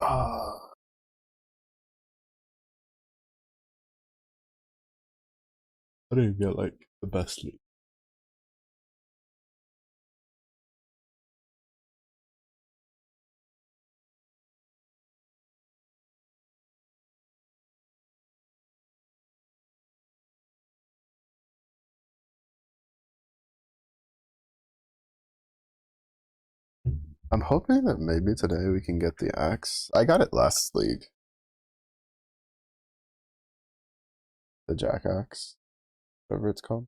Ah, I didn't get like the best sleep. I'm hoping that maybe today we can get the axe. I got it last league, the jack axe, whatever it's called.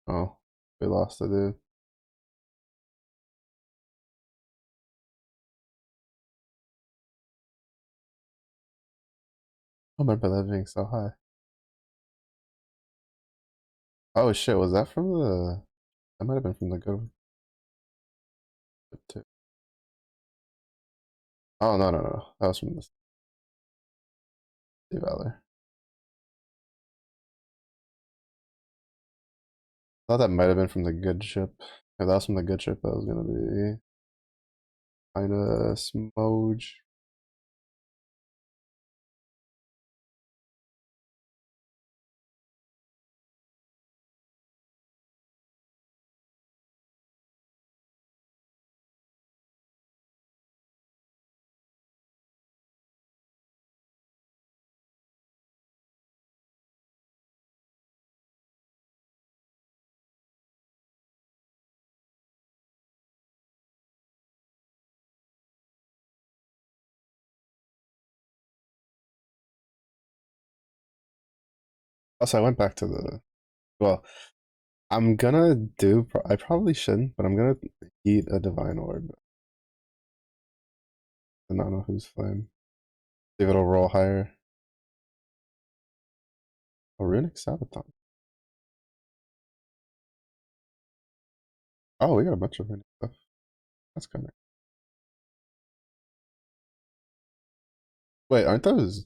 Oh, we lost it, dude. I remember that being so high. Oh shit, was that from the? That might have been from the good too. Oh no no no, that was from the Sea Valor. I thought that might have been from the good ship. If that was from the good ship, that was gonna be kind of smooge. Also, I went back to the. Well, I'm gonna do. I probably shouldn't, but I'm gonna eat a divine orb. I don't know who's flame. See if it'll roll higher. Oh, runic sabaton. Oh, we got a bunch of runic stuff. That's kind of. Wait, aren't those?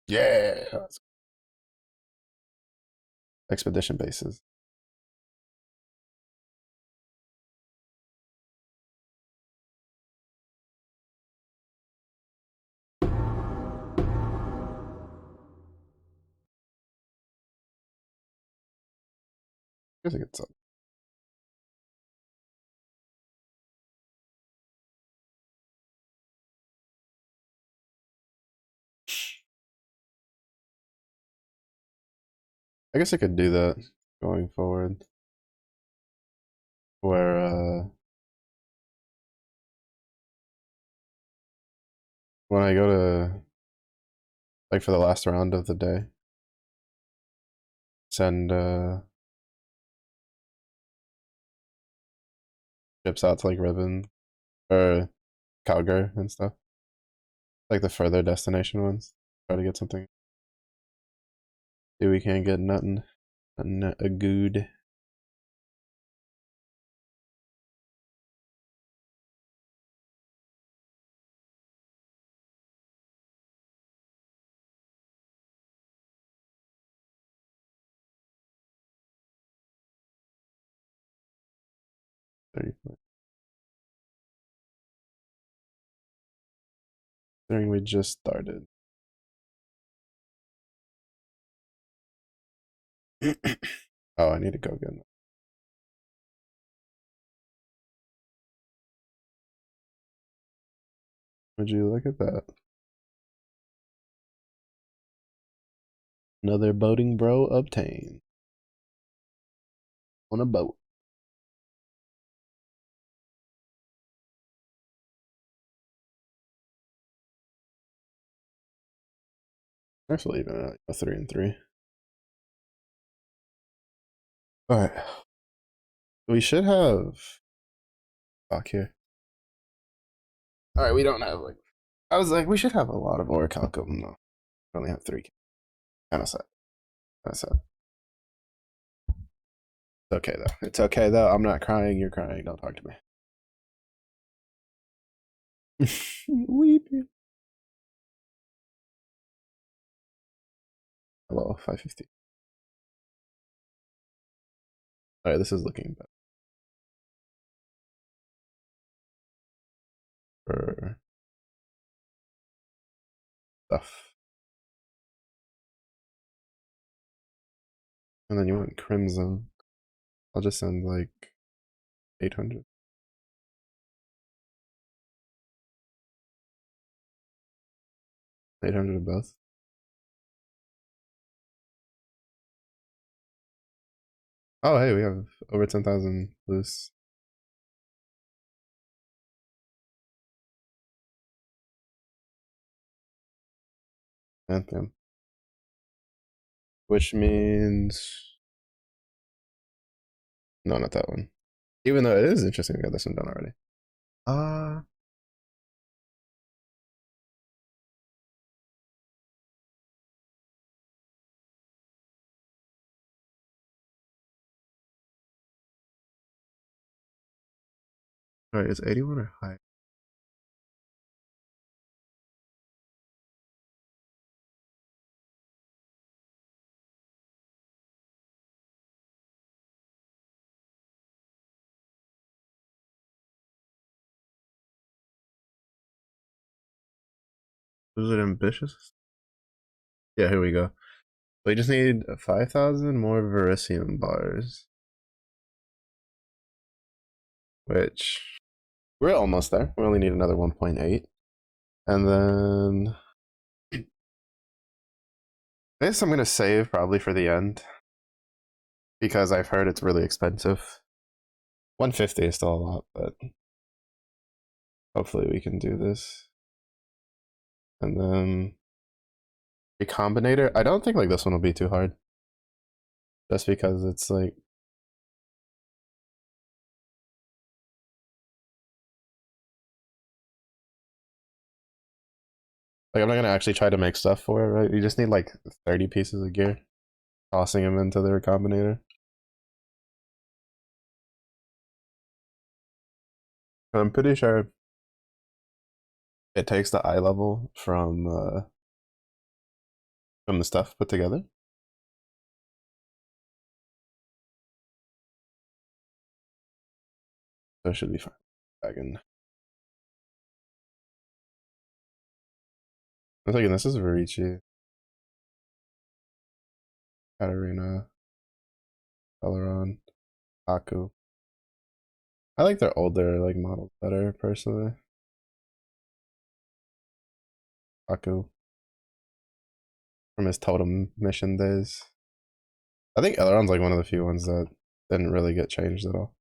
Yeah, expedition bases. I guess I get some. I guess I could do that going forward. Where when I go to like for the last round of the day, send ships out to like Ribbon or Calgary and stuff. Like the further destination ones. Try to get something. See, we can't get nothing. Nothing a good. 30. Considering we just started. Oh, I need to go get. Would you look at that? Another boating bro obtained on a boat. Actually, even like a 3-3. All right, we should have. Fuck here. All right, we don't have like. I was like, we should have a lot of orichalcum though. We only have three. Kind of sad. Kind of sad. It's okay though. It's okay though. I'm not crying. You're crying. Don't talk to me. Weeping. below 550. All right, this is looking better for stuff. And then you want crimson. I'll just send like 800. 800 of both. Oh, hey, we have over 10,000 loose. Anthem. Which means. No, not that one. Even though it is interesting, we got this one done already. Alright, is 81 or high? Was it ambitious? Yeah, here we go. We just need 5,000 more Verisium bars. Which we're almost there. We only need another 1.8. And then this I'm gonna save probably for the end. Because I've heard it's really expensive. 150 is still a lot, but hopefully we can do this. And then recombinator. I don't think like this one will be too hard. Just because it's like I'm not gonna actually try to make stuff for it, right? You just need like 30 pieces of gear. Tossing them into the recombinator. I'm pretty sure it takes the eye level from the stuff put together. So it should be fine. Dragon. I'm thinking this is Varici. Katarina. Celeron. Aku. I like their older like models better personally. Aku. From his totem mission days. I think Eleron's like one of the few ones that didn't really get changed at all.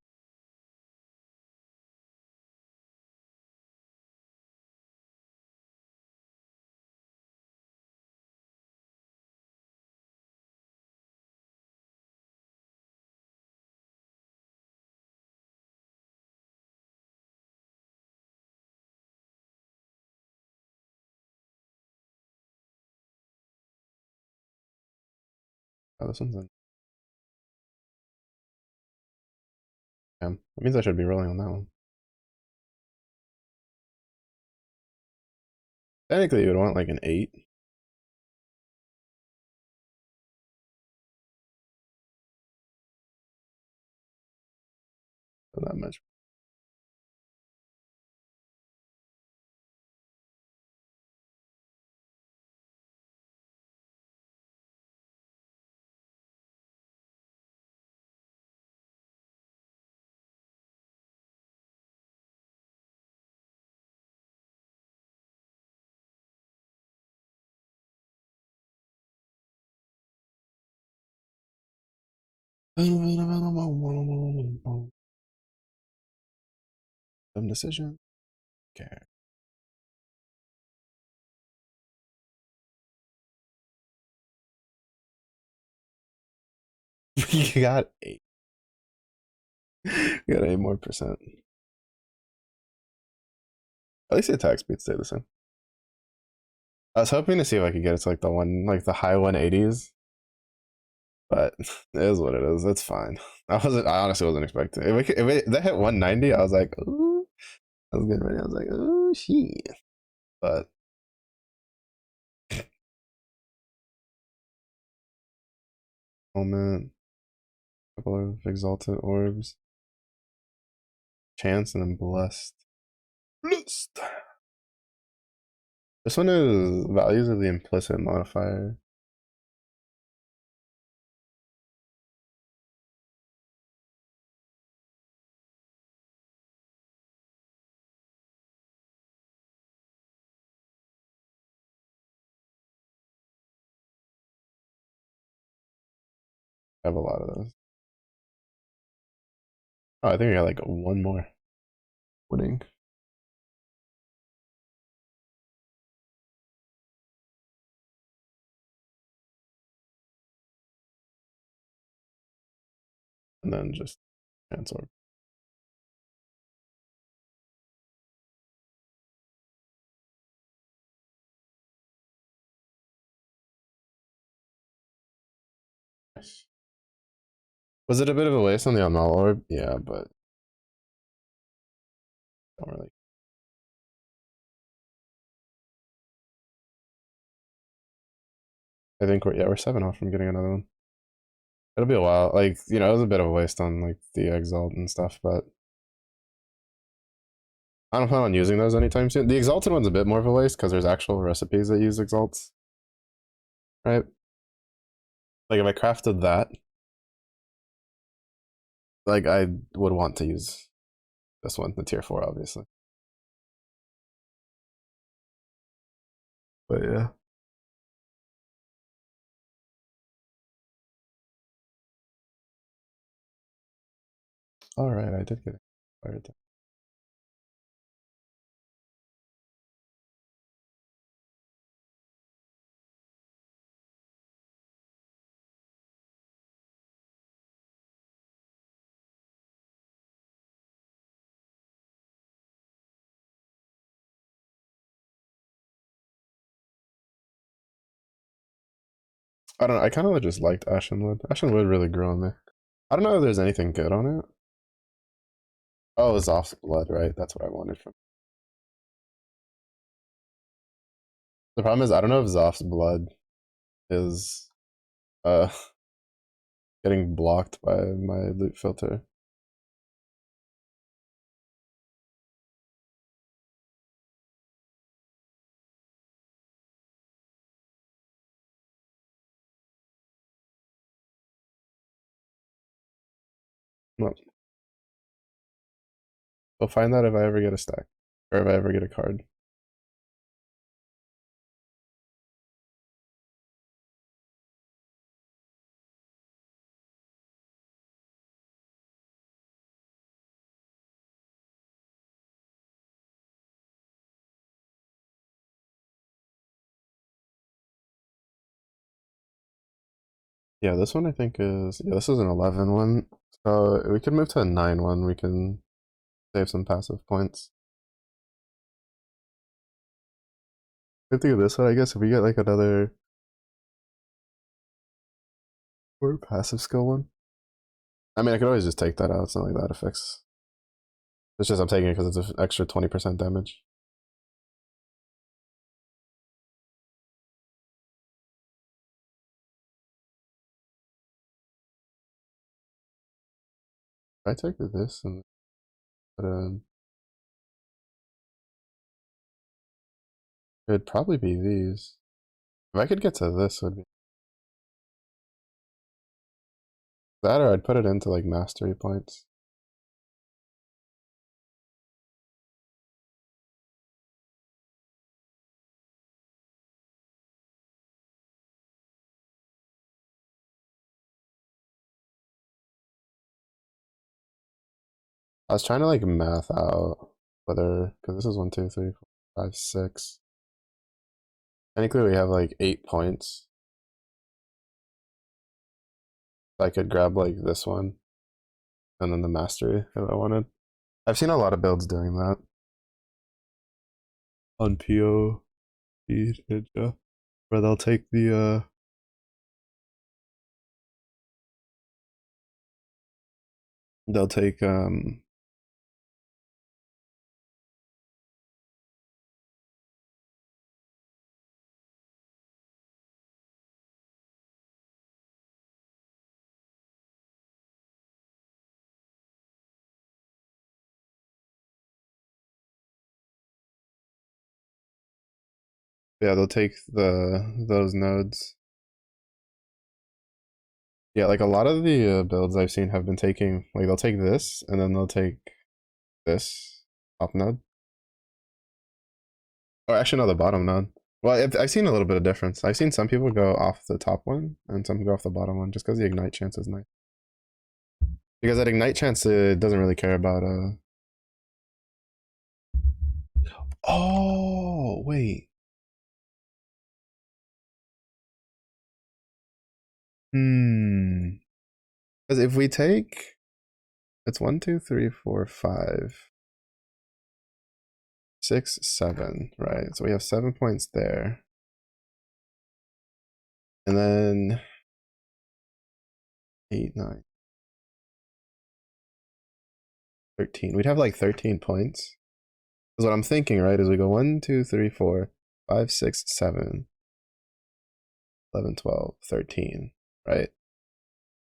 Oh, this one's in. Yeah, that means I should be rolling on that one. Technically, you would want like an 8. Not that much. Dumb decision. Okay. We got 8. We got 8 more percent. At least the attack speed stay the same. I was hoping to see if I could get it to like the high 180s, but it is what it is. It's fine. I honestly wasn't expecting. If that hit 190, I was like, ooh. I was getting ready. I was like, oh shit. But Moment. Couple of exalted orbs. Chance and then blessed. Blessed. This one is values of the implicit modifier. I have a lot of those. Oh, I think I got like one more. Winning. And then just chance orb. Nice. Was it a bit of a waste on the Unnull orb? Yeah, but don't really. I think we're 7 off from getting another one. It'll be a while. Like, you know, it was a bit of a waste on like the Exalt and stuff, but I don't plan on using those anytime soon. The Exalted one's a bit more of a waste because there's actual recipes that use Exalts. Right? Like if I crafted that, like I would want to use this one, the tier 4, obviously. But yeah. Alright, I did get it. I don't know, I kind of just liked Ashenwood. Ashenwood really grew on me. I don't know if there's anything good on it. Oh, Zoph's blood, right? That's what I wanted from. The problem is I don't know if Zoph's blood is uh getting blocked by my loot filter. Well, we'll find out if I ever get a stack. Or if I ever get a card. Yeah, this one I think is this is an 11 one. So we could move to a 9 one. We can save some passive points. Good thing of this one, I guess, if we get like another or passive skill one. I mean, I could always just take that out. It's not like that affects. It's just I'm taking it because it's an extra 20% damage. If I take this and put in, it would probably be these. If I could get to this, would be that, or I'd put it into like mastery points. I was trying to like math out whether because this is 1, 2, 3, 4, 5, 6. Technically, we have like 8 points. I could grab like this one and then the mastery if I wanted. I've seen a lot of builds doing that on PO Ninja, where they'll take the they'll take Yeah, they'll take those nodes. Yeah, like a lot of the builds I've seen have been taking, like they'll take this and then they'll take this top node. Or actually, no, the bottom node. Well, I've seen a little bit of difference. I've seen some people go off the top one and some go off the bottom one just because the ignite chance is nice. Because that ignite chance, it doesn't really care about Oh, wait. Hmm. Because if we take, it's 1, 2, 3, 4, 5, 6, 7, right? So we have 7 points there. And then 8, 9, 13. We'd have like 13 points. Because what I'm thinking, right, is we go 1, 2, 3, 4, 5, 6, 7, 11, 12, 13, right?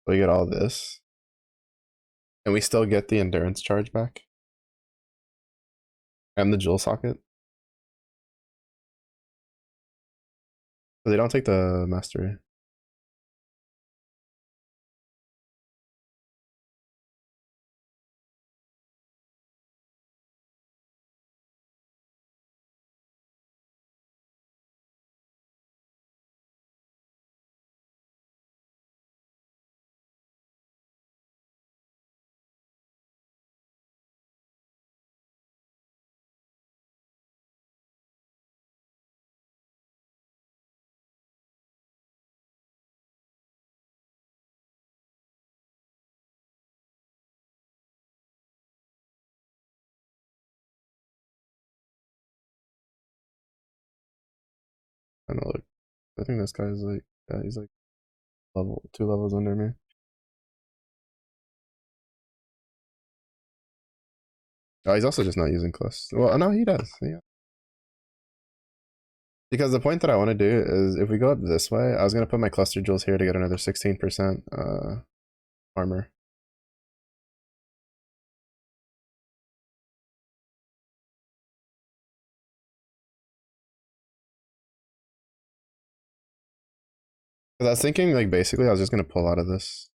So we get all this. And we still get the endurance charge back. And the jewel socket. So they don't take the mastery. I don't know, look. I think this guy's like, yeah, he's like level 2 levels under me. Oh, he's also just not using cluster. Well, no, he does. Yeah. Because the point that I want to do is if we go up this way, I was going to put my cluster jewels here to get another 16% armor. Because I was thinking, like, basically, I was just going to pull out of this.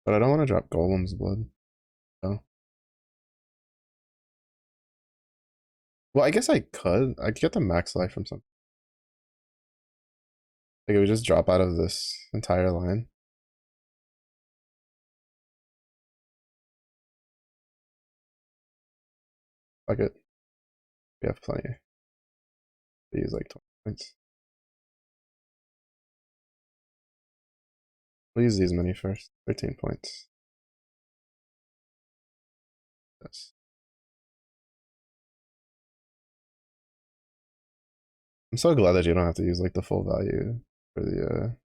But I don't want to drop Golem's blood. So. Well, I guess I could. I could get the max life from something. Like, it would just drop out of this entire line. Fuck it. We have plenty. We use like 20 points. We'll use these many first. 13 points. Yes. I'm so glad that you don't have to use like the full value for the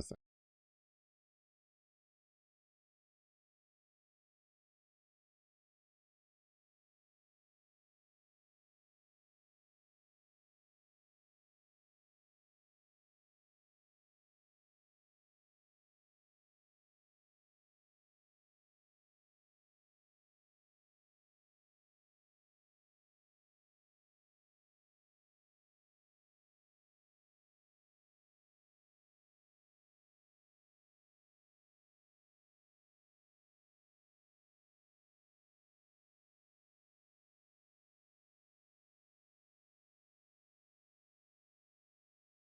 thing.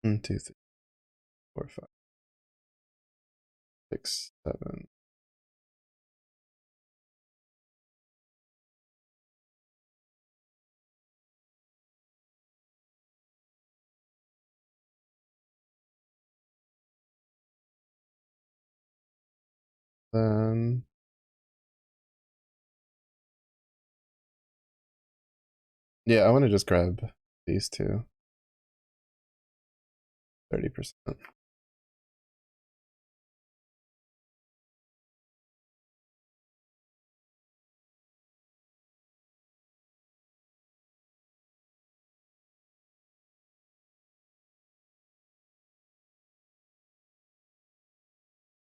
One, two, three, four, 5, 6, 7. Then yeah, I want to just grab these two. 30%.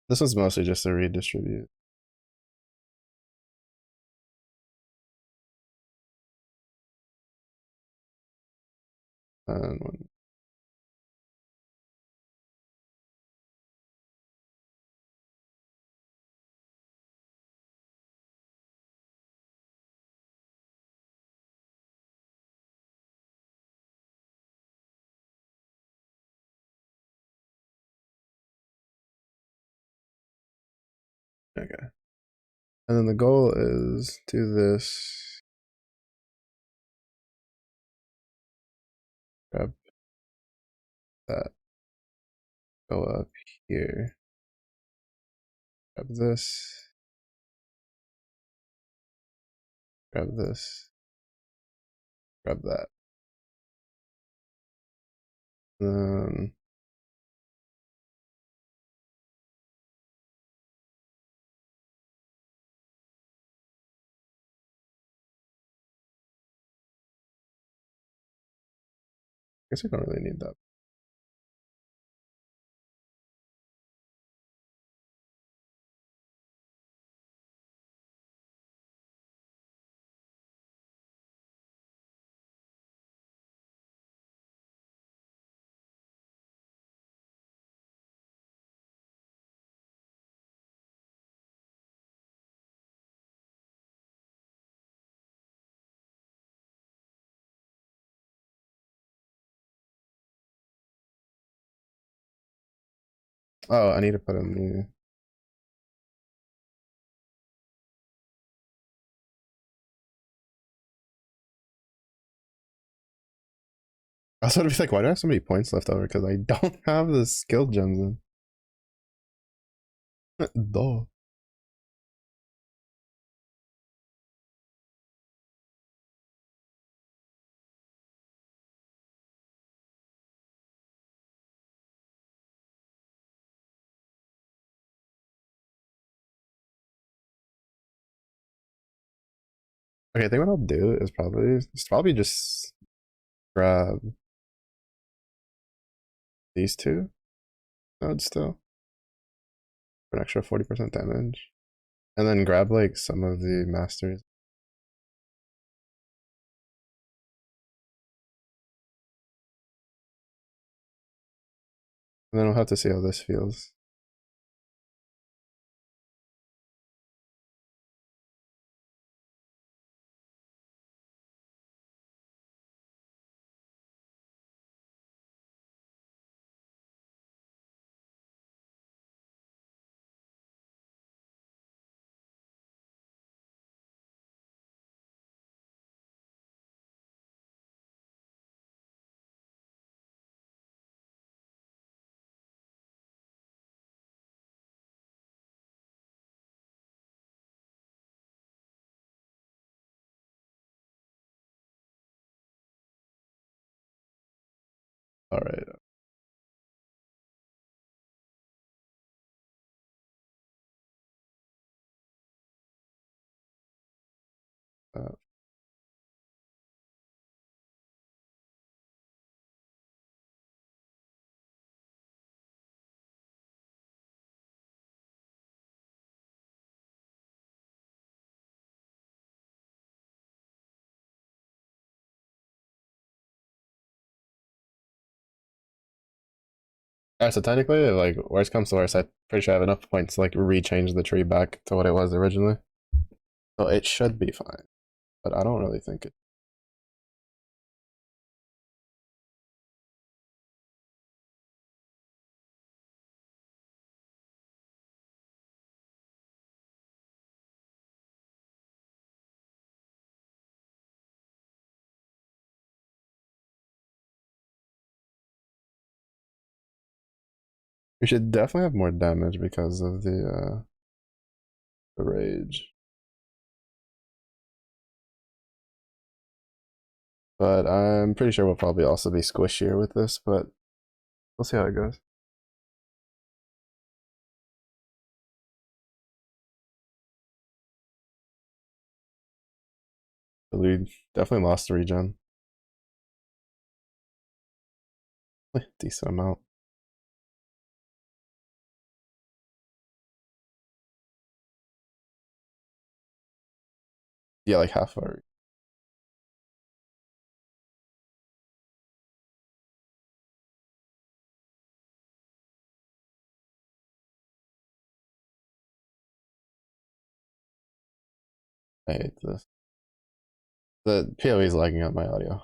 This one's mostly just a redistribute. And one. Okay. And then the goal is do this. Grab that. Go up here. Grab this. Grab this. Grab that. Then I guess we don't really need that. Oh, I need to put in the. I was going to be like, why do I have so many points left over? Because I don't have the skill gems in. Duh. Okay, I think what I'll do is probably just grab these two nodes still for an extra 40% damage. And then grab like some of the masters. And then we'll have to see how this feels. All right. Uh, Alright, so technically, like, worst comes to worst, I'm pretty sure I have enough points to, like, rechange the tree back to what it was originally. So it should be fine. But I don't really think it. We should definitely have more damage because of the rage. But I'm pretty sure we'll probably also be squishier with this, but we'll see how it goes. But we definitely lost the regen. Decent amount. Yeah, like half our. I hate this. The PoE is lagging out my audio.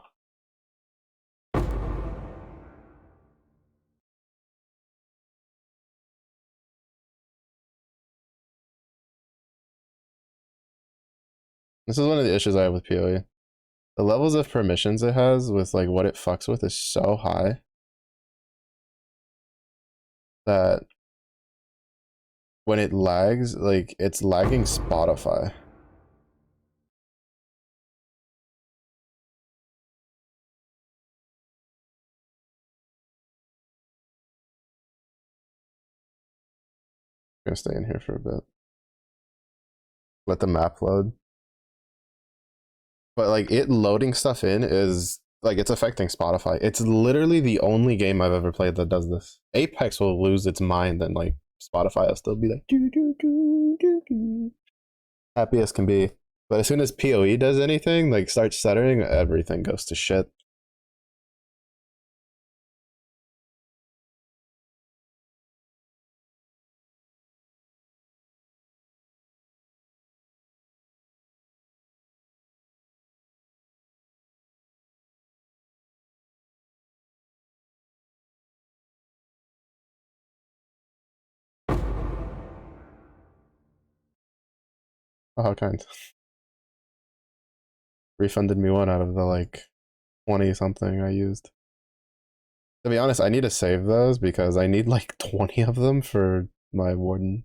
This is one of the issues I have with PoE. The levels of permissions it has with like what it fucks with is so high that when it lags, like it's lagging Spotify. I'm gonna stay in here for a bit. Let the map load. But like it loading stuff in is like it's affecting Spotify. It's literally the only game I've ever played that does this. Apex will lose its mind and like Spotify will still be like doo, doo, doo, doo, doo. Happy as can be. But as soon as PoE does anything, like starts stuttering, everything goes to shit. Oh, how kind. Refunded me one out of the like 20 something I used. To be honest, I need to save those because I need like 20 of them for my warden.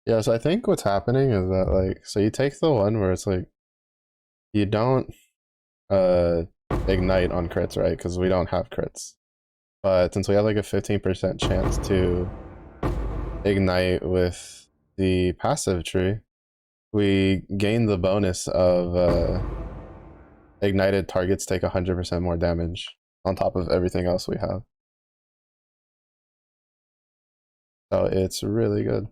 Yeah, so I think what's happening is that like so you take the one where it's like you don't uh ignite on crits, right? Because we don't have crits. But since we have like a 15% chance to ignite with the passive tree, we gain the bonus of ignited targets take 100% more damage on top of everything else we have. So it's really good.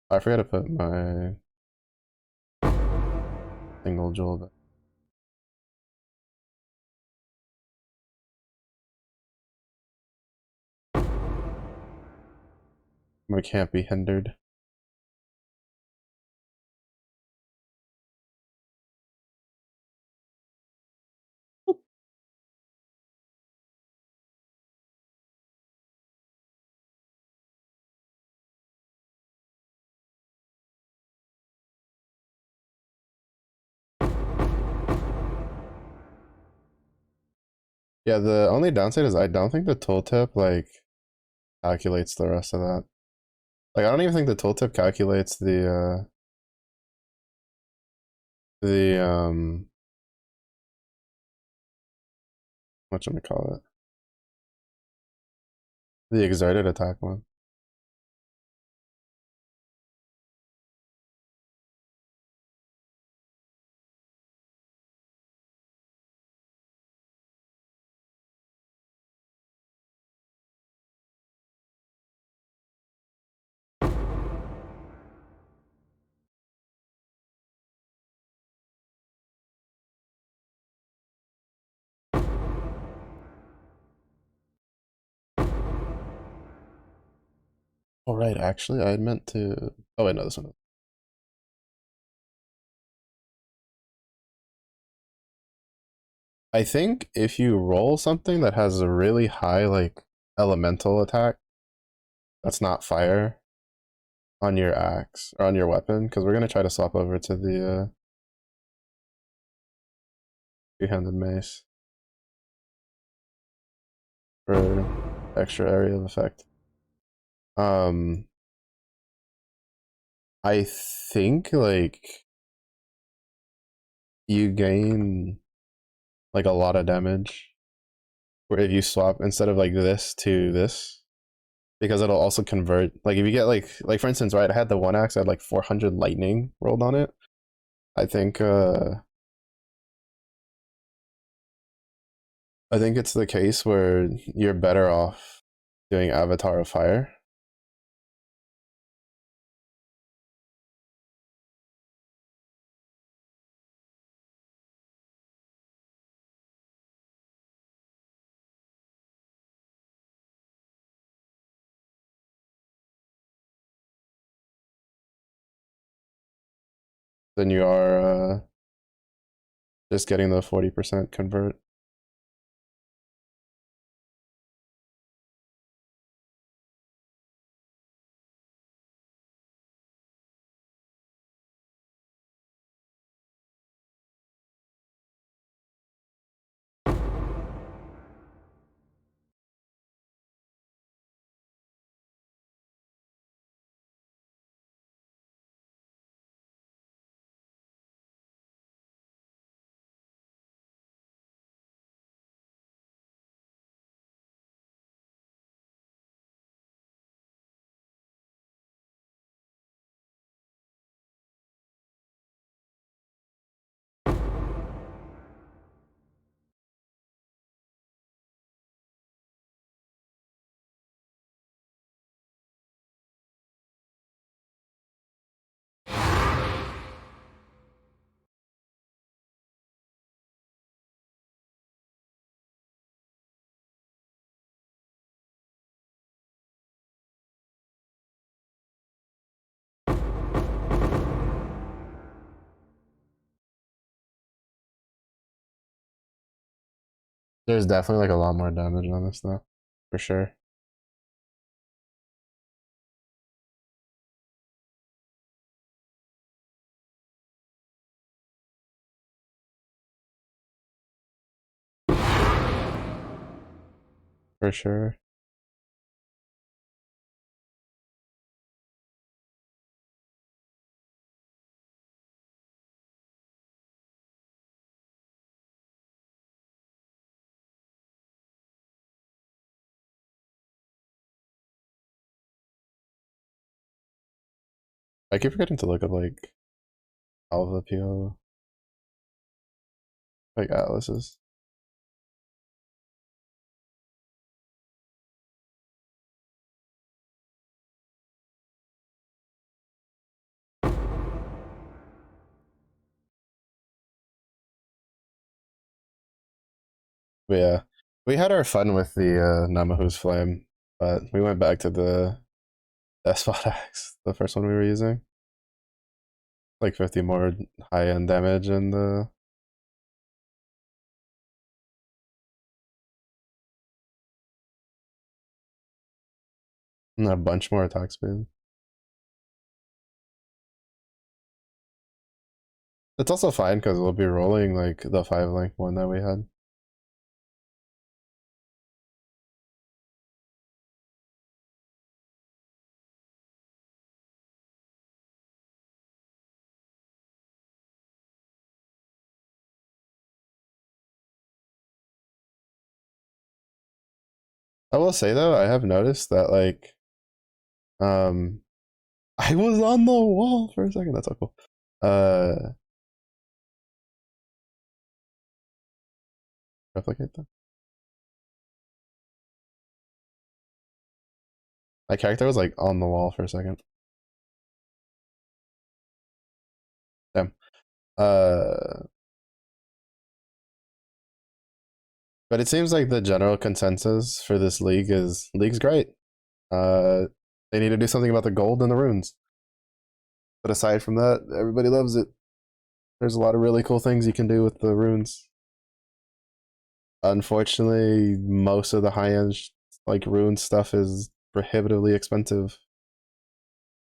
I forgot to put my single jewel back. We can't be hindered. Yeah, the only downside is I don't think the tooltip like calculates the rest of that. Like I don't even think the tooltip calculates the what should we call it? The exerted attack one. Oh right, actually I meant to oh wait no this one. I think if you roll something that has a really high like elemental attack that's not fire on your axe or on your weapon, because we're gonna try to swap over to the two-handed mace for extra area of effect. Um, I think like you gain like a lot of damage where if you swap instead of like this to this, because it'll also convert. Like if you get like for instance, right? I had the one axe, I had like 400 lightning rolled on it. I think I think it's the case where you're better off doing Avatar of Fire. Than you are just getting the 40% convert. There's definitely like a lot more damage on this though, for sure. For sure. I keep forgetting to look up like all of the PO like atlases. But yeah, we had our fun with the Namahu's flame, but we went back to the Despot axe, the first one we were using. Like 50 more high end damage and a bunch more attack speed. It's also fine because we'll be rolling like the 5 link one that we had. I will say though, I have noticed that like um I was on the wall for a second. That's so cool. Uh Replicate that. My character was like on the wall for a second. Damn. Uh but it seems like the general consensus for this league's great. Uh they need to do something about the gold and the runes. But aside from that, everybody loves it. There's a lot of really cool things you can do with the runes. Unfortunately, most of the high end like rune stuff is prohibitively expensive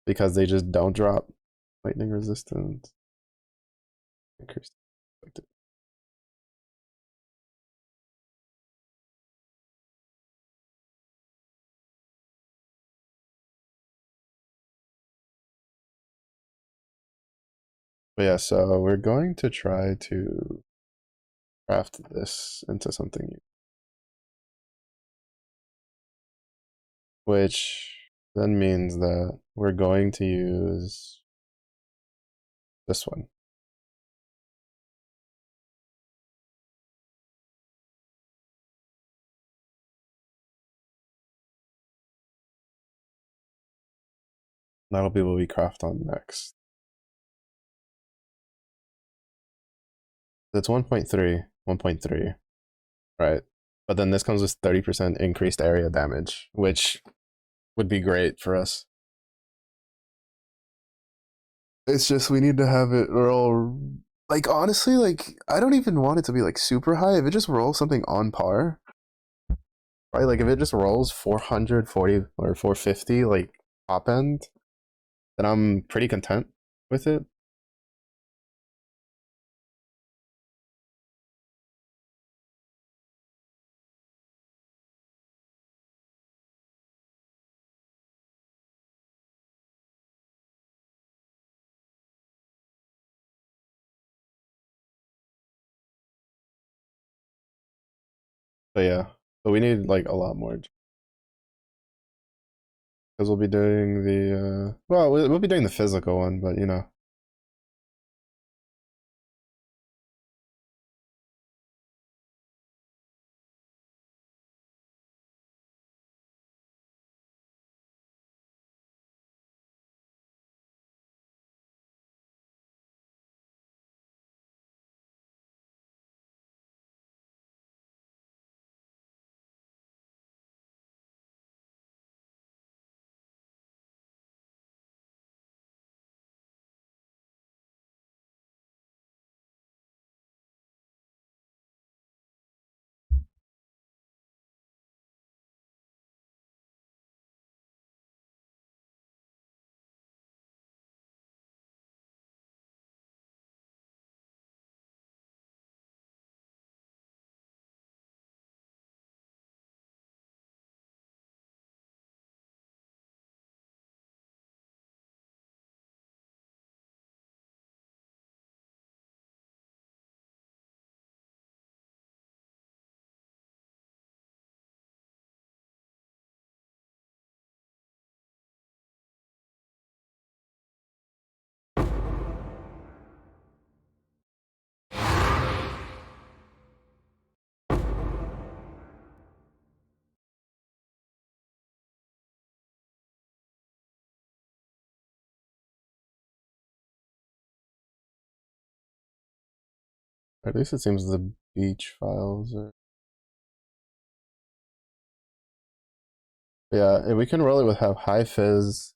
because they just don't drop lightning resistance. Increased. But yeah, so we're going to try to craft this into something, which then means that we're going to use this one. That'll be what we craft on next. That's 1.3, 1.3, right? But then this comes with 30% increased area damage, which would be great for us. It's just we need to have it roll. Like honestly, like I don't even want it to be like super high. If it just rolls something on par, right? Like if it just rolls 440 or 450, like top end, then I'm pretty content with it. But yeah, but we need like a lot more because we'll be doing the well, we'll be doing the physical one, but you know. At least it seems the beach files are. Yeah, and we can roll it with have high fizz,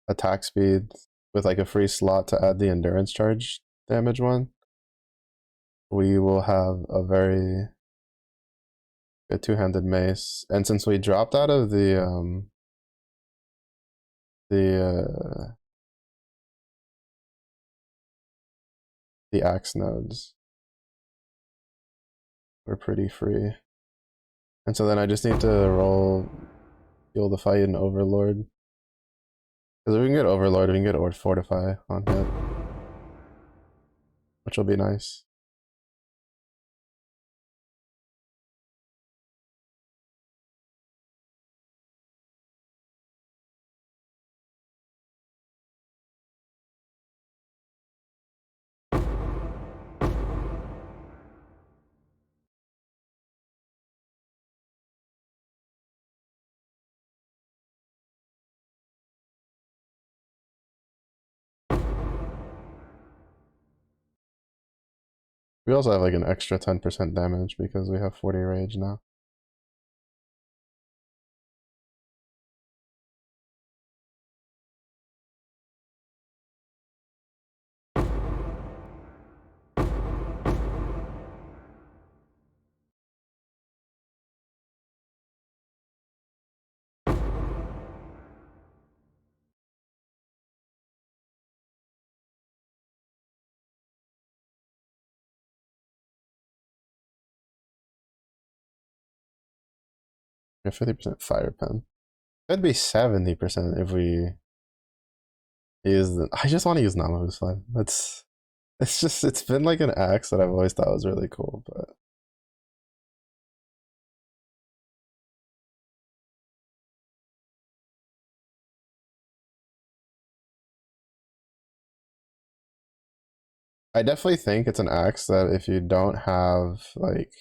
attack speed, with like a free slot to add the endurance charge damage one. We will have a very good two-handed mace, and since we dropped out of the the axe nodes, we're pretty free. And so then I just need to roll Fuel the Fight and Overlord. Because if we can get Overlord, we can get Fortify on hit, which will be nice. We also have like an extra 10% damage because we have 40 rage now. Or 50% fire pen. Could be 70% if we use the. I just want to use Namahu's Flame. It's been like an axe that I've always thought was really cool, but I definitely think it's an axe that if you don't have like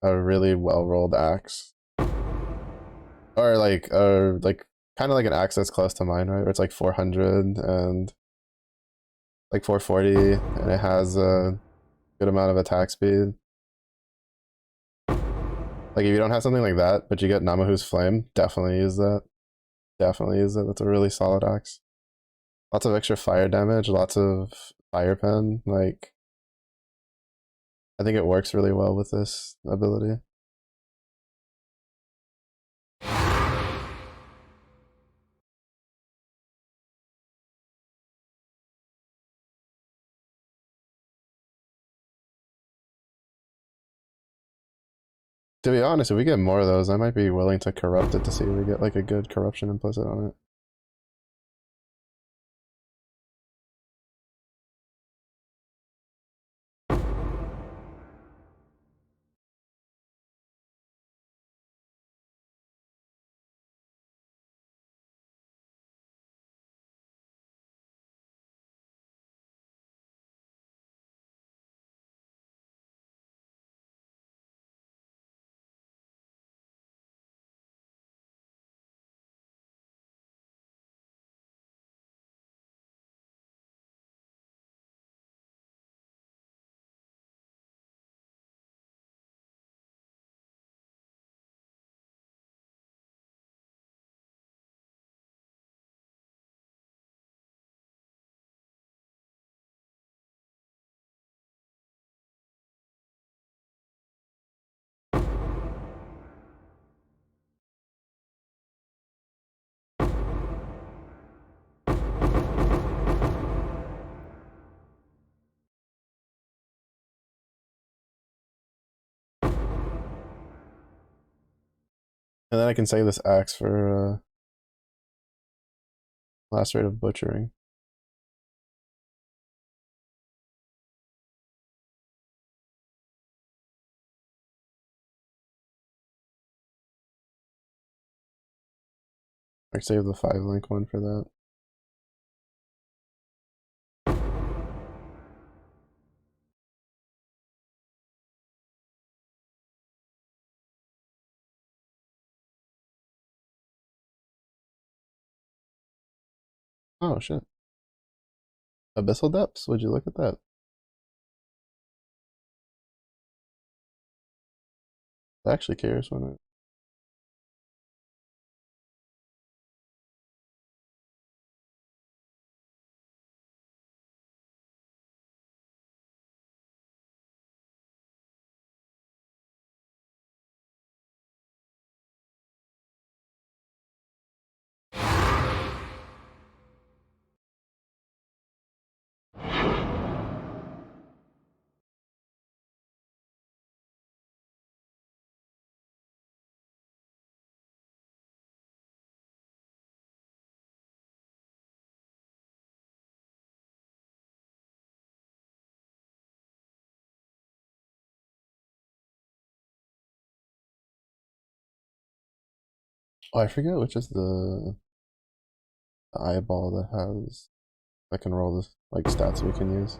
a really well rolled axe, or like kind of like an axe that's close to mine, right? Where it's like 400 and like 440, and it has a good amount of attack speed. Like if you don't have something like that, but you get Namahu's Flame, definitely use that. Definitely use it. That's a really solid axe. Lots of extra fire damage, lots of fire pen. Like I think it works really well with this ability. To be honest, if we get more of those, I might be willing to corrupt it to see if we get like a good corruption implicit on it. And then I can say this axe for last rate of butchering. I save the 5 link one for that. Oh shit. Abyssal Depths, would you look at that? Actually curious when it. Oh, I forget which is the eyeball that can roll the like stats we can use.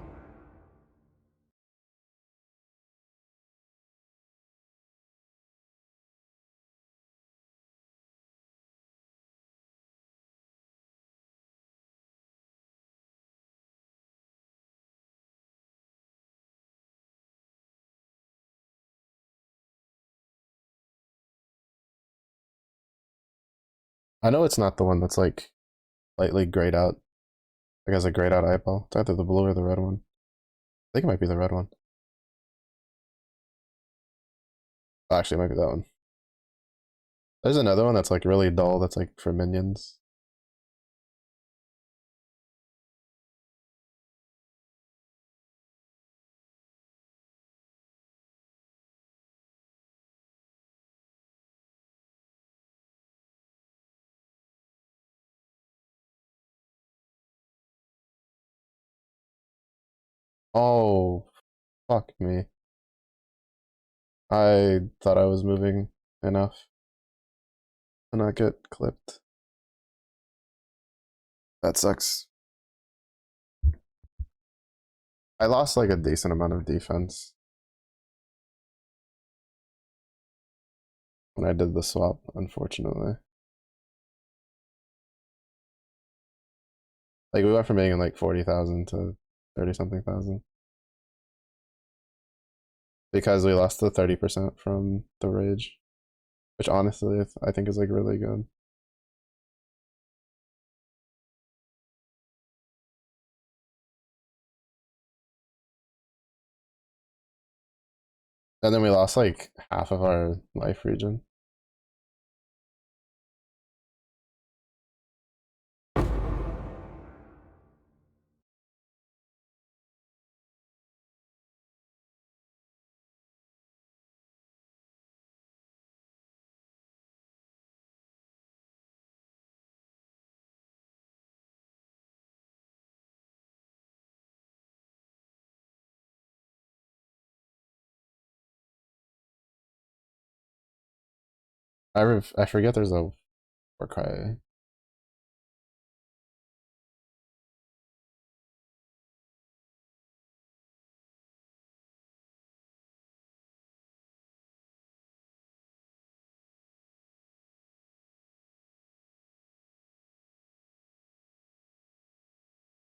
I know it's not the one that's like lightly grayed out. Like has a grayed out eyeball. It's either the blue or the red one. I think it might be the red one. Oh, actually, it might be that one. There's another one that's like really dull. That's like for minions. Oh, fuck me. I thought I was moving enough to not get clipped. That sucks. I lost like a decent amount of defense when I did the swap, unfortunately. Like we went from being in like 40,000 to 30 something thousand because we lost the 30% from the rage, which honestly I think is like really good. And then we lost like half of our life region. I forget there's a war cry.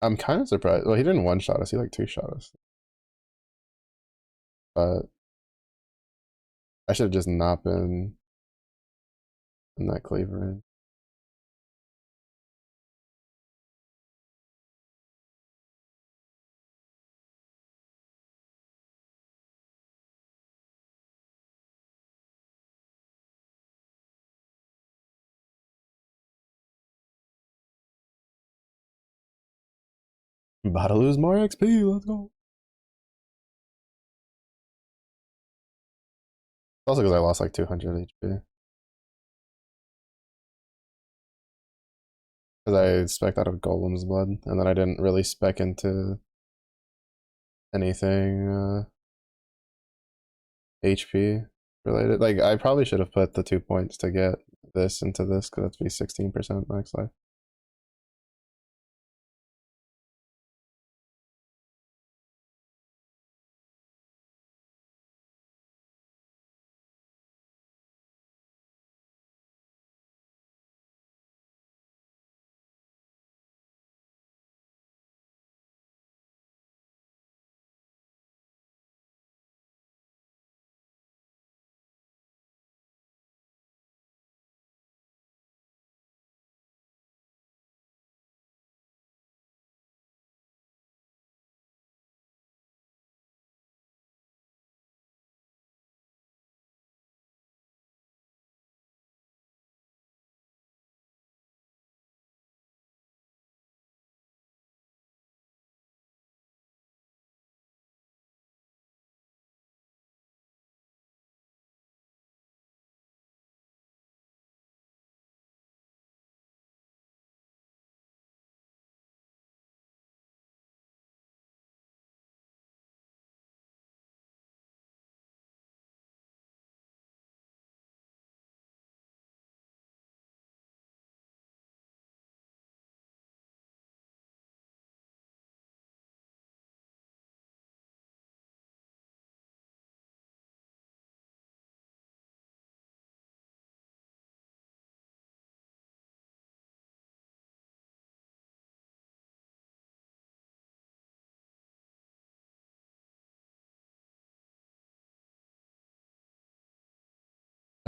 I'm kind of surprised. Well, he didn't one shot us. He like two shot us. But I should have just not been in that cleaver. About to lose more XP. Let's go. Also because I lost like 200 HP. Because I spec'd out of Golem's blood, and then I didn't really spec into anything HP related. Like I probably should have put the 2 points to get this into this because that's be 16% max life.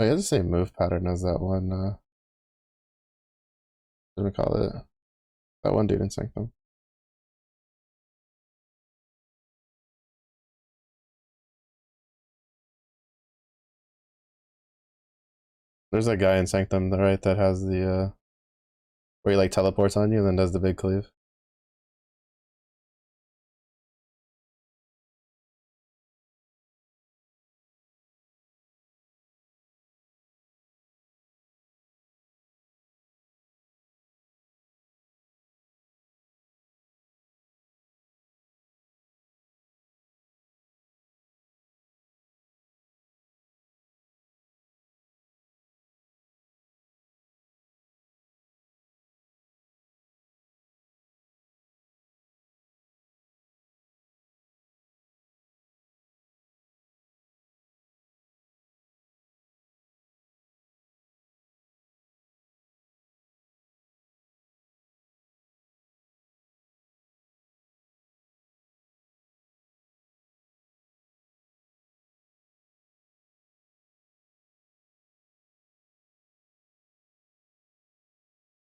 Oh, he has the same move pattern as that one. What do we call it? That one dude in Sanctum. There's that guy in Sanctum, right, that has the where he like teleports on you and then does the big cleave.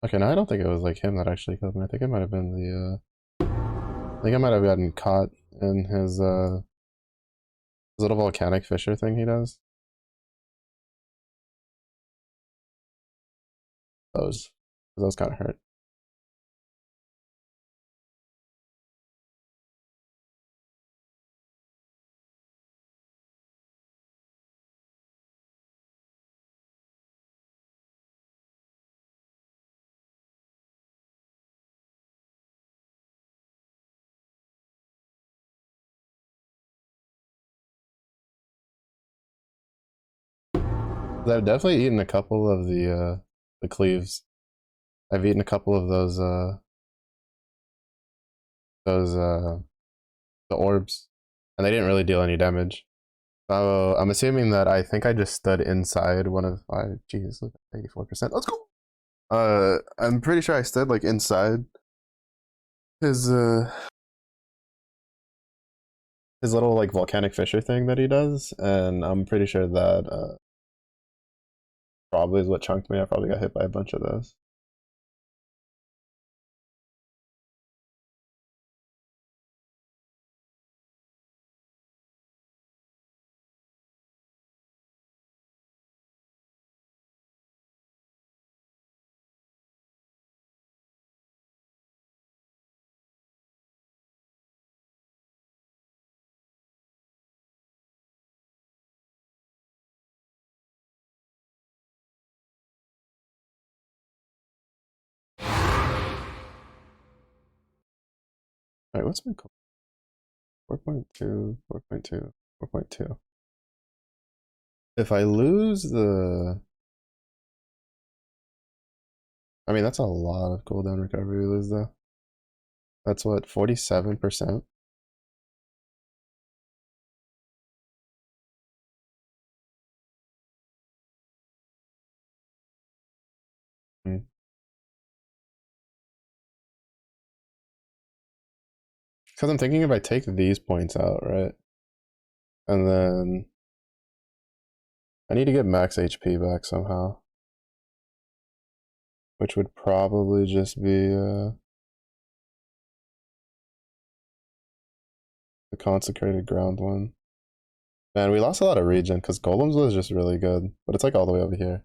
Okay, now I don't think it was like him that actually killed me. I think it might have been the I think I might have gotten caught in his little volcanic fissure thing he does. Those kind of hurt. I've definitely eaten a couple of the cleaves. I've eaten a couple of those the orbs, and they didn't really deal any damage. So I'm assuming that I think I just stood inside one of my. Jeez, look, 84%. Let's go. I'm pretty sure I stood like inside his uh his little like volcanic fissure thing that he does, and I'm pretty sure that probably is what chunked me. I probably got hit by a bunch of those. All right, what's my code? 4.2, 4.2, 4.2. If I lose the, I mean that's a lot of cooldown recovery we lose though. That's what, 47%. Because I'm thinking if I take these points out, right, and then I need to get max HP back somehow, which would probably just be the consecrated ground one. Man, we lost a lot of regen because golems was just really good, but it's like all the way over here.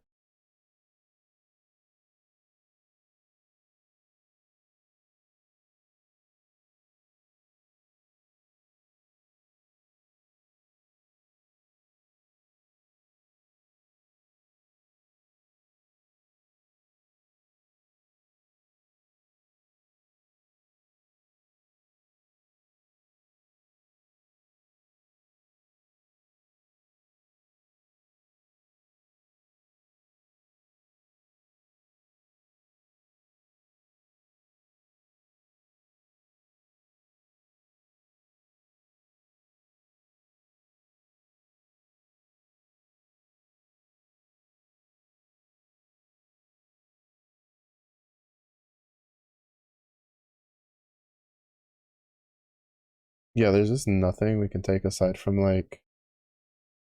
Yeah, there's just nothing we can take aside from like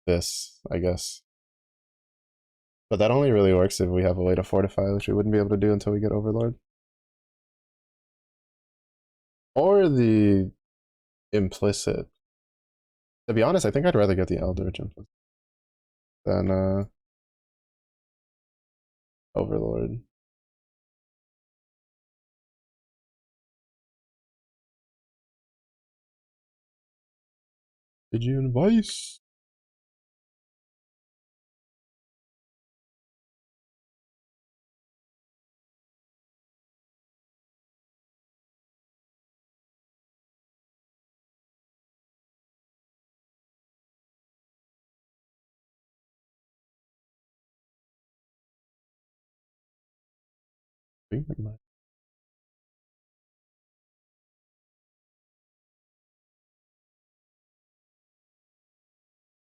this, I guess. But that only really works if we have a way to fortify, which we wouldn't be able to do until we get Overlord. Or the implicit. To be honest, I think I'd rather get the Eldritch implicit than Overlord. Did you invite?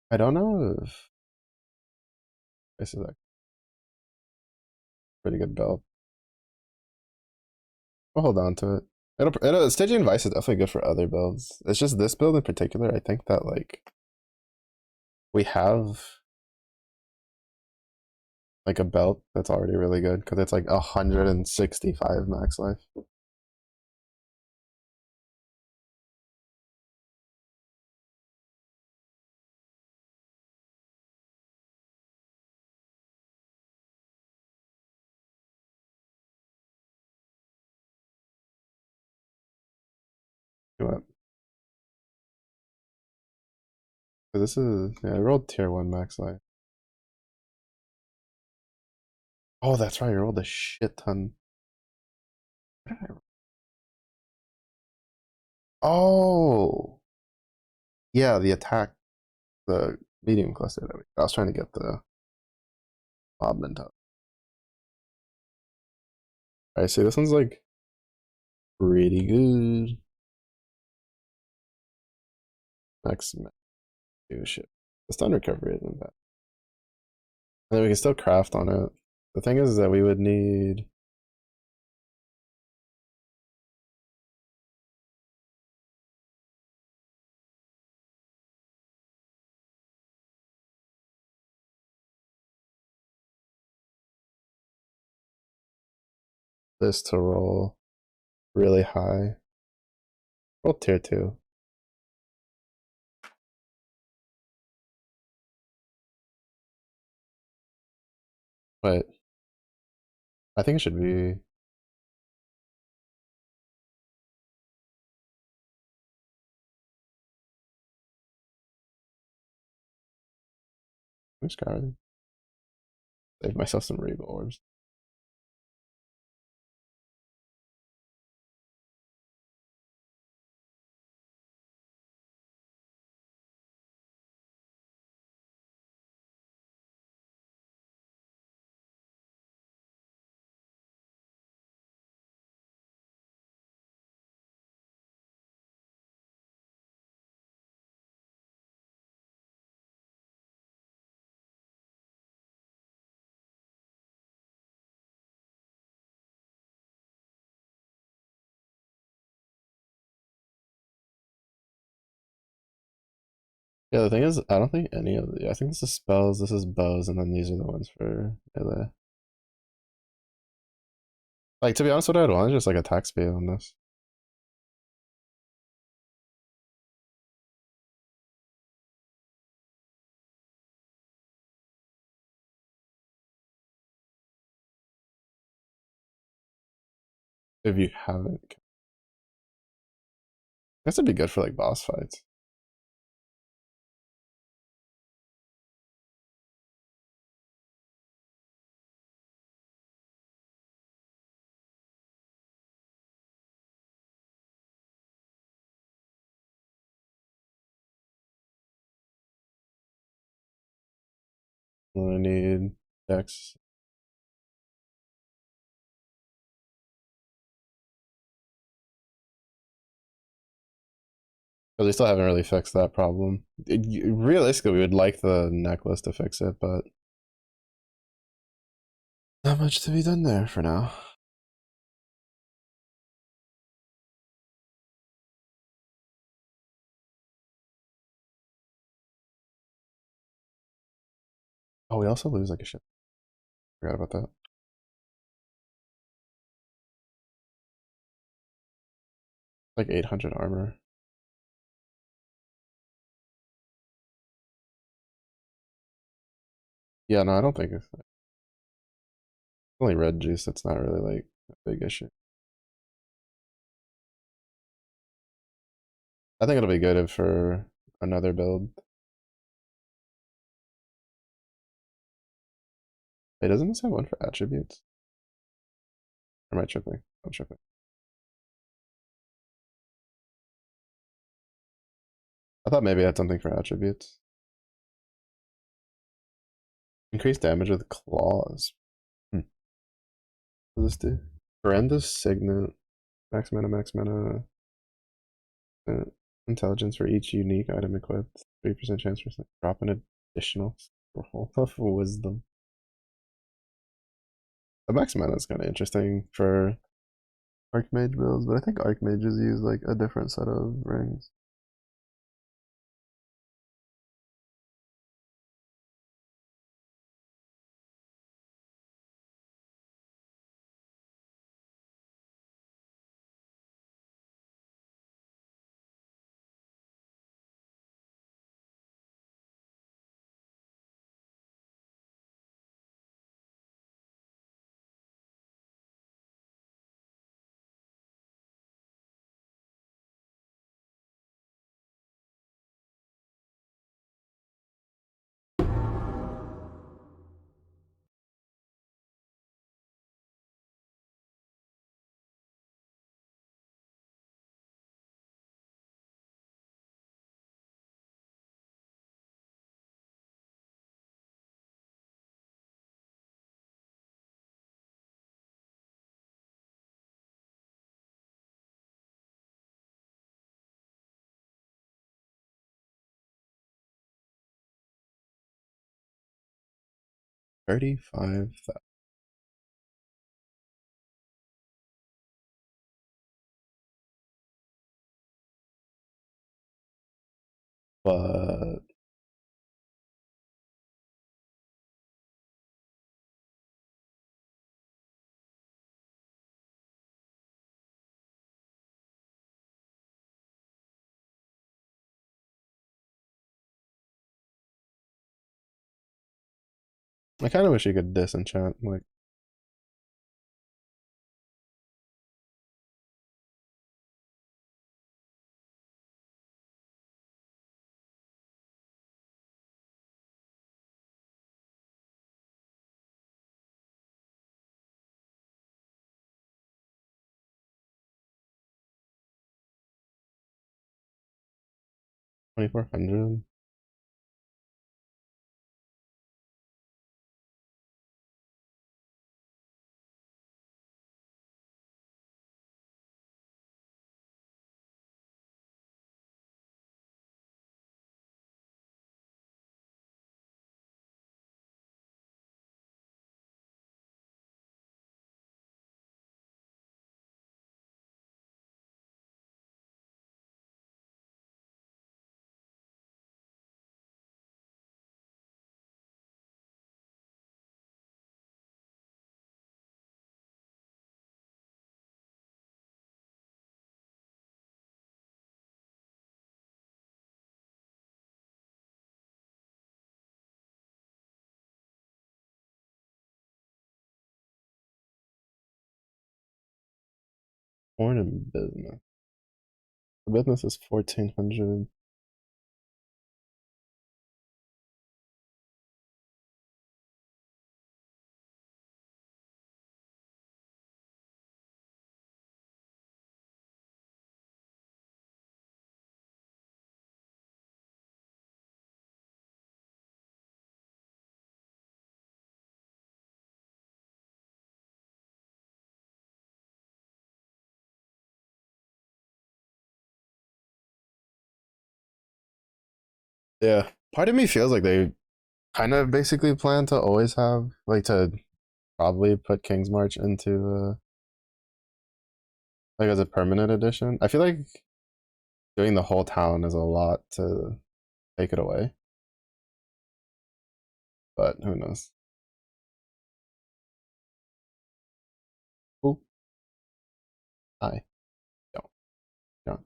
I don't know if this is a pretty good build. I'll hold on to it. Stygian Vice is definitely good for other builds. It's just this build in particular, I think that like we have like a belt that's already really good because it's like 165 max life. What? This is, yeah, I rolled tier 1 max life. Oh, that's right, I rolled a shit ton. What did I roll? Oh, yeah, the attack, the medium cluster that I was trying to get the mob mentality. Alright, see, this one's like pretty good. Max, oh shit. The stun recovery isn't bad. And then we can still craft on it. The thing is that we would need this to roll really high. Roll tier 2. But I think it should be. I'm just gonna save myself some regal orbs. Yeah, the thing is, I don't think any of the. I think this is spells, this is bows, and then these are the ones for melee. Like, to be honest, what I'd want is just like attack speed on this. If you haven't. I guess it'd be good for like boss fights. I need dex. Because they still haven't really fixed that problem. Realistically, we would like the necklace to fix it, but not much to be done there for now. Oh, we also lose like a shit. Forgot about that. Like 800 armor. Yeah, no, I don't think it's only red juice. That's not really like a big issue. I think it'll be good for another build. Wait, doesn't this have one for attributes? Or am I tripping? I'm tripping. I thought maybe it had something for attributes. Increased damage with claws. What does this do? Horrendous signet. Max mana, max mana. Uh, intelligence for each unique item equipped. 3% chance for drop an additional scroll of wisdom. The max mana is kind of interesting for Archmage builds, but I think Archmages use like a different set of rings. 35,000. But I kind of wish you could disenchant. Like, 2,400. Born in business. The business is 1,400. Yeah. Part of me feels like they kind of basically plan to always have, like, to probably put King's March into, like, as a permanent addition. I feel like doing the whole town is a lot to take it away, but who knows? Ooh, I don't.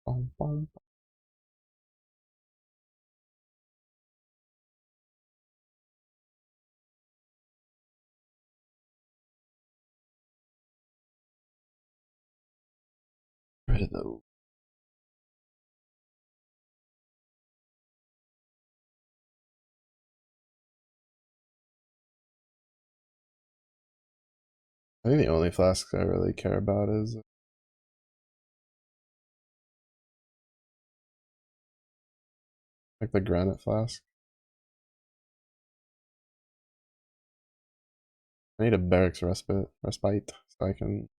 Bum, bum. Rid of those. I think the only flasks I really care about is like the granite flask. I need a barracks respite so I can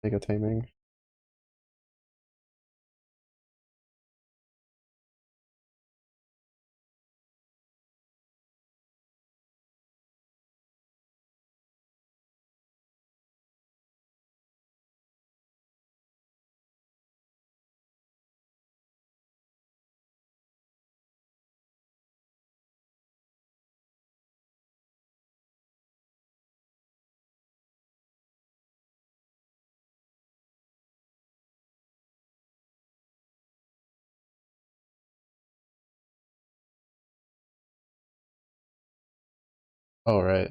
make a taming. Oh, right.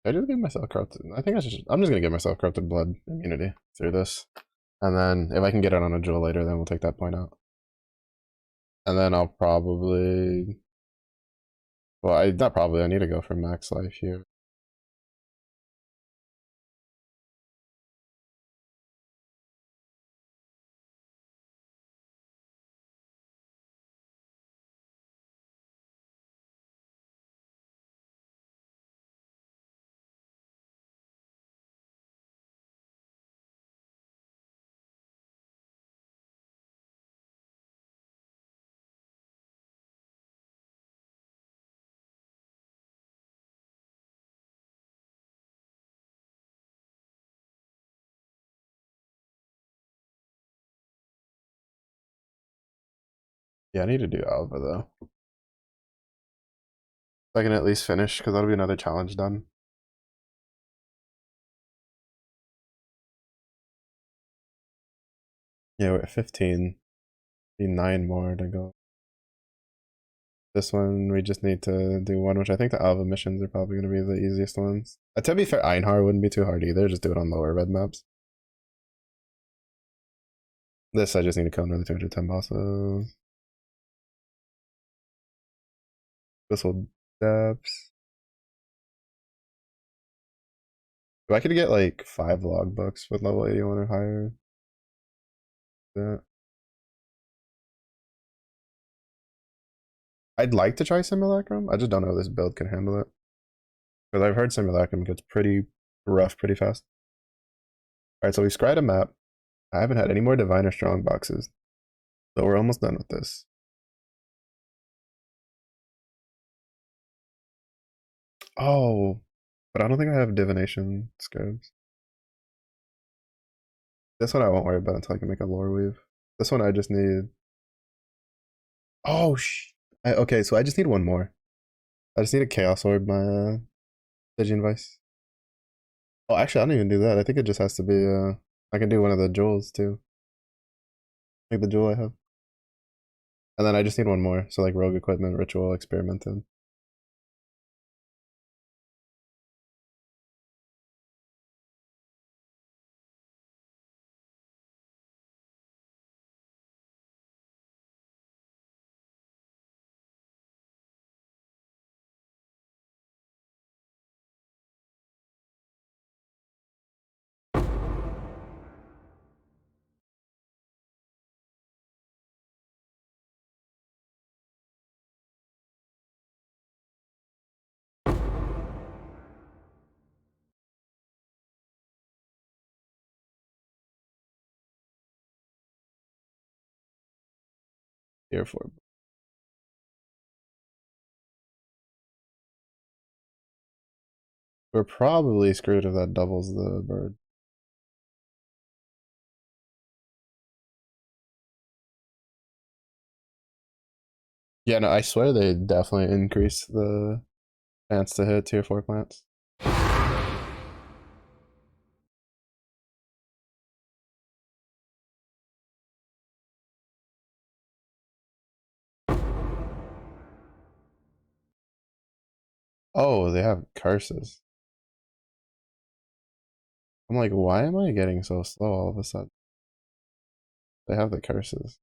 I just give myself corrupted. I think I'm just gonna give myself corrupted blood immunity through this. And then if I can get it on a jewel later, then we'll take that point out. And then I'll probably, well, not probably, I need to go for max life here. Yeah, I need to do Alva though. If I can at least finish, because that'll be another challenge done. Yeah, we're at 15. Need 9 more to go. This one, we just need to do one, which I think the Alva missions are probably going to be the easiest ones. To be fair, Einhar wouldn't be too hard either. Just do it on lower red maps. This, I just need to kill another 210 bosses. This will depths. If I could get like 5 logbooks with level 81 or higher, that I'd like to try Simulacrum. I just don't know if this build can handle it. Because I've heard Simulacrum gets pretty rough pretty fast. Alright, so we scryed a map. I haven't had any more Divine or Strong boxes. So we're almost done with this. Oh, but I don't think I have Divination scopes. This one I won't worry about until I can make a lore weave. This one I just need. Oh, okay, so I just need one more. I just need a Chaos Orb, my Stygian Vice. Oh, actually, I don't even do that. I think it just has to be. I can do one of the jewels too. Like the jewel I have. And then I just need one more. So, like Rogue Equipment, Ritual, Experimented. Here for. We're probably screwed if that doubles the bird. Yeah, no, I swear they definitely increased the chance to hit tier 4 plants. Oh, they have curses. I'm like, why am I getting so slow all of a sudden? They have the curses.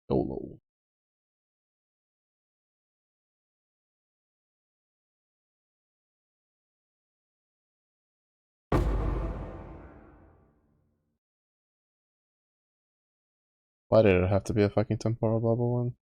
Solo. Why did it have to be a fucking temporal bubble one?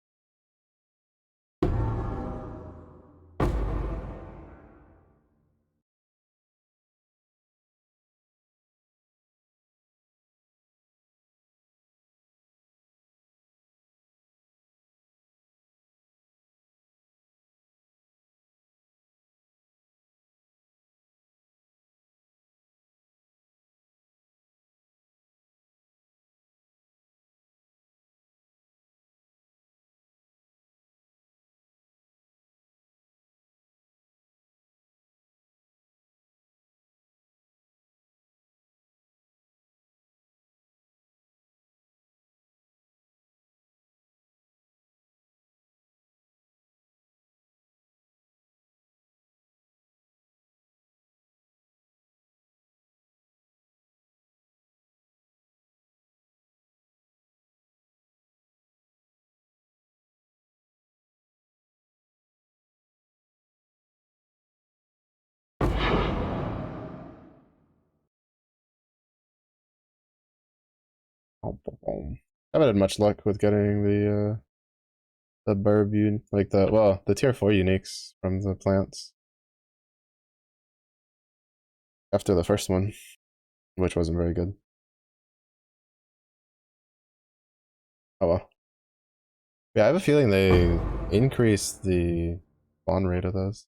I haven't had much luck with getting the burb like the tier 4 uniques from the plants after the first one, which wasn't very good. Oh well. Yeah, I have a feeling they increased the spawn rate of those.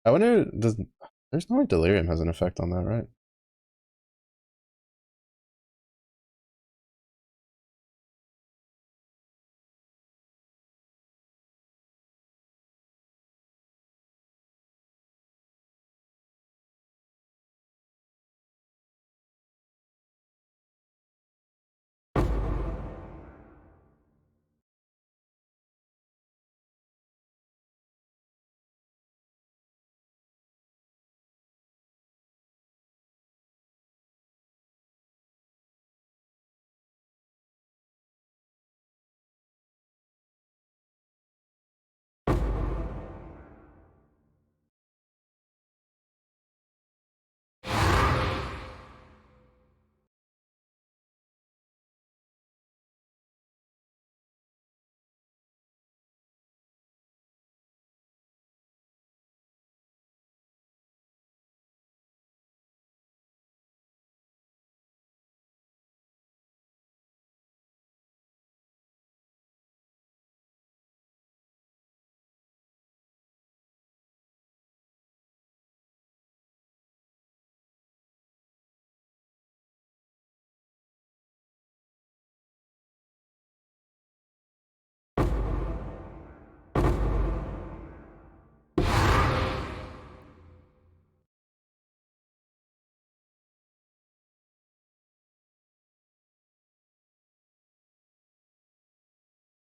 I wonder, there's no way delirium has an effect on that, right?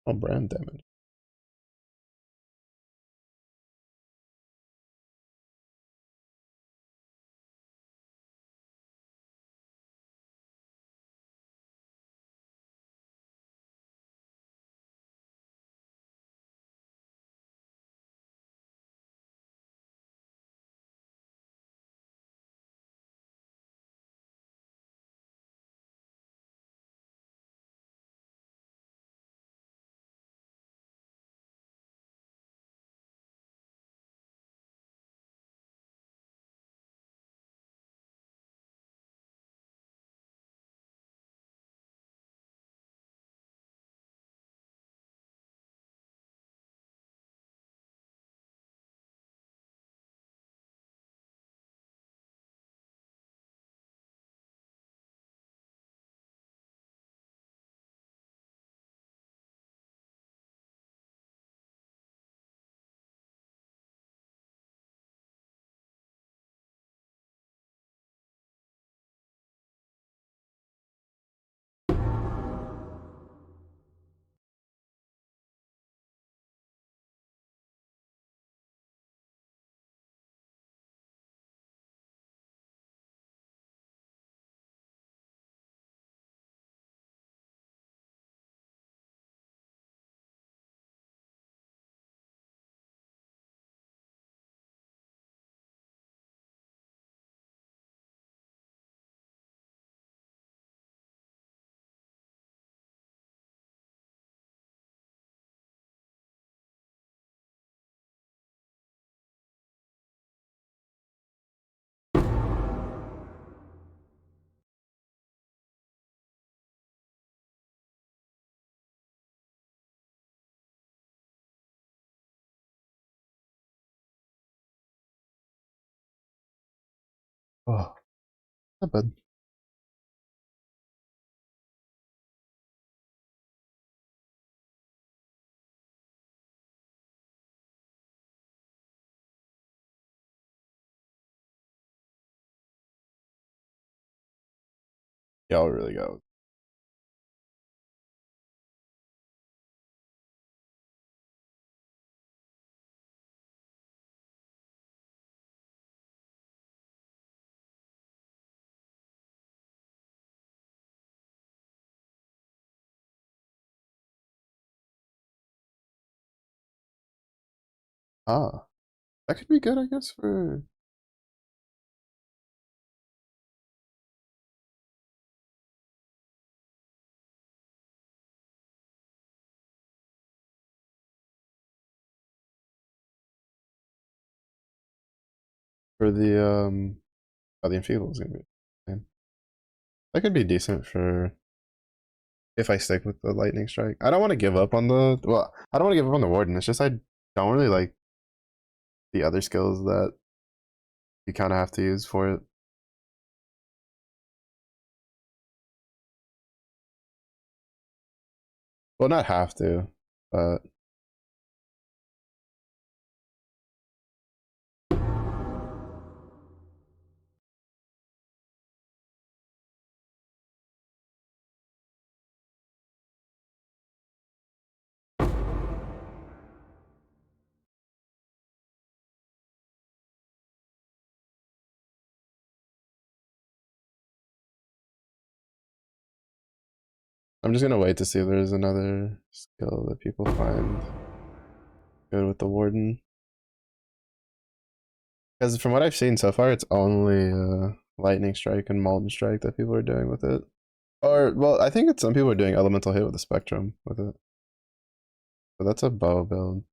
Oh, brand damage. Oh, not bad. Y'all really go. Ah, that could be good, I guess, for the enfeeble is gonna be. Man, that could be decent for if I stick with the lightning strike. I don't want to give up on the well. I don't want to give up on the warden. It's just I don't really like the other skills that you kind of have to use for it. Well, not have to, but I'm just gonna wait to see if there's another skill that people find good with the warden. Because from what I've seen so far, it's only lightning strike and molten strike that people are doing with it. Or well, I think it's some people are doing elemental hit with the spectrum with it. But that's a bow build.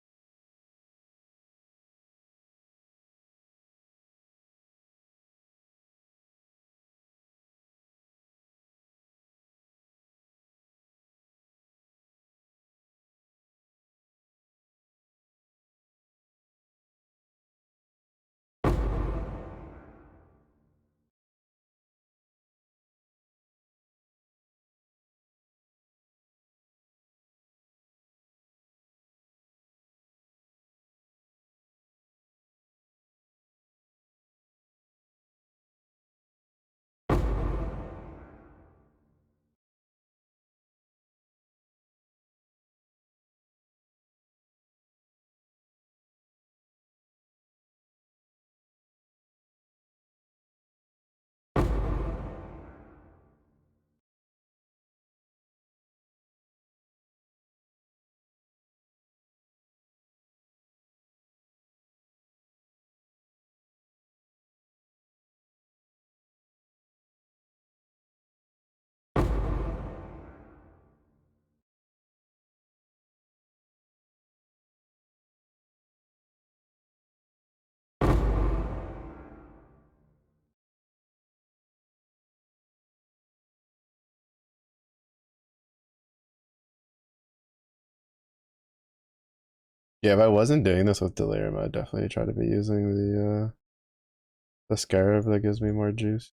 Yeah, if I wasn't doing this with delirium, I'd definitely try to be using the scarab that gives me more juice.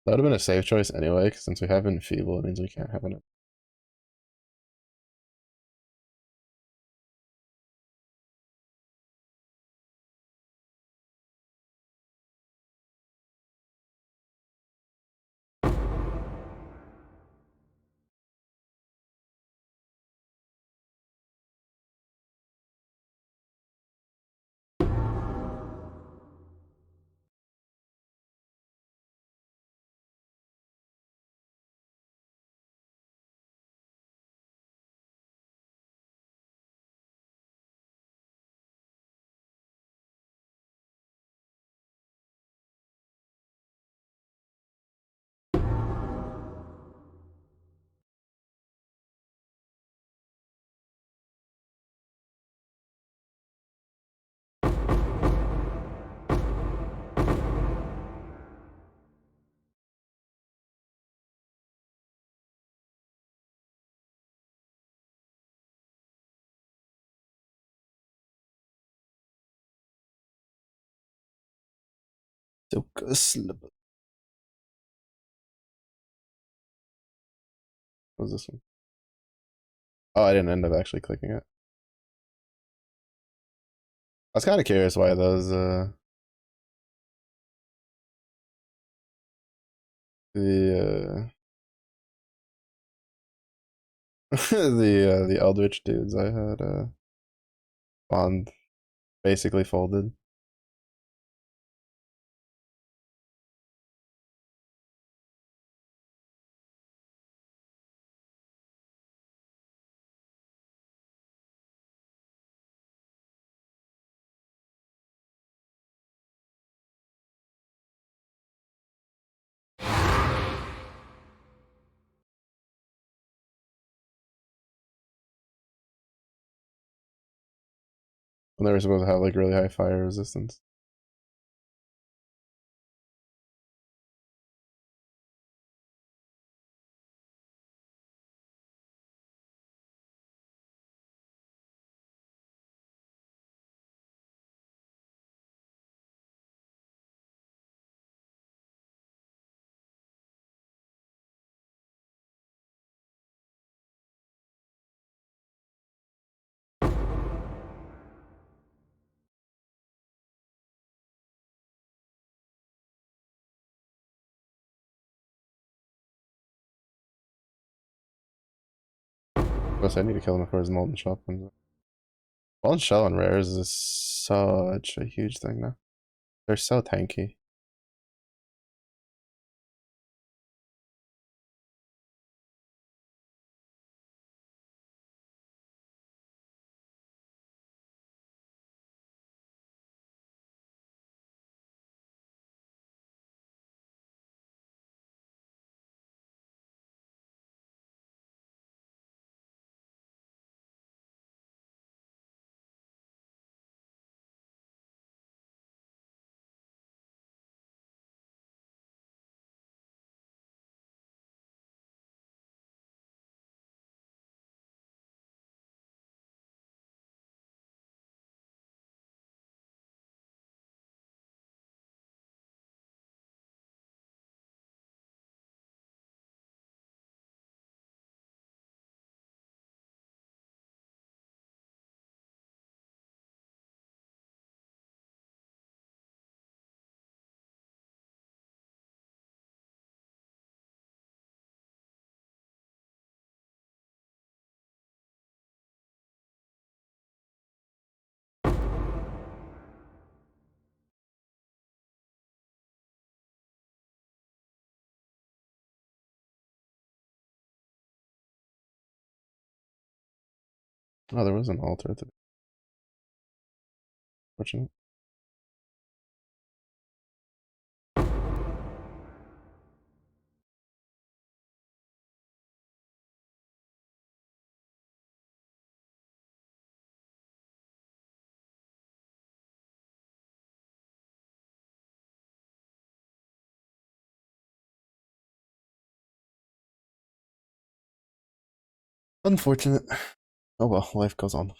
That would have been a safe choice anyway, 'cause since we have enfeeble, it means we can't have an So slip. What was this one? Oh, I didn't end up actually clicking it. I was kind of curious why those the the Eldritch dudes I had on basically folded. And they were supposed to have like really high fire resistance. Plus, I need to kill him before his molten shell comes up. Molten shell and rares is such a huge thing now. They're so tanky. Oh, there was an altar at the fortunate. Unfortunate. Oh well, life goes on.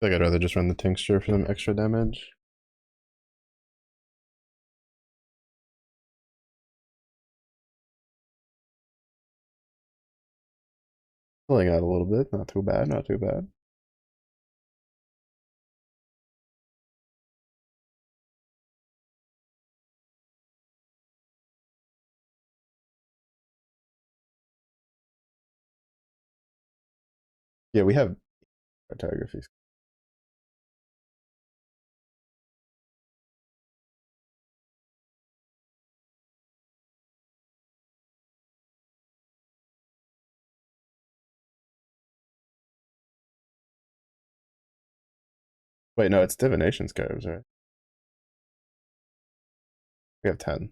Like I'd rather just run the tincture for some extra damage. Pulling out a little bit, not too bad, not too bad. Yeah, we have cartography. Wait, no, it's divination scarves, right? We have 10.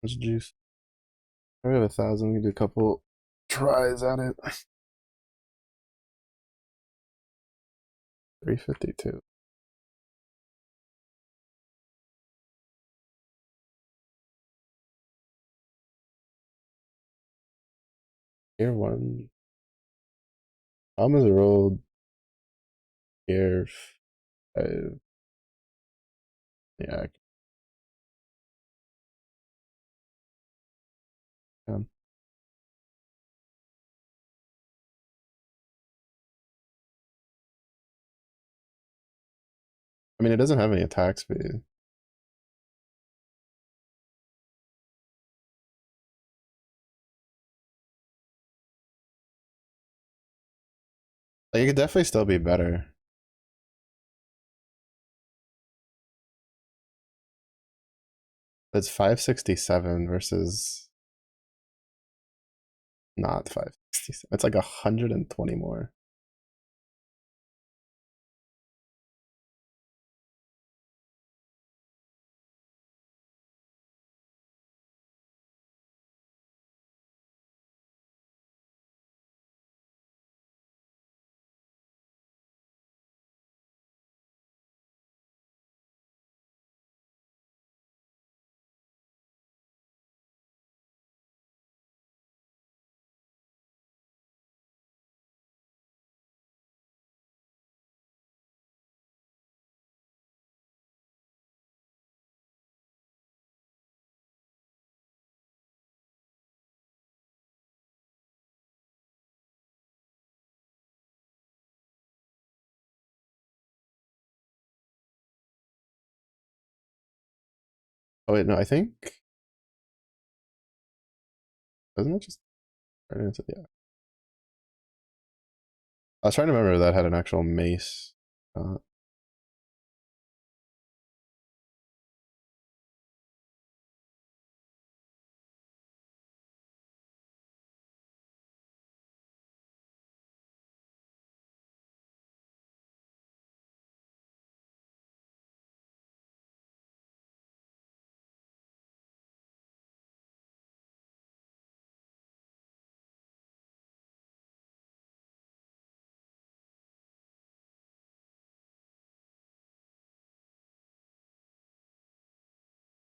What's juice? We have 1,000. We can do a couple tries at it. 352. Gear 1. Almas rolled gear 5. Yeah, I can. I mean, it doesn't have any attack speed. Like, it could definitely still be better. It's 567 versus not 567. It's like 120 more. Oh, wait, no, I think. Doesn't it just. Yeah. I was trying to remember if that had an actual mace. Uh,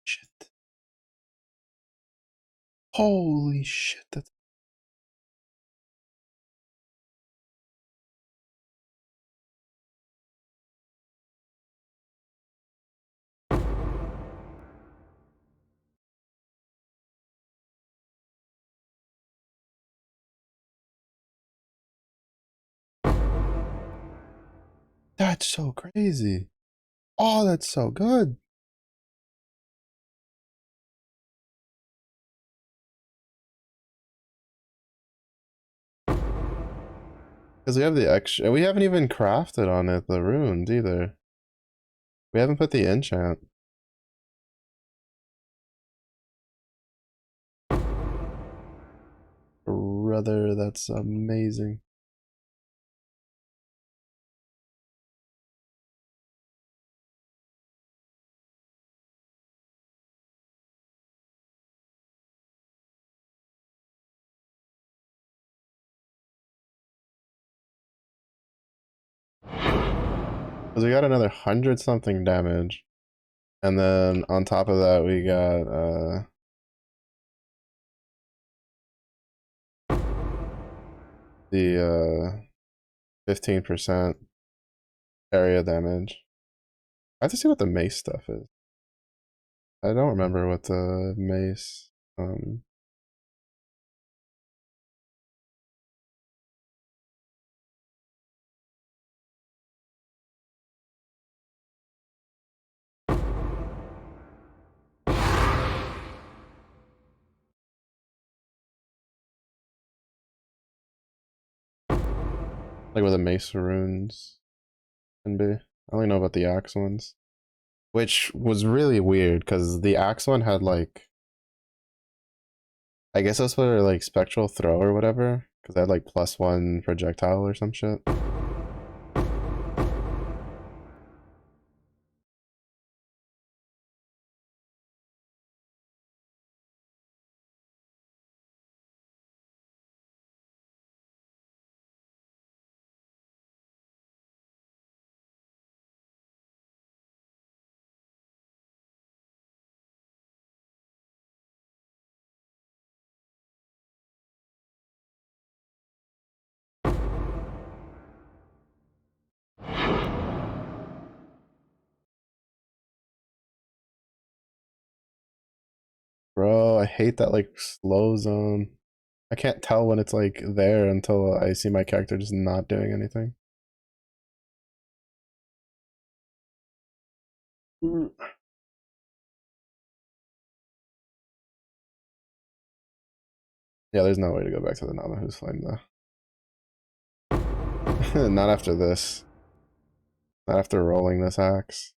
shit. Holy shit. That's That's so crazy. Oh, that's so good. Because we have the extra, and we haven't even crafted on it the runes either. We haven't put the enchant. Brother, that's amazing. Because we got another 100 something damage. And then on top of that, we got the 15% area damage. I have to see what the mace stuff is. I don't remember what the mace. Like what the mace runes can be. I only know about the axe ones. Which was really weird because the axe one had like, I guess that's for like spectral throw or whatever. Because I had like +1 projectile or some shit. Bro, I hate that like slow zone. I can't tell when it's like there until I see my character just not doing anything. Yeah, there's no way to go back to the Namahu's Flame though. Not after this. Not after rolling this axe.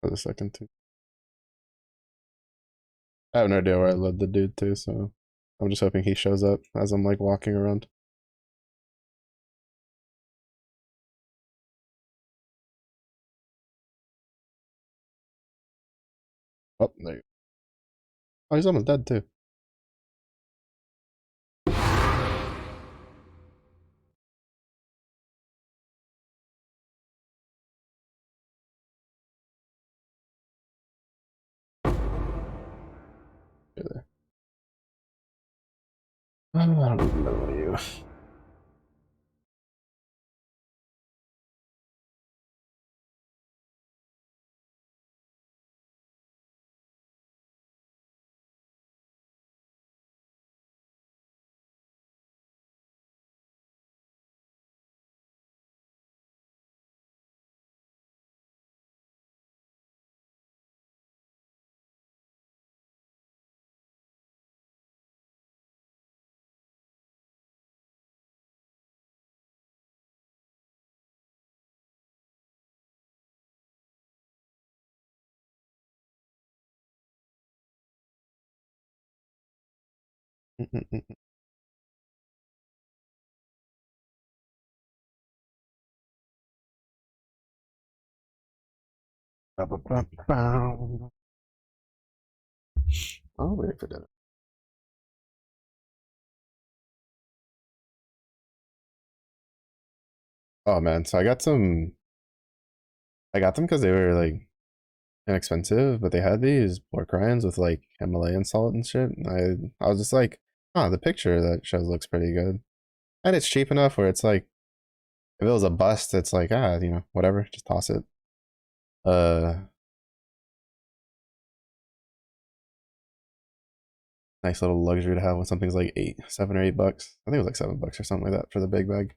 for the second two. I have no idea where I led the dude to, so I'm just hoping he shows up as I'm like walking around. Oh, there you go. Oh, he's almost dead too. There. I don't know you. Oh, wait for dinner. Oh man, so I got them because they were like inexpensive, but they had these pork rinds with like Himalayan salt and shit. And I was just like, oh, the picture that shows looks pretty good. And it's cheap enough where it's like if it was a bust, it's like, whatever, just toss it. Uh Nice little luxury to have when something's like 7 or 8 bucks. I think it was like $7 or something like that for the big bag.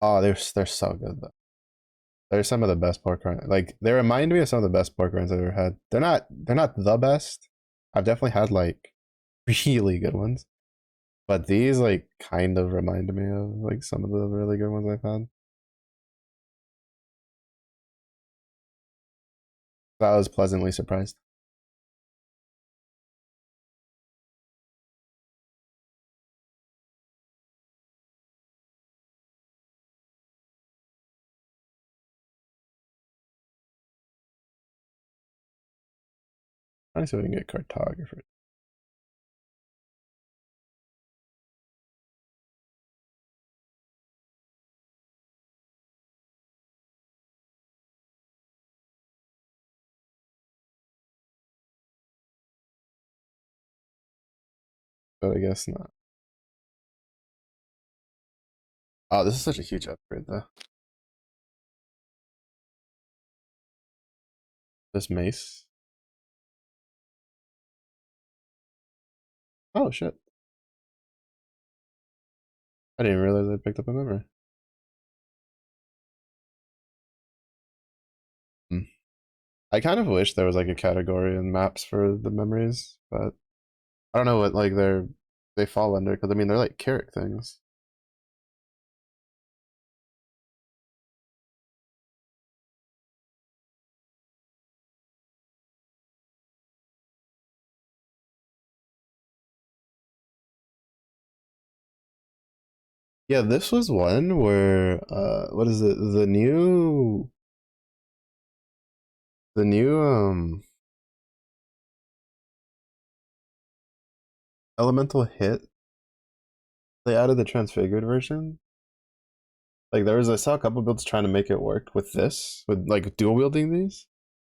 Oh, they're so good though. They're some of the best pork rinds. Like they remind me of some of the best pork rinds I've ever had. They're not the best. I've definitely had like really good ones. But these like kind of remind me of like some of the really good ones I've had. So I was pleasantly surprised. I see if we can get cartographer. But I guess not. Oh, this is such a huge upgrade though. This mace. Oh shit. I didn't realize I picked up a memory. Hmm. I kind of wish there was like a category in maps for the memories, but I don't know what like they fall under because I mean they're like carrot things. Yeah, this was one where what is it? The new elemental hit. They added the transfigured version. Like I saw a couple builds trying to make it work with this, with like dual wielding these.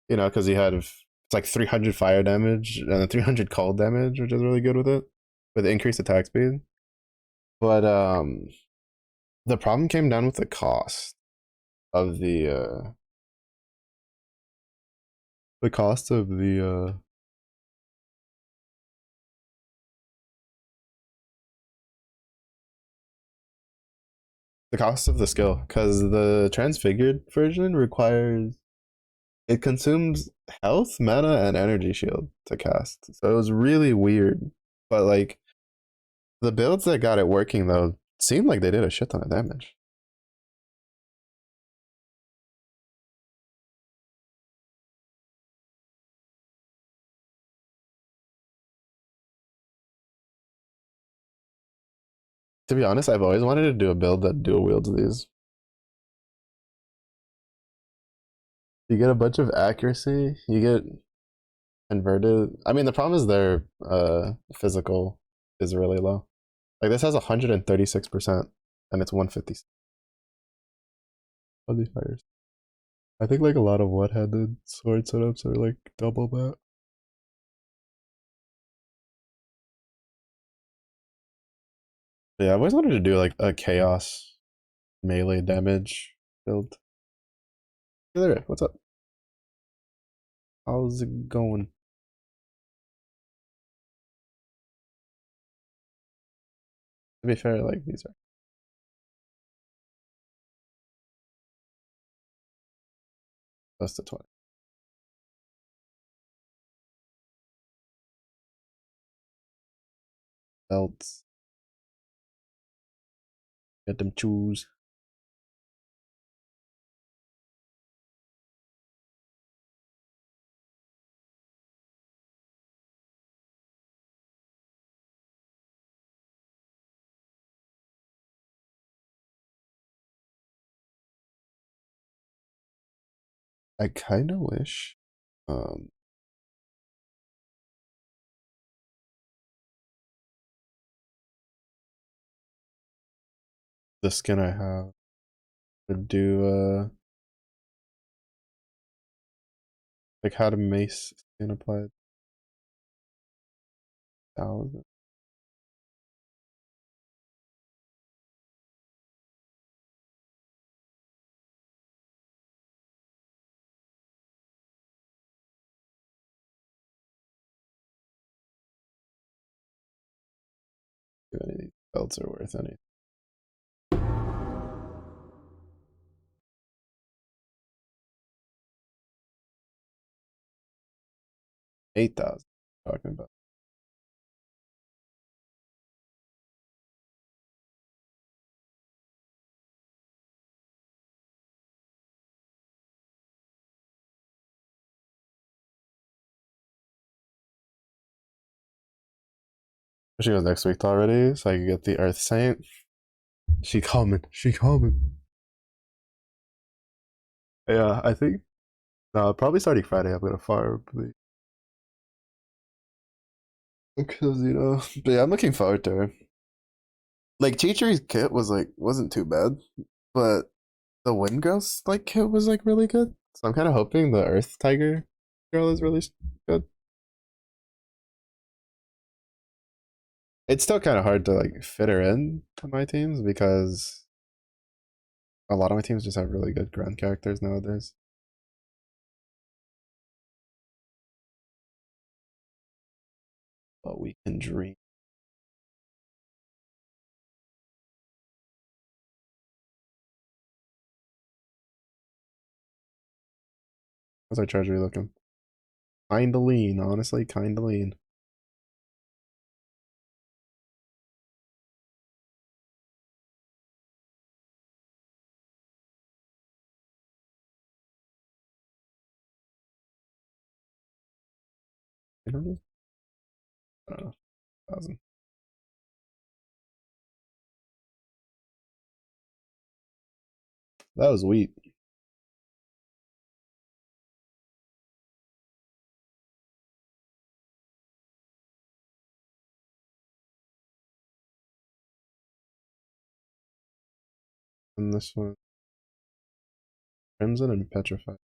Because he had it's like 300 fire damage and then 300 cold damage, which is really good with it, with increased attack speed. But the problem came down with the cost of the cost of the cost of the skill, because the transfigured version requires it consumes health, mana, and energy shield to cast. So it was really weird. But like the builds that got it working though seemed like they did a shit ton of damage. To be honest, I've always wanted to do a build that dual wields these. You get a bunch of accuracy. You get converted. I mean, the problem is their physical is really low. Like this has 136%, and it's 150 on these fires. I think like a lot of one-handed sword setups are like double that. But yeah, I've always wanted to do like a chaos melee damage build. Hey there, what's up? How's it going? To be fair, like these are close to 20. Belts. Get them choose. I kind of wish um the skin I have would do like how to mace skin applied 1,000. If any of these belts are worth any. 8,000. Talking about. She goes next week already, so I can get the Earth Saint. She coming. She coming. Yeah, I think. No, probably starting Friday. I'm gonna fire because But yeah, I'm looking forward to her. Like Chichiri's kit was like wasn't too bad, but the Wind Girl's like kit was like really good. So I'm kind of hoping the Earth Tiger girl is really good. It's still kind of hard to like fit her in to my teams because a lot of my teams just have really good ground characters nowadays. But we can dream. How's our treasury looking? Kinda lean, honestly, kinda lean. I don't know. I don't know. 1,000. That was wheat. And this one, crimson and petrified.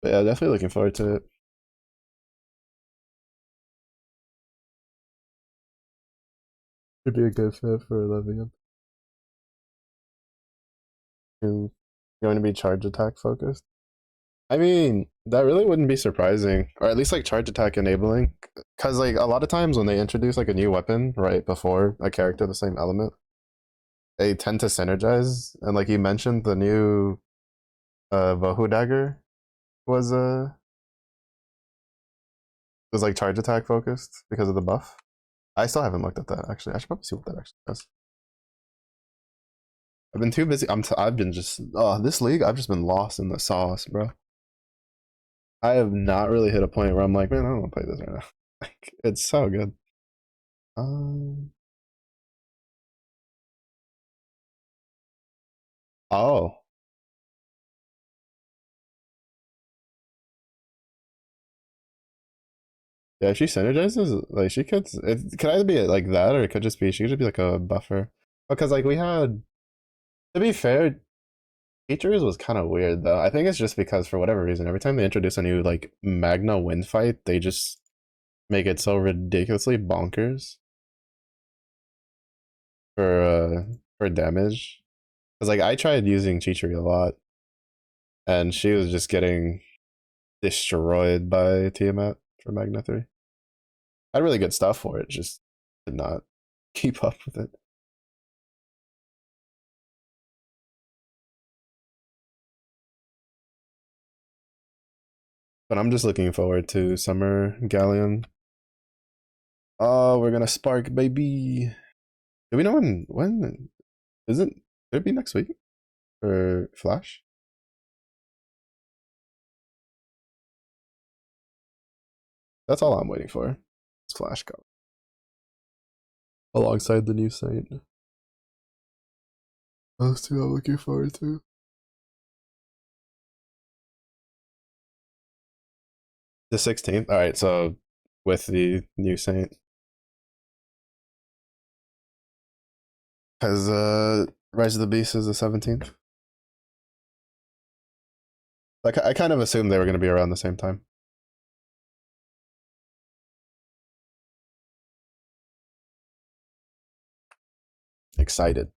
But yeah, definitely looking forward to it. Could be a good fit for Levian. And going to be charge attack focused. I mean, that really wouldn't be surprising, or at least like charge attack enabling, because like a lot of times when they introduce like a new weapon right before a character of the same element, they tend to synergize. And like you mentioned, the new Vohu dagger was was like charge attack focused because of the buff. I still haven't looked at that actually. I should probably see what that actually does. I've been too busy. I've been just this league. I've just been lost in the sauce, bro. I have not really hit a point where I'm like, man, I don't want to play this right now. Like, it's so good. Um. Oh. Yeah, if she synergizes, like she could. It could either be like that, or it could just be she could just be like a buffer. Because like we had, to be fair, Features was kind of weird though. I think it's just because for whatever reason, every time they introduce a new like Magna wind fight, they just make it so ridiculously bonkers for damage. Because like I tried using Chichiri a lot, and she was just getting destroyed by Tiamat for Magna 3. I had really good stuff for it, just did not keep up with it. But I'm just looking forward to Summer Galleon. Oh, we're gonna spark, baby. Do we know when is it? Could it be next week for Flash? That's all I'm waiting for. It's Flash come alongside the new Saint. Those two I'm looking forward to. The 16th. All right, so with the new Saint, because Rise of the Beast is the 17th. Like I kind of assumed they were going to be around the same time. Excited.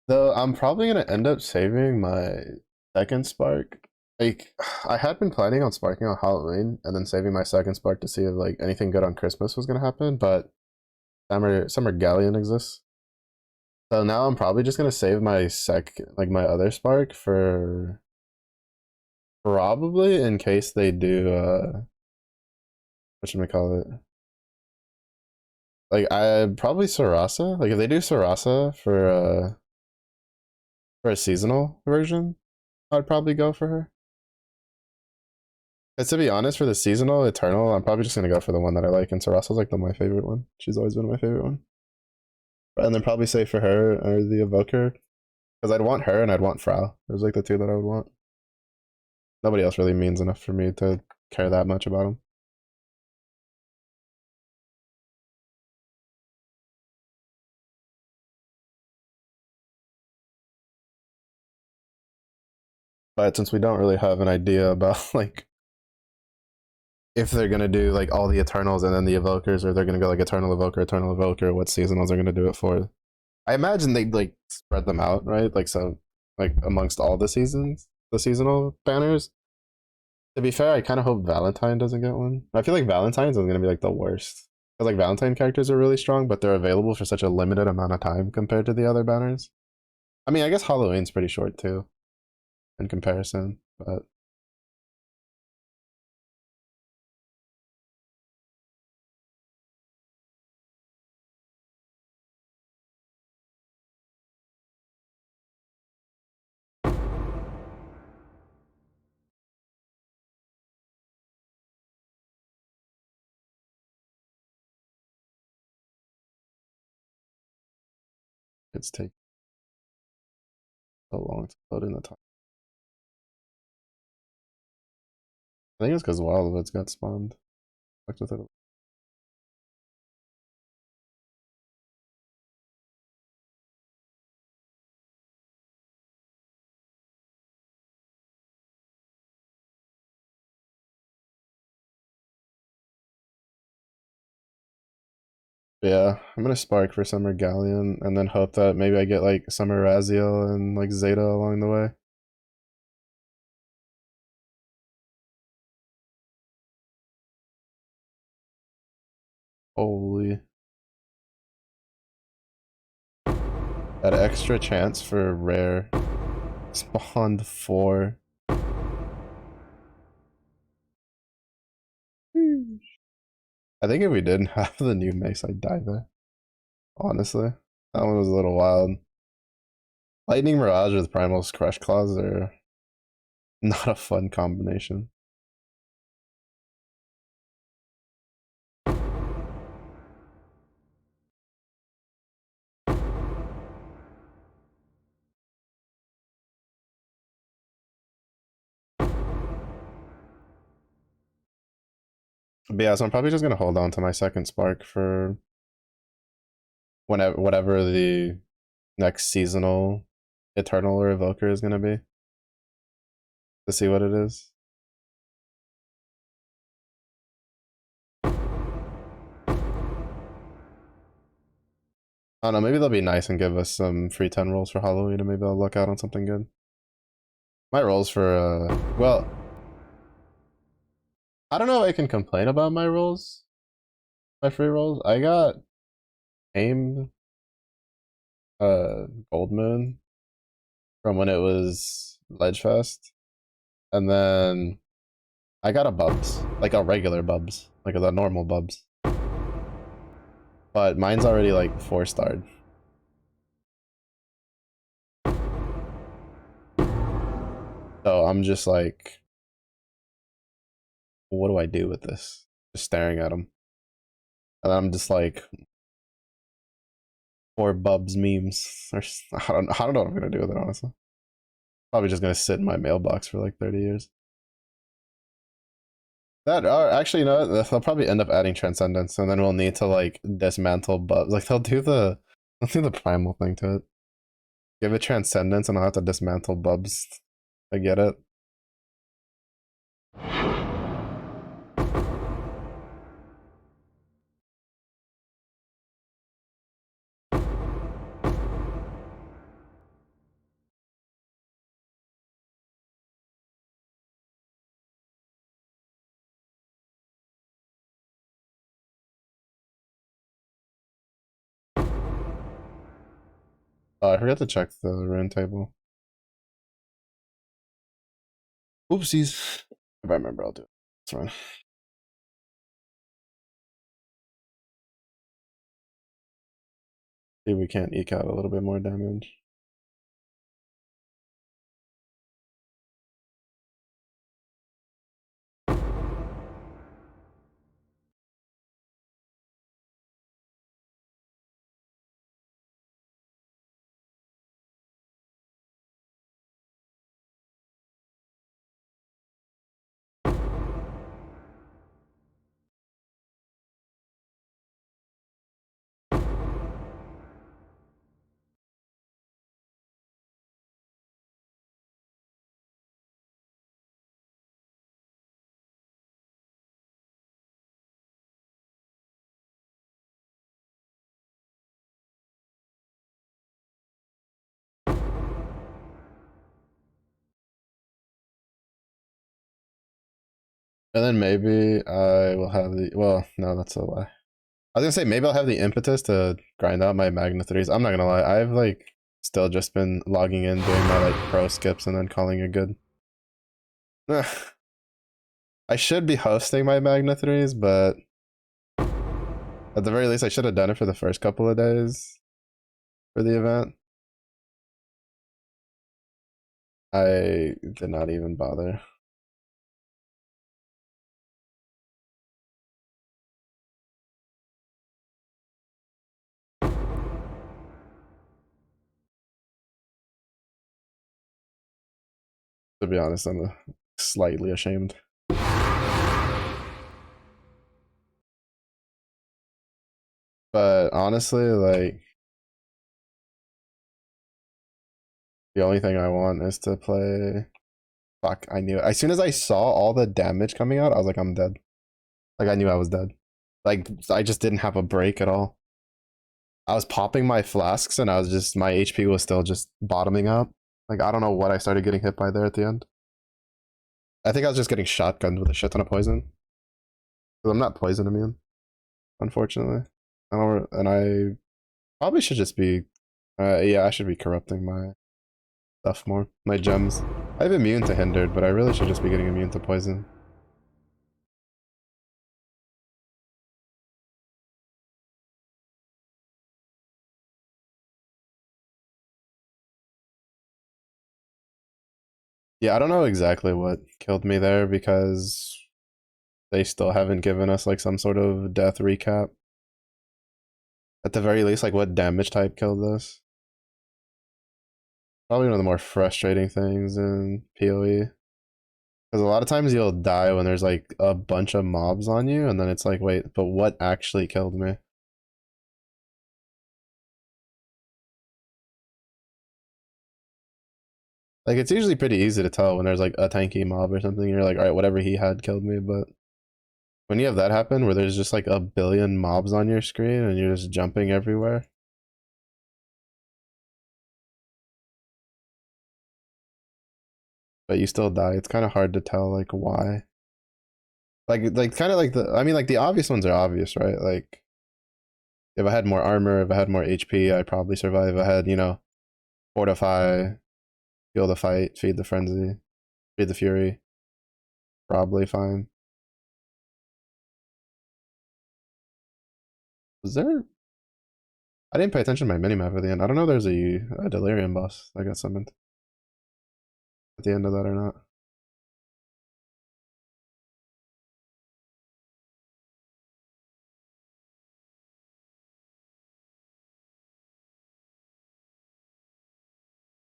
Though I'm probably gonna end up saving my second spark. Like I had been planning on sparking on Halloween and then saving my second spark to see if like anything good on Christmas was gonna happen, but Summer Galleon exists. So now I'm probably just gonna save my my other spark for probably in case they do what should we call it? Like I probably Sarasa. Like if they do Sarasa for a seasonal version, I'd probably go for her. And to be honest, for the seasonal Eternal, I'm probably just gonna go for the one that I like, and Sarasa's like my favorite one. She's always been my favorite one. And then probably say for her or the Evoker, because I'd want her and I'd want Frau. Those like the two that I would want. Nobody else really means enough for me to care that much about them. But since we don't really have an idea about like if they're gonna do like all the Eternals and then the Evokers, or they're gonna go like Eternal Evoker, what seasonals they're gonna do it for. I imagine they'd like spread them out, right? Like so, like amongst all the seasons, the seasonal banners. To be fair, I kind of hope Valentine doesn't get one. I feel like Valentine's is gonna be like the worst. Because like Valentine characters are really strong, but they're available for such a limited amount of time compared to the other banners. I mean, I guess Halloween's pretty short too, in comparison, but it's taking so long to load in the time. I think it's because Wildwood's got spawned. Fucked with it. Yeah, I'm gonna spark for Summer Galleon and then hope that maybe I get like Summer Raziel and like Zeta along the way. Holy. That extra chance for rare. Spawned 4. I think if we didn't have the new mix, I'd die there. Honestly, that one was a little wild. Lightning Mirage with Primal's Crush Claws are not a fun combination. But yeah, so I'm probably just gonna hold on to my second spark for whenever whatever the next seasonal Eternal or Evoker is gonna be to see what it is. I don't know, maybe they'll be nice and give us some free 10 rolls for Halloween and maybe I'll luck out on something good. My rolls for, well, I don't know if I can complain about my rolls, my free rolls. I got AIM, Gold Moon from when it was Ledgefest. And then I got a Bubs, like a regular Bubs, like a normal Bubs. But mine's already like 4-starred. So I'm just like, what do I do with this? Just staring at them. And I'm just like, or Bubs memes. Or, I don't know what I'm going to do with it, honestly. Probably just going to sit in my mailbox for like 30 years. That, actually, you know what? They'll probably end up adding Transcendence, and then we'll need to like dismantle Bubs. Like they'll do the primal thing to it. Give it Transcendence, and I'll have to dismantle Bubs. I get it. Oh, I forgot to check the rune table. Oopsies. If I remember, I'll do it. It's fine. See if we can't eke out a little bit more damage. And then maybe I will have the, well, no, that's a lie. I was gonna say maybe I'll have the impetus to grind out my Magna 3s. I'm not gonna lie, I've like still just been logging in, doing my like pro skips, and then calling it good. I should be hosting my Magna 3s, but at the very least I should have done it for the first couple of days for the event. I did not even bother. To be honest, I'm slightly ashamed. But honestly, like, the only thing I want is to play. Fuck, I knew it. As soon as I saw all the damage coming out, I was like, I'm dead. Like, I knew I was dead. Like, I just didn't have a break at all. I was popping my flasks and I was just, my HP was still just bottoming out. Like, I don't know what I started getting hit by there at the end. I think I was just getting shotgunned with a shit ton of poison. Because I'm not poison immune, unfortunately. I don't, and I probably should just be, yeah, I should be corrupting my stuff more. My gems. I have immune to hindered, but I really should just be getting immune to poison. Yeah, I don't know exactly what killed me there because they still haven't given us like some sort of death recap. At the very least, like what damage type killed us. Probably one of the more frustrating things in PoE. Because a lot of times you'll die when there's like a bunch of mobs on you, and then it's like, wait, but what actually killed me? Like it's usually pretty easy to tell when there's like a tanky mob or something. You're like, all right, whatever he had killed me. But when you have that happen, where there's just like a billion mobs on your screen and you're just jumping everywhere, but you still die, it's kind of hard to tell like why. Like kind of like the, I mean, like the obvious ones are obvious, right? Like if I had more armor, if I had more HP, I'd probably survive. If I had, fortify, heal the fight, feed the frenzy, feed the fury, probably fine. Was there? I didn't pay attention to my minimap at the end. I don't know if there's a delirium boss that got summoned at the end of that or not.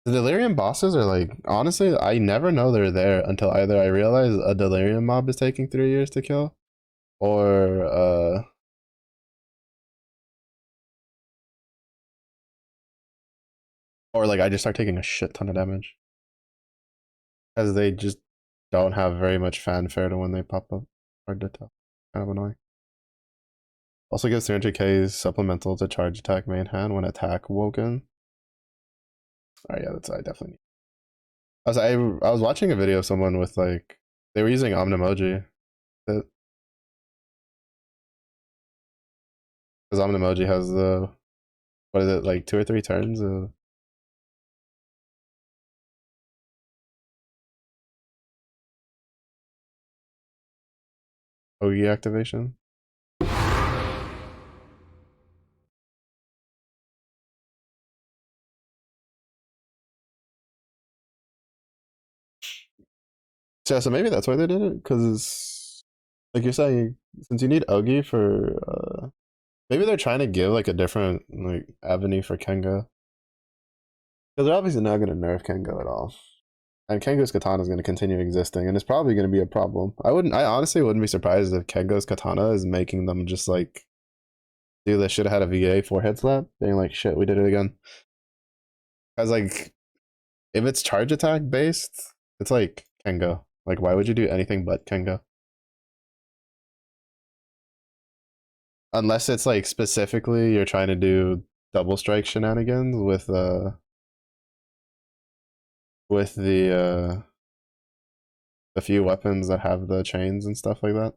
The delirium bosses are like, honestly, I never know they're there until either I realize a delirium mob is taking 3 years to kill, or like I just start taking a shit ton of damage as they just don't have very much fanfare to when they pop up. Hard to tell. Kind of annoying. Also gives 300k supplemental to charge attack main hand when attack woken. Oh yeah, that's I definitely need. I was watching a video of someone with like they were using Omnimoji. Because Omnimoji has the what is it like 2 or 3 turns of Ogi activation. So, yeah, so maybe that's why they did it, because like you're saying, since you need Ogi for maybe they're trying to give like a different like avenue for Kenga. Because they're obviously not gonna nerf Kengo at all. And Kengo's katana is going to continue existing, and it's probably going to be a problem. I honestly wouldn't be surprised if Kengo's katana is making them just like, dude, they should have had a VA forehead slap, being like, shit, we did it again. Because like, if it's charge attack based, it's like Kengo. Like, why would you do anything but Kengo? Unless it's like specifically you're trying to do double strike shenanigans with the few weapons that have the chains and stuff like that.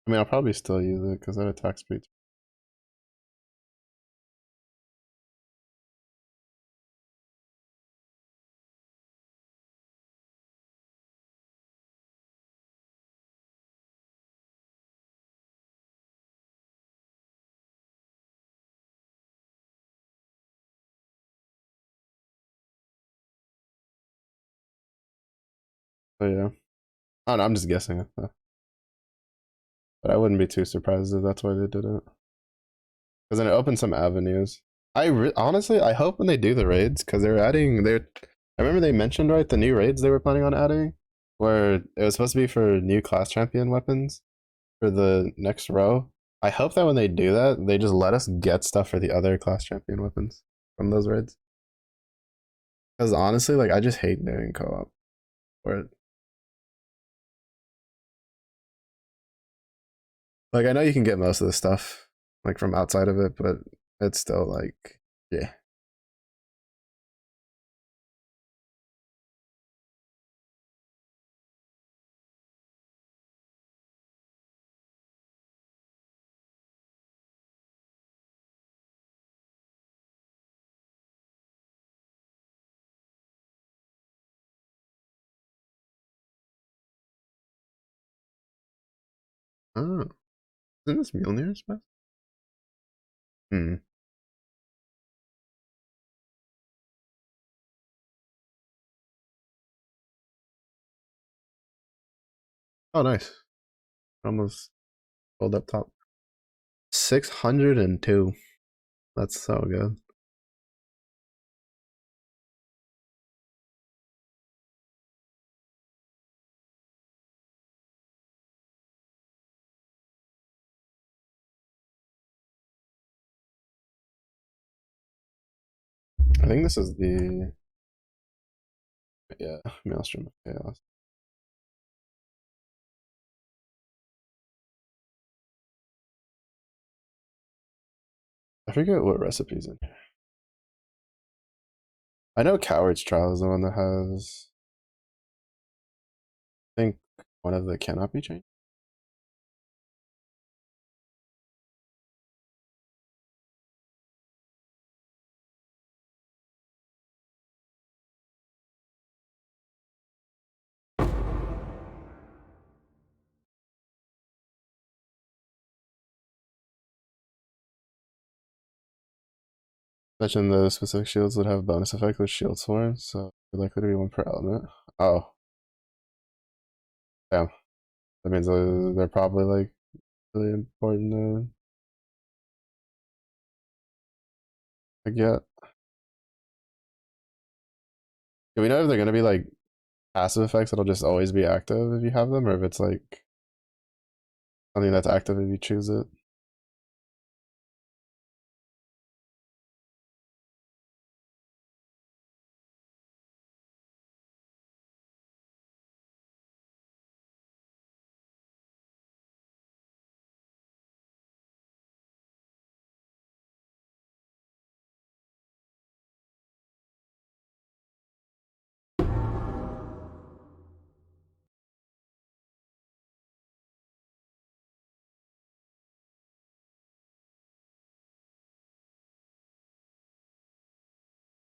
I mean, I'll probably still use it because that attack speed. So yeah, I don't know, I'm just guessing, but I wouldn't be too surprised if that's why they did it. Because then it opens some avenues. Honestly, I hope when they do the raids, because they're adding, I remember they mentioned right the new raids they were planning on adding, where it was supposed to be for new class champion weapons for the next row. I hope that when they do that, they just let us get stuff for the other class champion weapons from those raids. Because honestly, like I just hate doing co-op. Where like I know you can get most of the stuff like from outside of it, but it's still like yeah. Oh, isn't this Mjolnir's best? Hmm. Oh, nice. Almost pulled up top. 602. That's so good. I think this is the, yeah, Maelstrom of Chaos. I forget what recipe's in here. I know Coward's Trial is the one that has, I think, one of the cannot be changed. Mention the specific shields that have bonus effect with shield swords, so you're likely to be one per element. Oh, damn. That means they're probably like really important to get. Do we know if they're gonna be like passive effects that'll just always be active if you have them, or if it's like something that's active if you choose it?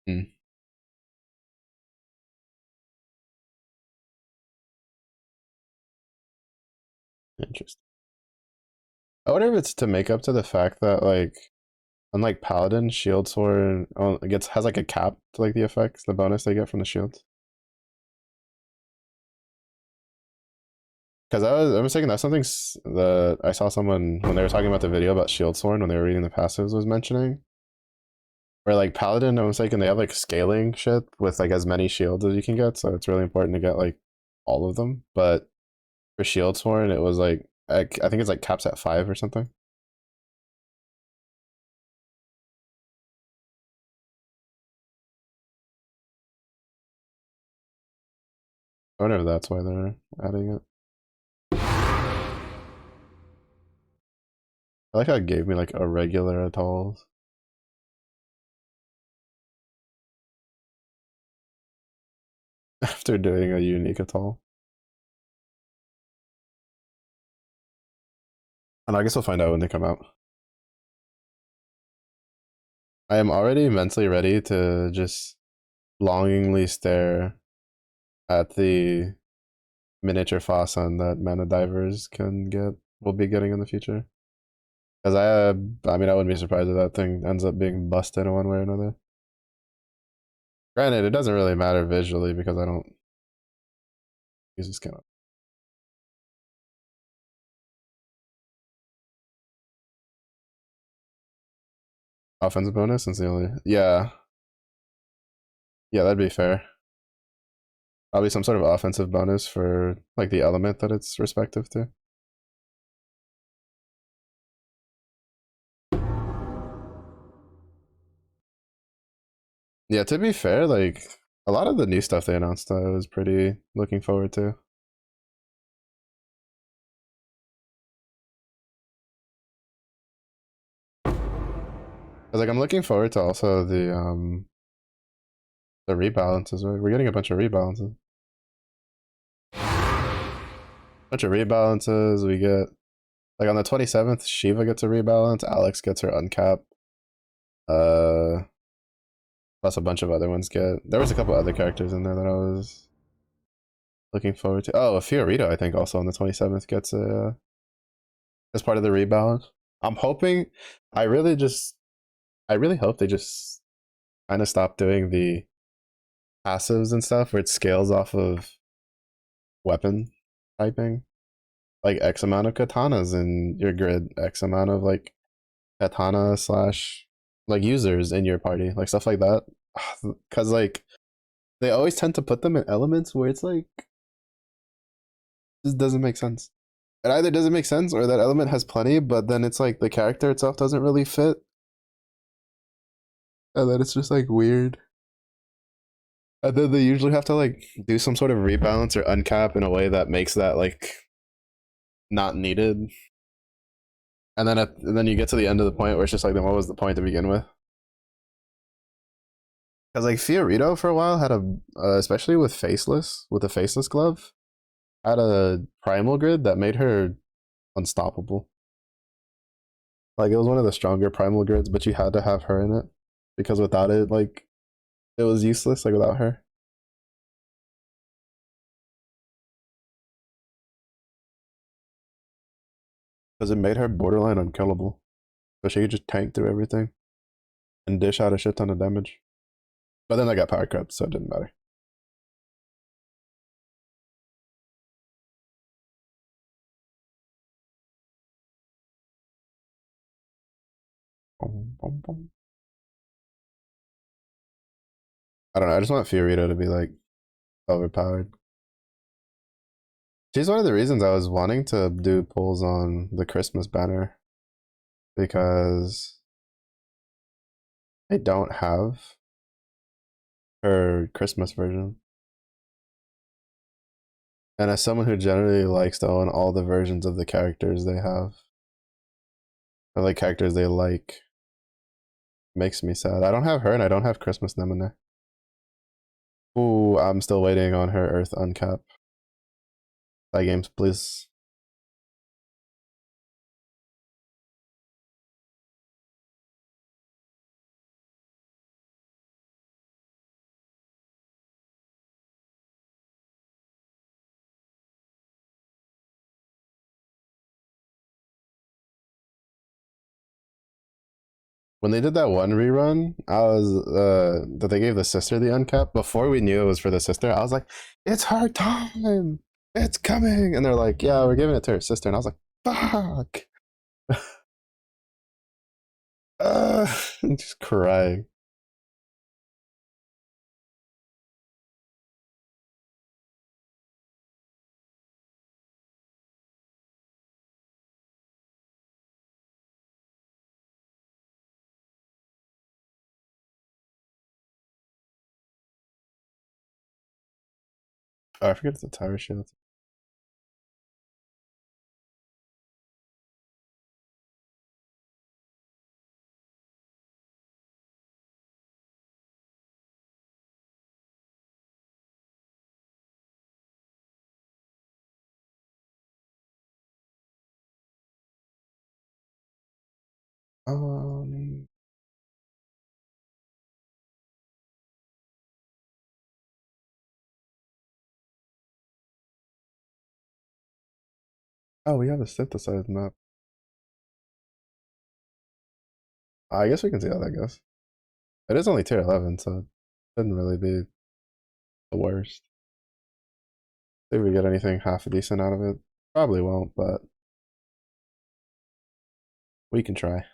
Hmm. Interesting. I wonder if it's to make up to the fact that like unlike Paladin, Shield Sword gets has like a cap to like the effects, the bonus they get from the shields. Because I was thinking that's something that I saw someone when they were talking about the video about Shield Sword when they were reading the passives was mentioning. Where like Paladin, I was thinking they have like scaling shit with like as many shields as you can get, so it's really important to get like all of them. But for Shield Sword, it was like I think it's like caps at 5 or something. I wonder if that's why they're adding it. I like how it gave me like a regular atolls after doing a unique atoll. And I guess we'll find out when they come out. I am already mentally ready to just longingly stare at the miniature Fossan that mana divers can get will be getting in the future. Because I mean, I wouldn't be surprised if that thing ends up being busted in one way or another. Granted, it doesn't really matter visually because I don't use this kind of offensive bonus since the only yeah that'd be fair. Probably some sort of offensive bonus for like the element that it's respective to. Yeah, to be fair, like a lot of the new stuff they announced, I was pretty looking forward to. 'Cause, like I'm looking forward to also the rebalances. Right, we're getting a bunch of rebalances. Bunch of rebalances. We get like on the 27th, Shiva gets a rebalance. Alex gets her uncap. Uh, Plus a bunch of other ones get. There was a couple other characters in there that I was looking forward to. Oh, Fiorito, I think also on the 27th gets a as part of the rebalance. I'm hoping. I really just. I really hope they just kind of stop doing the passives and stuff where it scales off of weapon typing. Like X amount of katanas in your grid, X amount of like katana slash like users in your party, like stuff like that. Because like they always tend to put them in elements where it's like this doesn't make sense. It either doesn't make sense or that element has plenty, but then it's like the character itself doesn't really fit, and then it's just like weird. And then they usually have to like do some sort of rebalance or uncap in a way that makes that like not needed. And then you get to the end of the point where it's just like, then what was the point to begin with? Because like Fiorito for a while had a, especially with the faceless glove, had a primal grid that made her unstoppable. Like it was one of the stronger primal grids, but you had to have her in it because without it, like it was useless. Like without her, because it made her borderline unkillable. So she could just tank through everything and dish out a shit ton of damage. But then I got power crept, so it didn't matter. I don't know. I just want Fiorito to be like overpowered. She's one of the reasons I was wanting to do polls on the Christmas banner because I don't have her Christmas version. And as someone who generally likes to own all the versions of the characters they have, or like characters they like, makes me sad. I don't have her and I don't have Christmas Nemone. Ooh, I'm still waiting on her Earth uncap. Play games, please. When they did that one rerun, I was that they gave the sister the uncap. Before we knew it was for the sister, I was like, "It's her time, it's coming!" And they're like, "Yeah, we're giving it to her sister." And I was like, "Fuck!" Just crying. Oh, I forget it's a tire shield. Um. Oh, we have a synthesized map. I guess we can see how that goes. It is only tier 11, so it shouldn't really be the worst. See if we get anything half decent out of it. Probably won't, but we can try.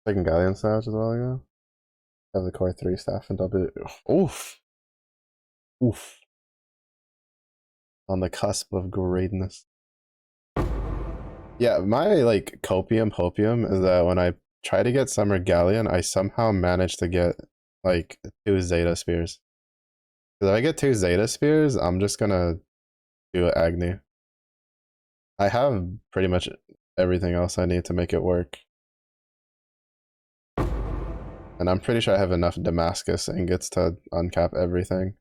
Second Galleon Savage as well ago. Have the core 3 staff and W. Oof. Oof. On the cusp of greatness. Yeah, my like copium hopium is that when I try to get Summer Galleon, I somehow manage to get like 2 Zeta Spears. Because if I get 2 Zeta Spears, I'm just gonna do Agni. I have pretty much everything else I need to make it work. And I'm pretty sure I have enough Damascus ingots to uncap everything.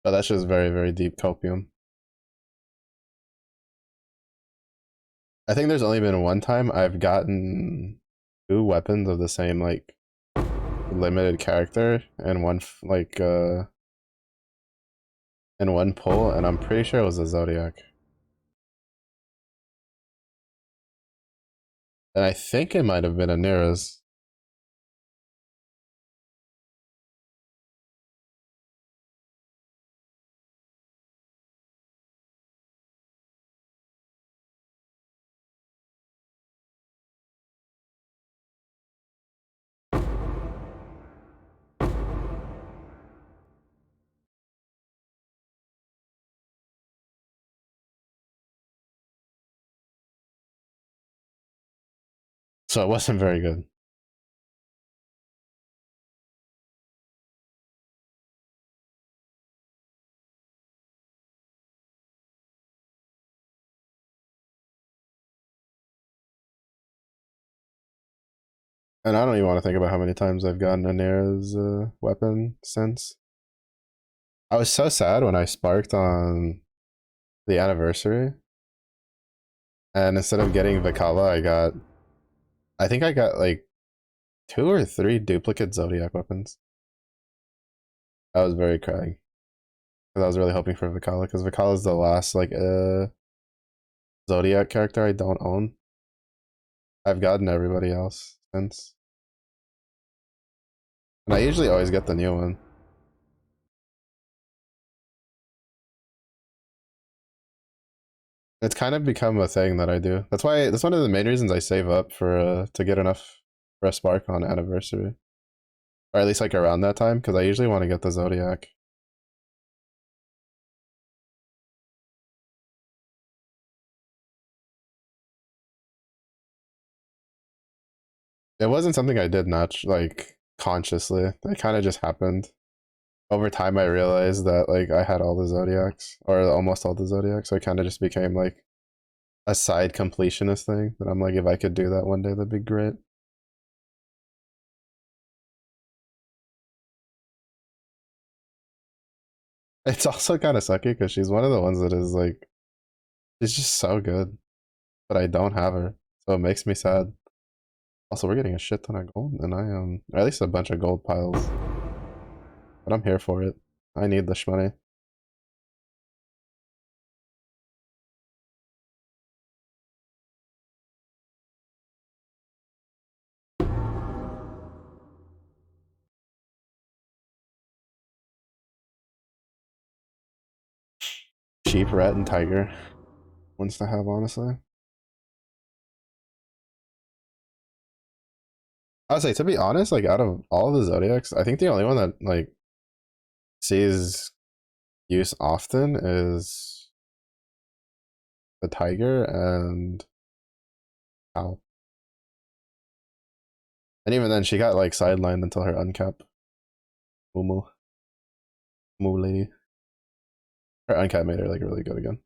But that's just very, very deep copium. I think there's only been one time I've gotten 2 weapons of the same like limited character and one in one pull, and I'm pretty sure it was a Zodiac. And I think it might have been a Nira's. So it wasn't very good. And I don't even want to think about how many times I've gotten a Nira's weapon since. I was so sad when I sparked on the anniversary, and instead of getting Vikala, I think I got like 2 or 3 duplicate Zodiac weapons. I was very crying because I was really hoping for Vikala, because Vikala is the last like Zodiac character I don't own. I've gotten everybody else since, and I usually always get the new one. It's kind of become a thing that I do. That's one of the main reasons I save up for to get enough for a spark on anniversary, or at least like around that time, because I usually want to get the Zodiac. It wasn't something I did like consciously. It kind of just happened. Over time, I realized that like I had all the Zodiacs, or almost all the Zodiacs, so it kind of just became like a side completionist thing. That I'm like, if I could do that one day, that'd be great. It's also kind of sucky because she's one of the ones that is like, she's just so good, but I don't have her, so it makes me sad. Also, we're getting a shit ton of gold, and I am, or at least a bunch of gold piles, but I'm here for it. I need the shmoney. Sheep, rat, and tiger ones to have, honestly. I would say, to be honest, like out of all of the Zodiacs, I think the only one that like sees use often is the tiger and Owl. And even then, she got like sidelined until her uncap. Moo moo lady. Her uncap made her like really good again.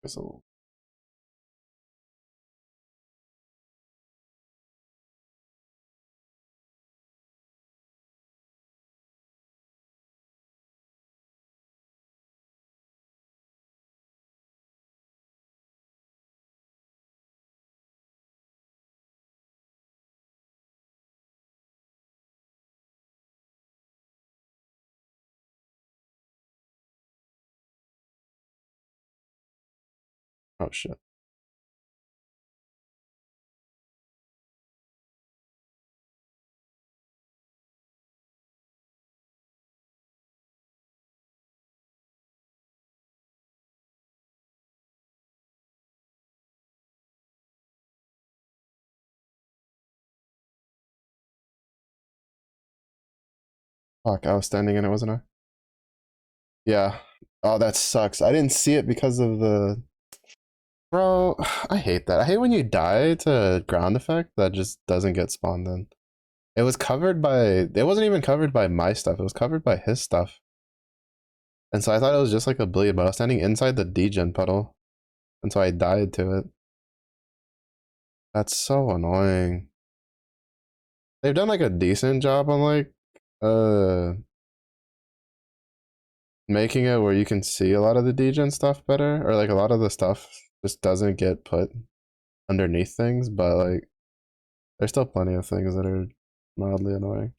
So, oh shit. Fuck, I was standing in it, wasn't I? Yeah. Oh, that sucks. I didn't see it because of the. Bro, I hate that. I hate when you die to ground effect that just doesn't get spawned in. It was covered by. It wasn't even covered by my stuff. It was covered by his stuff. And so I thought it was just like a bleed, but I was standing inside the degen puddle. And so I died to it. That's so annoying. They've done like a decent job on like uh making it where you can see a lot of the degen stuff better, or like a lot of the stuff just doesn't get put underneath things, but like there's still plenty of things that are mildly annoying.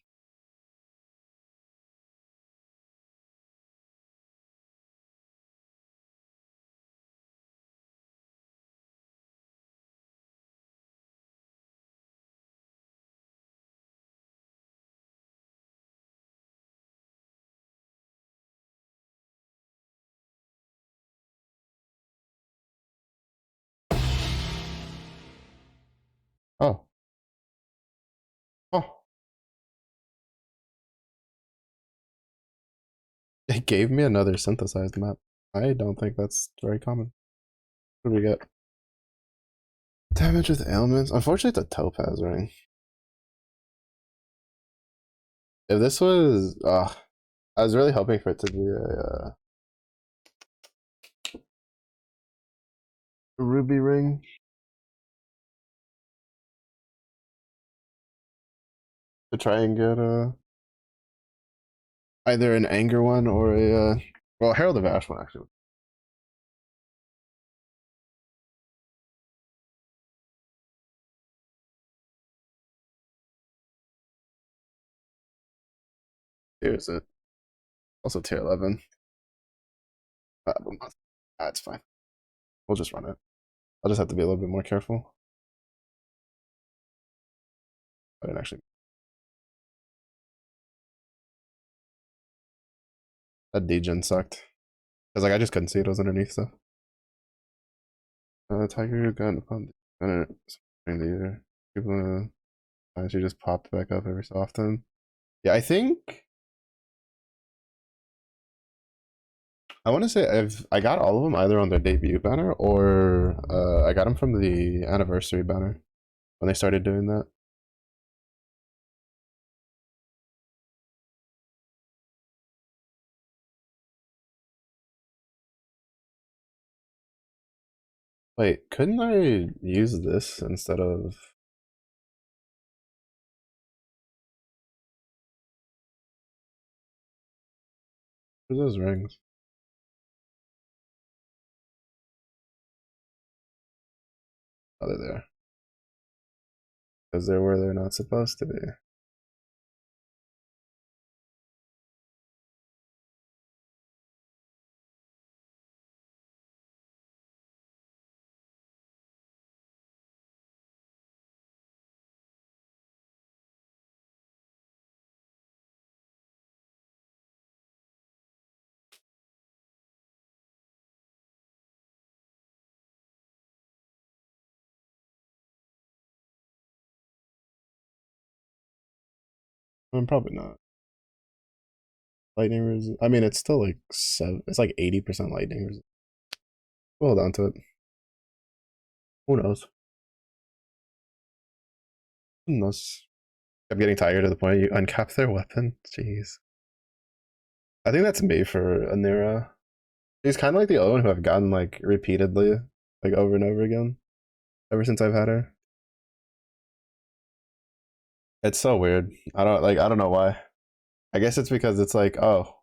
Oh, oh, it gave me another synthesized map. I don't think that's very common. What do we get? Damage with ailments. Unfortunately, it's a topaz ring. If this was, I was really hoping for it to be a ruby ring. To try and get either an anger one or a well, Herald of Ash one actually. Here's it. Also tier 11. It's fine. We'll just run it. I'll just have to be a little bit more careful. I didn't actually. That degen sucked. Cause like I just couldn't see it was underneath stuff. Tiger gun upon the year. People she just popped back up every so often. Yeah, I think I want to say I got all of them either on their debut banner or I got them from the anniversary banner when they started doing that. Wait, couldn't I use this instead of where's those rings? Oh, they're there. Because they're where they're not supposed to be. I mean, probably not. Lightning resist. I mean, it's still like it's like 80% lightning resist. Hold on to it. Who knows? Who knows? I'm getting tired to the point you uncap their weapon. Jeez. I think that's me for Anira. She's kind of like the other one who I've gotten like repeatedly, like over and over again, ever since I've had her. It's so weird. I don't know why. I guess it's because it's like, oh,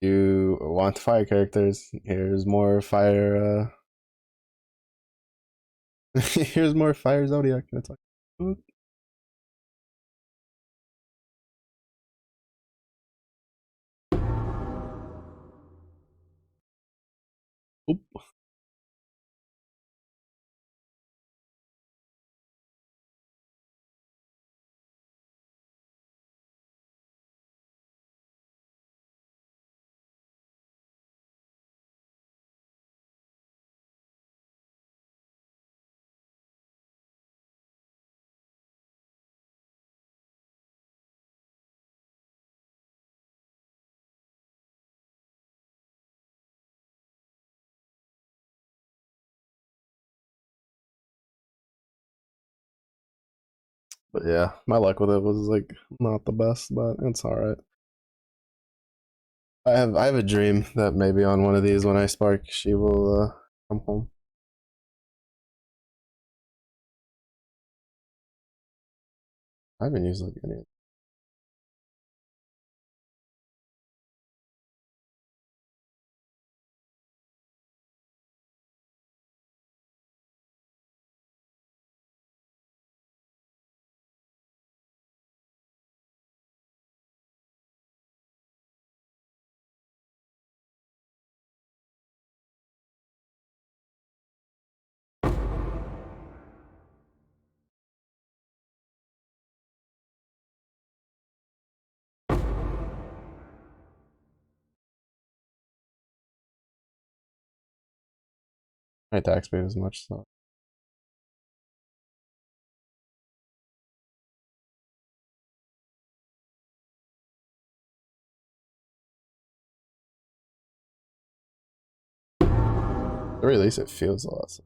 you want fire characters. Here's more fire here's more fire zodiac. And it's like oop, oop. But yeah, my luck with it was like not the best, but it's alright. I have a dream that maybe on one of these when I spark she will come home. I haven't used like any. My attack speed as much, so at the very least it feels a lot.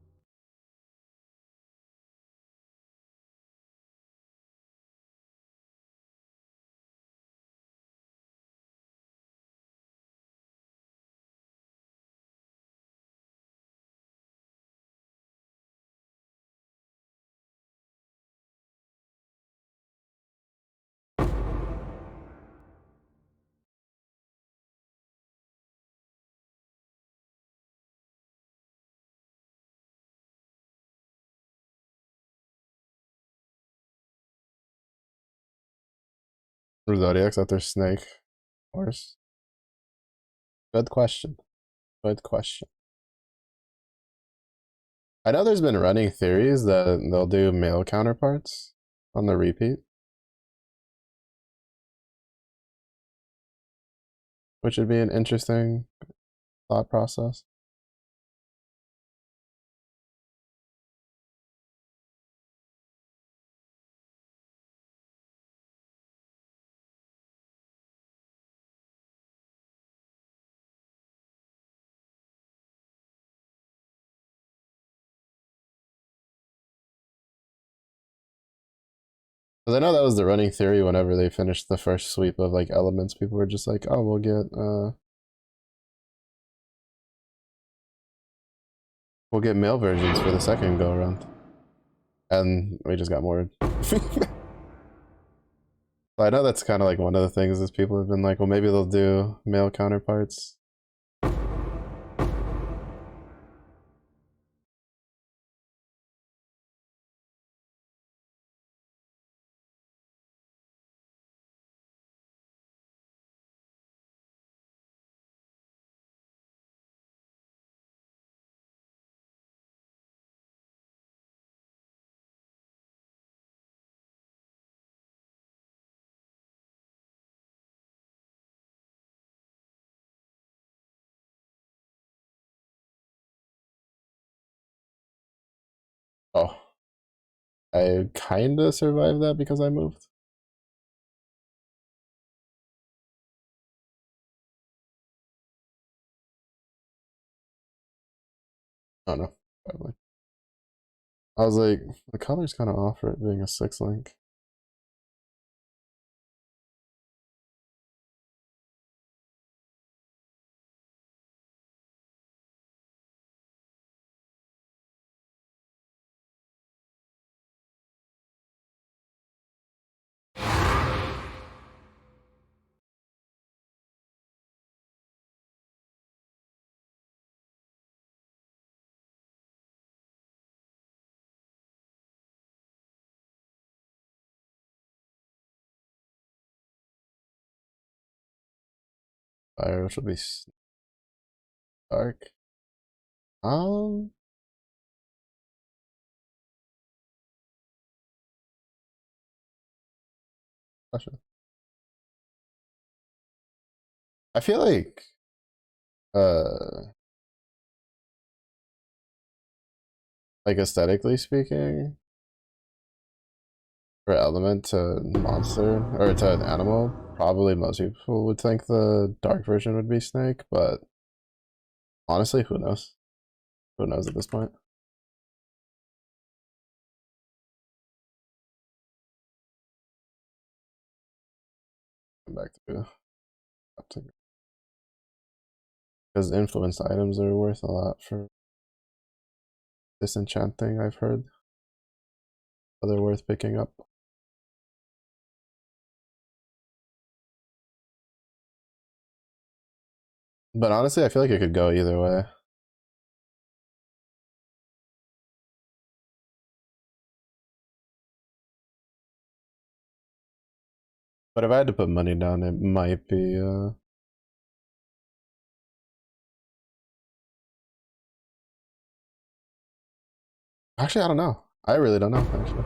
For Zodiacs after Snake Horse. Good question. Good question. I know there's been running theories that they'll do male counterparts on the repeat, which would be an interesting thought process. Because I know that was the running theory whenever they finished the first sweep of like elements, people were just like, oh, we'll get male versions for the second go around. And we just got more. I know that's kind of like one of the things is people have been like, well, maybe they'll do male counterparts. Oh, I kind of survived that because I moved. Oh no, probably. I was like, the color's kind of off for it being a 6 link. Fire, which will be dark. Um, Question. I feel uh, like aesthetically speaking, for element to monster or to an animal, probably most people would think the dark version would be snake, but honestly, who knows? Who knows at this point? Come back to Because influenced items are worth a lot for disenchanting, I've heard. So they're worth picking up. But honestly, I feel like it could go either way. But if I had to put money down, it might be actually I don't know. I really don't know, actually.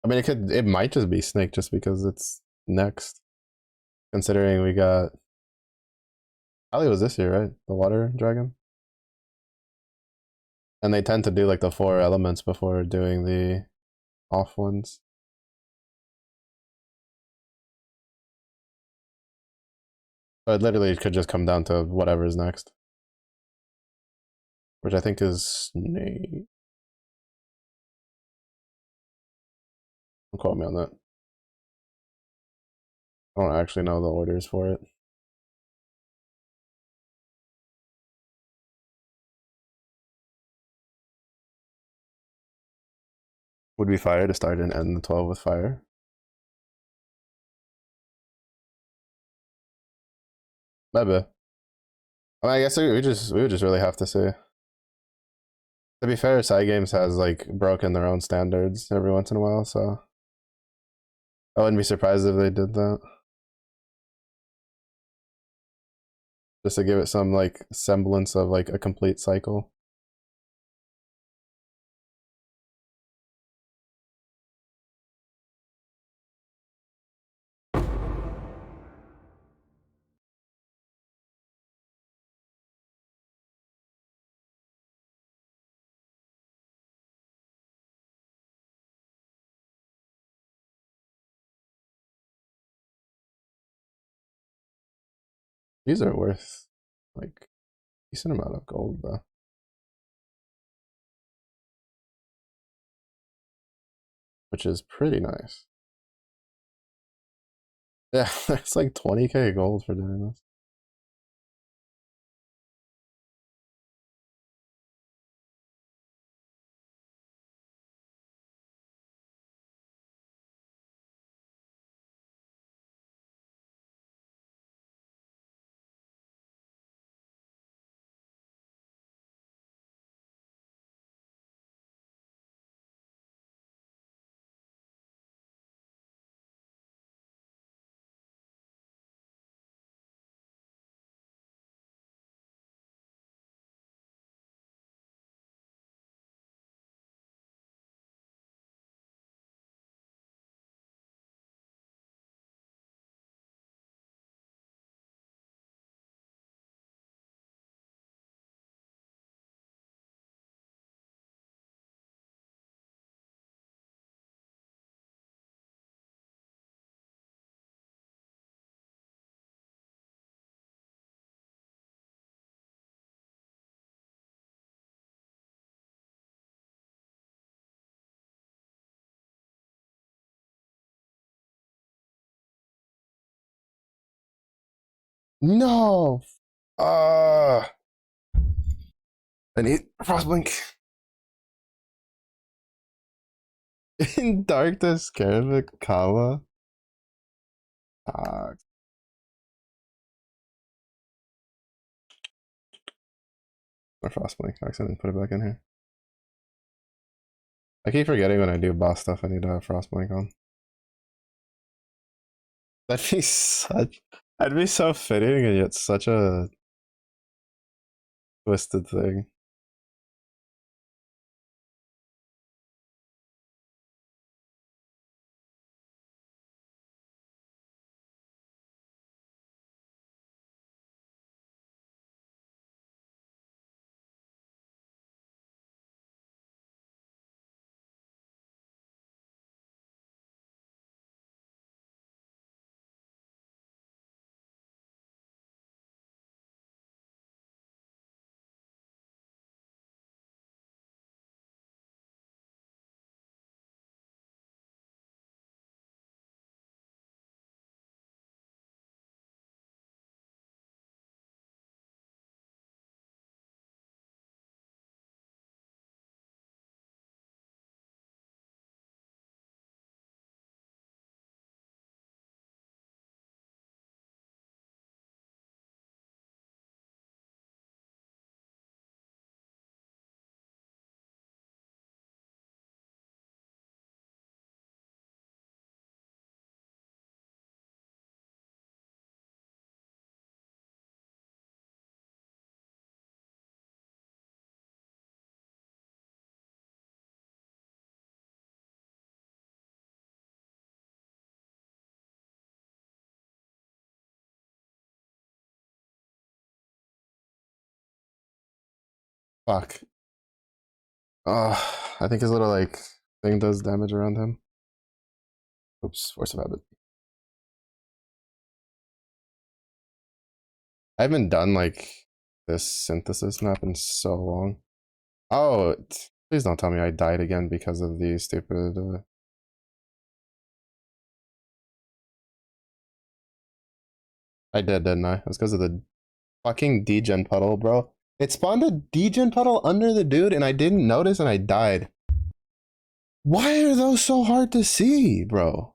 I mean it might just be Snake just because it's next. Considering we got Ali was this year, right? The water dragon. And they tend to do like the 4 elements before doing the off ones. So it literally could just come down to whatever's next. Which I think is Snake. Don't quote me on that. I don't actually know the orders for it. Would be fire to start and end the 12 with fire. Maybe. I mean, I guess we would just really have to see. To be fair, side games has like broken their own standards every once in a while, so I wouldn't be surprised if they did that. Just to give it some like semblance of like a complete cycle. These are worth like a decent amount of gold though. Which is pretty nice. Yeah, it's like 20k gold for doing this. No! Uh I need Frostblink. In Darkness, Caravic, Kama. Ah, my Frostblink. I accidentally put it back in here. I keep forgetting when I do boss stuff I need to have Frostblink on. That'd be such I'd be so fitting and yet such a twisted thing. Fuck. I think his little like thing does damage around him. Oops, force of habit. I haven't done like this synthesis map in so long. Oh, please don't tell me I died again because of the stupid. I did, didn't I? That's because of the fucking degen puddle, bro. It spawned a degen puddle under the dude, and I didn't notice, and I died. Why are those so hard to see, bro?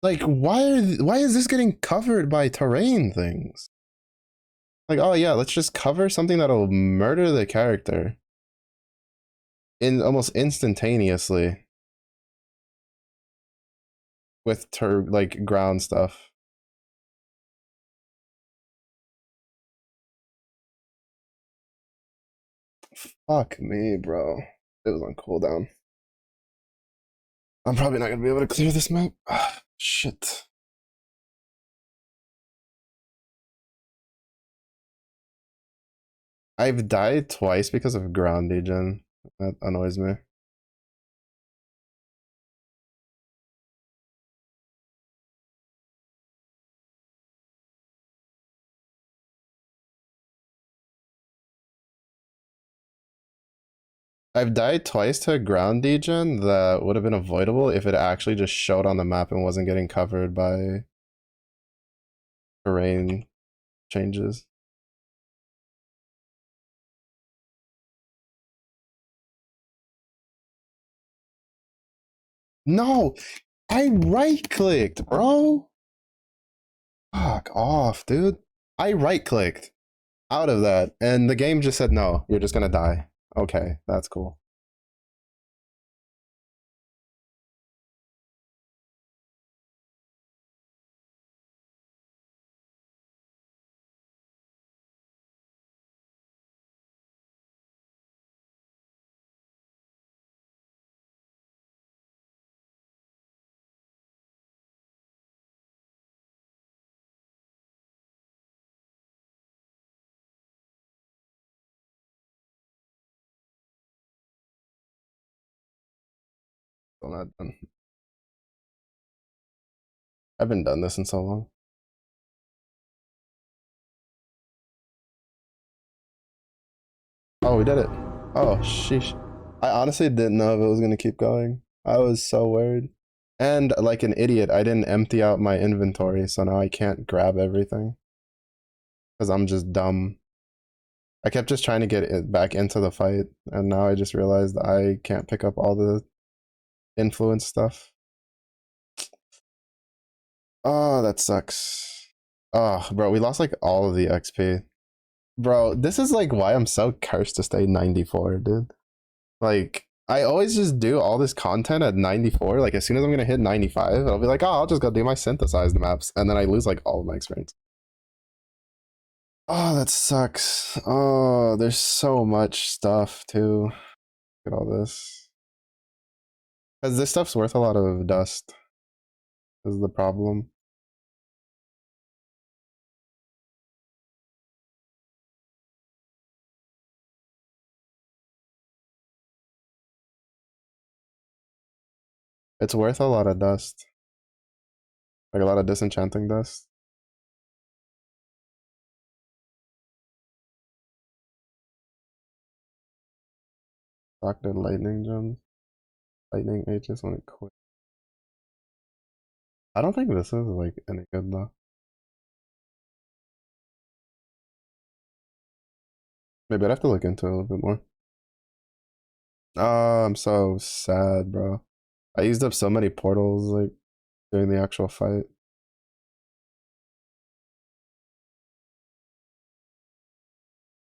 Like, why is this getting covered by terrain things? Like, oh yeah, let's just cover something that'll murder the character in almost instantaneously with like ground stuff. Fuck me, bro. It was on cooldown. I'm probably not gonna be able to clear this map. Shit. I've died twice because of ground degen. That annoys me. I've died twice to a ground degen that would have been avoidable if it actually just showed on the map and wasn't getting covered by terrain changes. No, I right clicked, bro. Fuck off, dude. I right clicked out of that, and the game just said no. You're just gonna die. Okay, that's cool. Still not done. I haven't done this in so long. Oh, we did it. Oh, sheesh. I honestly didn't know if it was gonna keep going. I was so worried. And like an idiot, I didn't empty out my inventory, so now I can't grab everything. Because I'm just dumb. I kept just trying to get it back into the fight, and now I just realized I can't pick up all the influence stuff. Oh, that sucks. Oh, bro, we lost like all of the XP. Bro, this is like why I'm so cursed to stay 94, dude. Like, I always just do all this content at 94. Like, as soon as I'm gonna hit 95, I'll be like, oh, I'll just go do my synthesized maps. And then I lose like all of my experience. Oh, that sucks. Oh, there's so much stuff too. Look at all this. Because this stuff's worth a lot of dust, is the problem. It's worth a lot of dust. Like a lot of disenchanting dust. Doctor lightning gems. Lightning H's when it quit. I don't think this is like any good though. Maybe I'd have to look into it a little bit more. Oh, I'm so sad, bro. I used up so many portals like during the actual fight.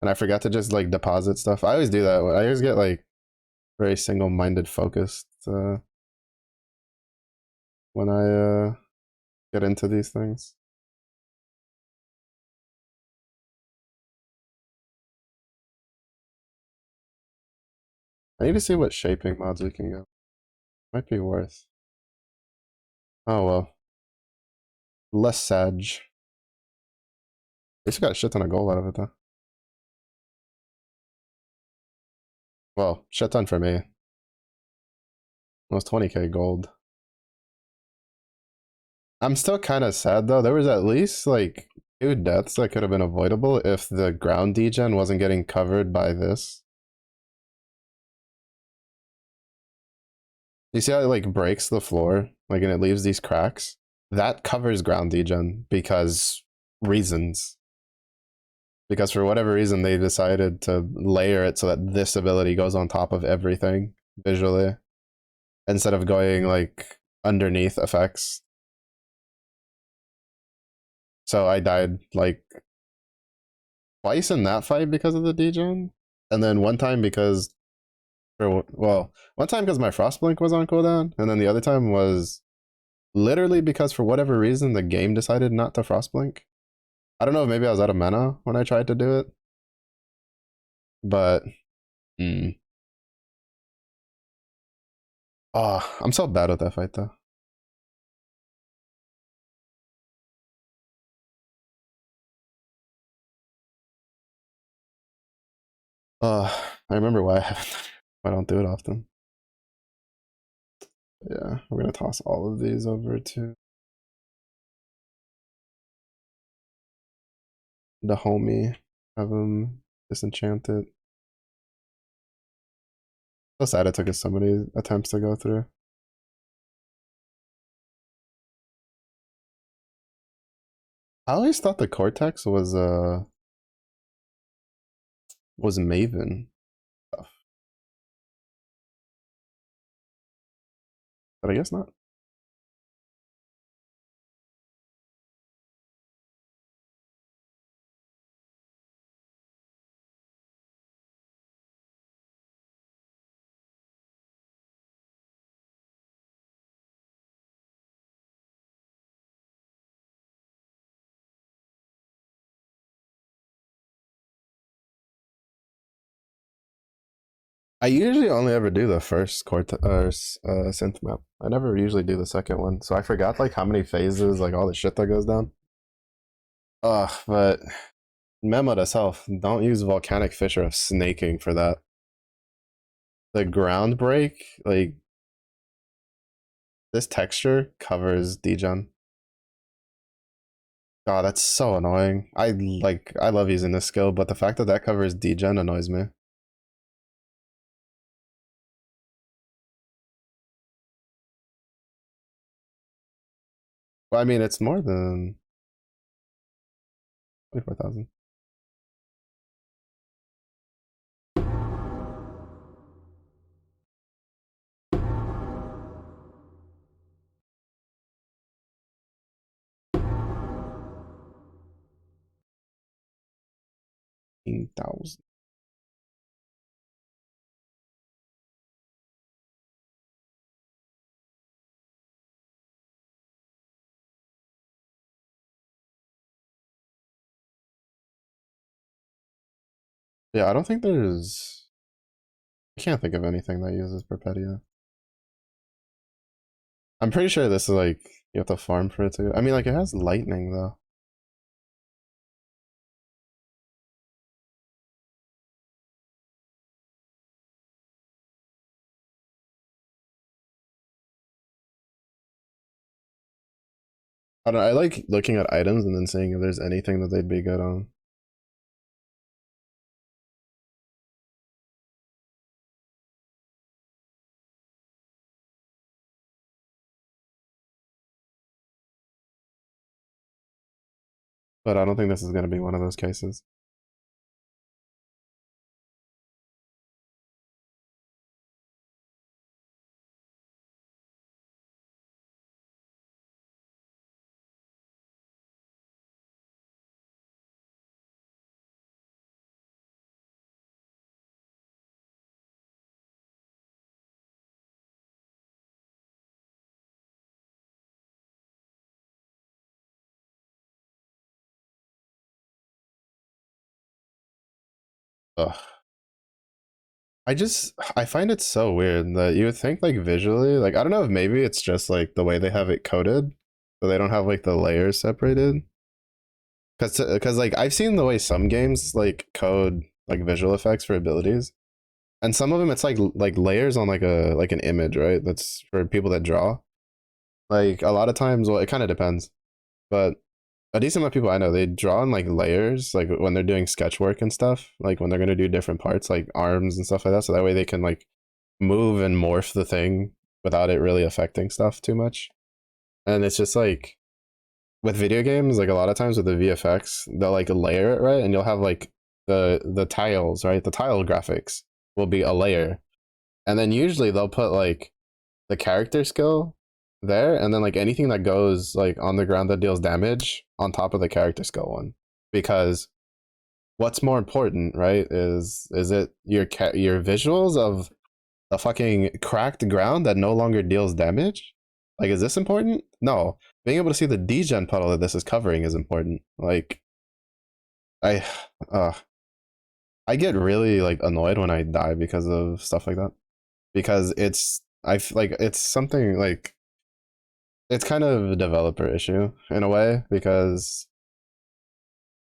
And I forgot to just like deposit stuff. I always do that. I always get like very single-minded focused when I get into these things. I need to see what shaping mods we can get. Might be worth. Oh well. Less Sag. We just got a shit ton of gold out of it though. Well, shit ton for me. Almost 20k gold. I'm still kind of sad though. There was at least like 2 deaths that could have been avoidable if the ground degen wasn't getting covered by this. You see how it like breaks the floor, like, and it leaves these cracks? That covers ground degen because reasons. Because for whatever reason they decided to layer it so that this ability goes on top of everything visually instead of going like underneath effects. So I died like twice in that fight because of the degen, and then one time because one time because my frostblink was on cooldown, and then the other time was literally because for whatever reason the game decided not to frostblink. I don't know if maybe I was out of mana when I tried to do it, but oh, I'm so bad at that fight though. I remember why I haven't. I don't do it often. Yeah, we're gonna toss all of these over to the homie. Have him disenchant it. So sad it took us so many attempts to go through. I always thought the Cortex was Maven stuff, but I guess not. I usually only ever do the first synth map. I never usually do the second one, so I forgot like how many phases, like all the shit that goes down. But memo to self: don't use volcanic fissure of snaking for that. The ground break, like this texture covers degen. God, that's so annoying. I love using this skill, but the fact that that covers degen annoys me. Well, I mean, it's more than 24,000. Yeah, I don't think there's. I can't think of anything that uses Perpetua. I'm pretty sure this is like you have to farm for it to. I mean, like it has lightning though. I don't know, I like looking at items and then seeing if there's anything that they'd be good on. But I don't think this is gonna be one of those cases. Ugh. I find it so weird that you would think like visually, like I don't know if maybe it's just like the way they have it coded, so they don't have like the layers separated. Because like I've seen the way some games like code like visual effects for abilities, and some of them it's like layers on like an image, right? That's for people that draw. Like a lot of times, well, it kind of depends, but a decent amount of people I know they draw in like layers, like when they're doing sketch work and stuff, like when they're gonna do different parts, like arms and stuff like that, so that way they can like move and morph the thing without it really affecting stuff too much. And it's just like with video games, like a lot of times with the VFX, they'll like layer it right, and you'll have like the tiles, right? The tile graphics will be a layer, and then usually they'll put like the character skill there, and then like anything that goes like on the ground that deals damage on top of the character skill one, because what's more important, right? Is it your visuals of a fucking cracked ground that no longer deals damage? Like, is this important? No. Being able to see the degen puddle that this is covering is important. Like, I, uh, I get really like annoyed when I die because of stuff like that. Because like it's something like it's kind of a developer issue in a way because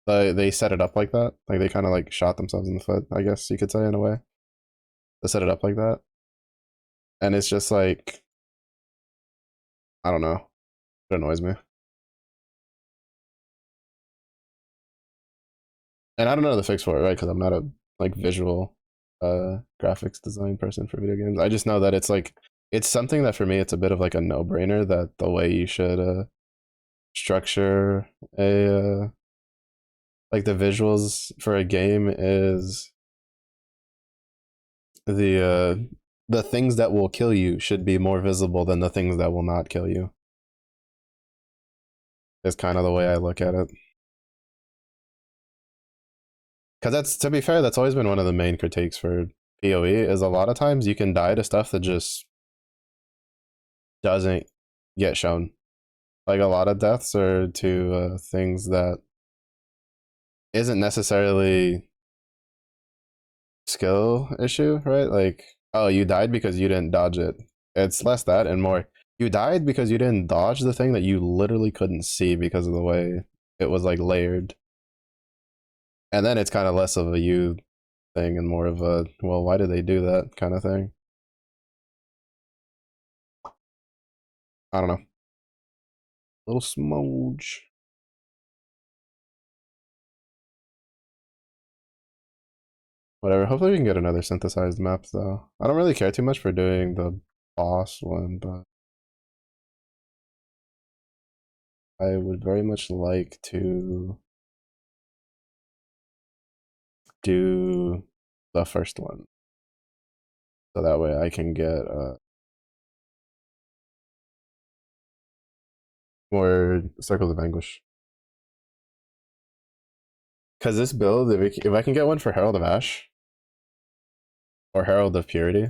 they set it up like that. Like they kind of like shot themselves in the foot, I guess you could say in a way. They set it up like that, and it's just like I don't know. It annoys me. And I don't know the fix for it, right? Because I'm not a like visual graphics design person for video games. I just know that it's like it's something that for me it's a bit of like a no brainer that the way you should structure a like the visuals for a game is the things that will kill you should be more visible than the things that will not kill you. Is kind of the way I look at it. Because that's to be fair, that's always been one of the main critiques for PoE is a lot of times you can die to stuff that just doesn't get shown. Like a lot of deaths are to things that isn't necessarily skill issue, right? Like, oh, you died because you didn't dodge it. It's less that and more. You died because you didn't dodge the thing that you literally couldn't see because of the way it was like layered. And then it's kind of less of a you thing and more of a, well, why did they do that kind of thing? I don't know. Little smudge. Whatever. Hopefully we can get another synthesized map though. I don't really care too much for doing the boss one, but I would very much like to do the first one. So that way I can get more Circles of Anguish. Because this build, if I can get one for Herald of Ash or Herald of Purity,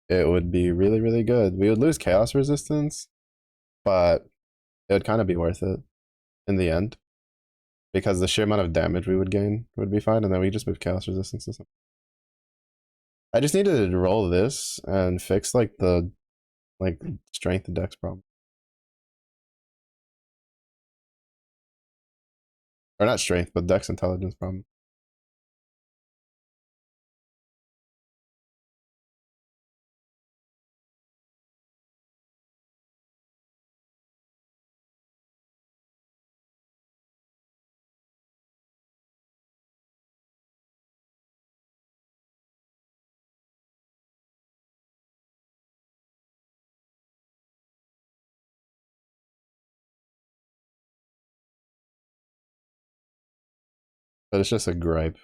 it would be really, really good. We would lose Chaos Resistance, but it would kind of be worth it in the end. Because the sheer amount of damage we would gain would be fine, and then we just move Chaos Resistance to something. I just need to roll this and fix like the like strength dex problem. Or not strength, but dex intelligence problem. But it's just a gripe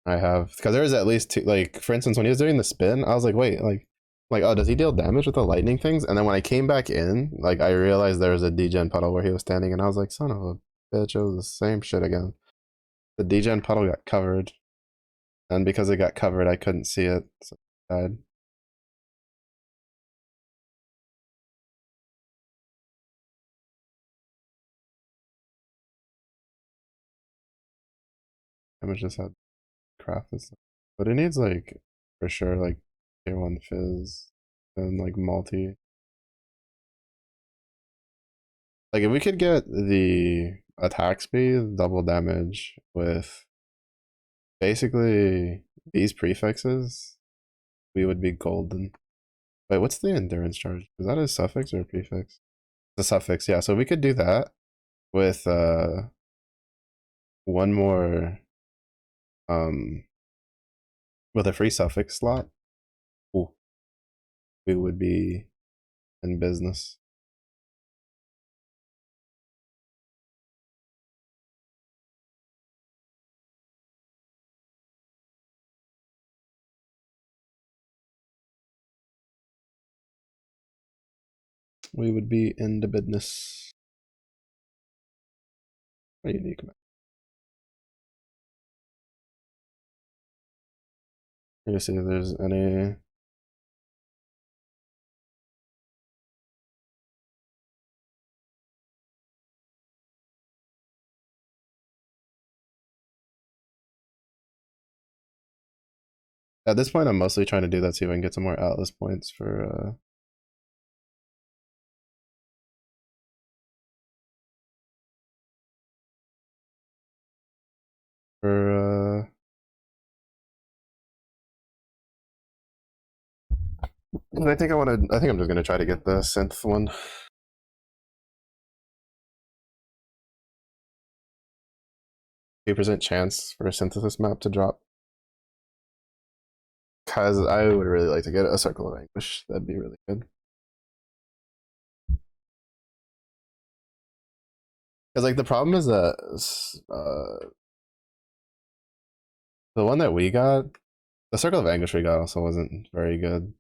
I have. Because there was at least two, like, for instance, when he was doing the spin, I was like, wait, oh, does he deal damage with the lightning things? And then when I came back in, like, I realized there was a degen puddle where he was standing, and I was like, son of a bitch, it was the same shit again. The degen puddle got covered, and because it got covered, I couldn't see it, so I died. Damage just had craft this. But it needs like for sure like tier one fizz and like multi. Like if we could get the attack speed, double damage with basically these prefixes, we would be golden. Wait, what's the endurance charge? Is that a suffix or a prefix? The suffix, yeah. So we could do that with one more um with a free suffix slot. Ooh, we would be in business. We would be in the business. A unique map. Let me see if there's any. At this point, I'm mostly trying to do that, see if I can get some more Atlas points for I think I want to. I think I'm just gonna try to get the synth one. 2% chance for a synthesis map to drop. Cause I would really like to get a circle of anguish. That'd be really good. Cause like the problem is that the one that we got, the circle of anguish we got also wasn't very good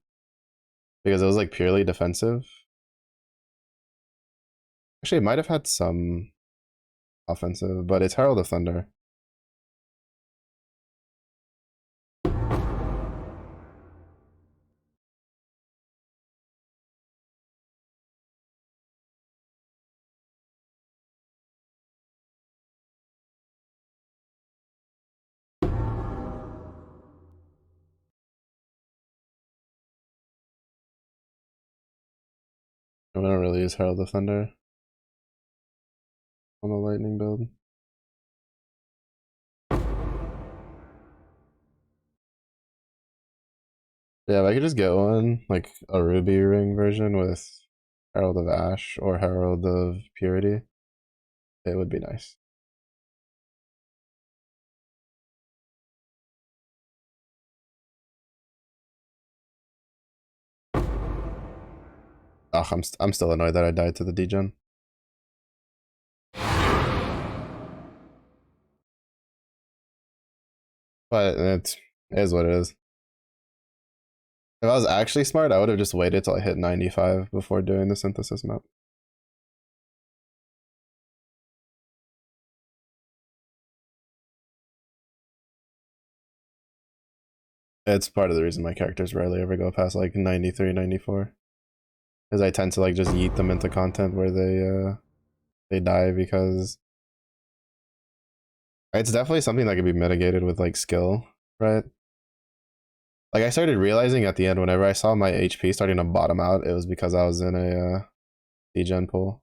because it was like purely defensive. Actually, it might have had some offensive, but it's Herald of Thunder. We don't really use Herald of Thunder on the lightning build. Yeah, if I could just get one, like a ruby ring version with Herald of Ash or Herald of Purity, it would be nice. Ugh, I'm still annoyed that I died to the degen. But it is what it is. If I was actually smart, I would have just waited till I hit 95 before doing the synthesis map. It's part of the reason my characters rarely ever go past like 93, 94. Because I tend to like just yeet them into content where they die because it's definitely something that could be mitigated with like skill, right? Like I started realizing at the end whenever I saw my HP starting to bottom out, it was because I was in a degen pool.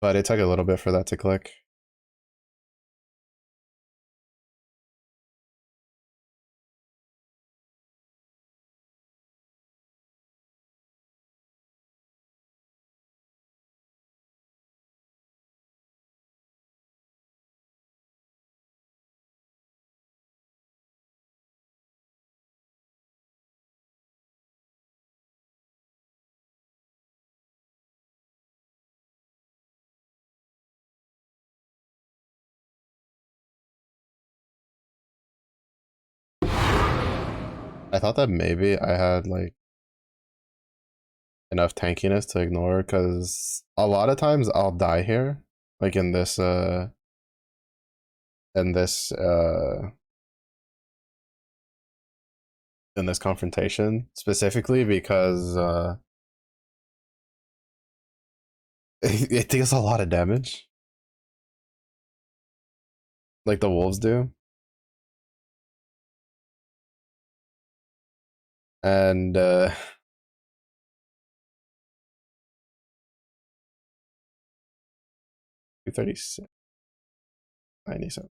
But it took a little bit for that to click. I thought that maybe I had like enough tankiness to ignore because a lot of times I'll die here, like in this in this confrontation specifically because it deals a lot of damage. like the wolves do. And 236, 97.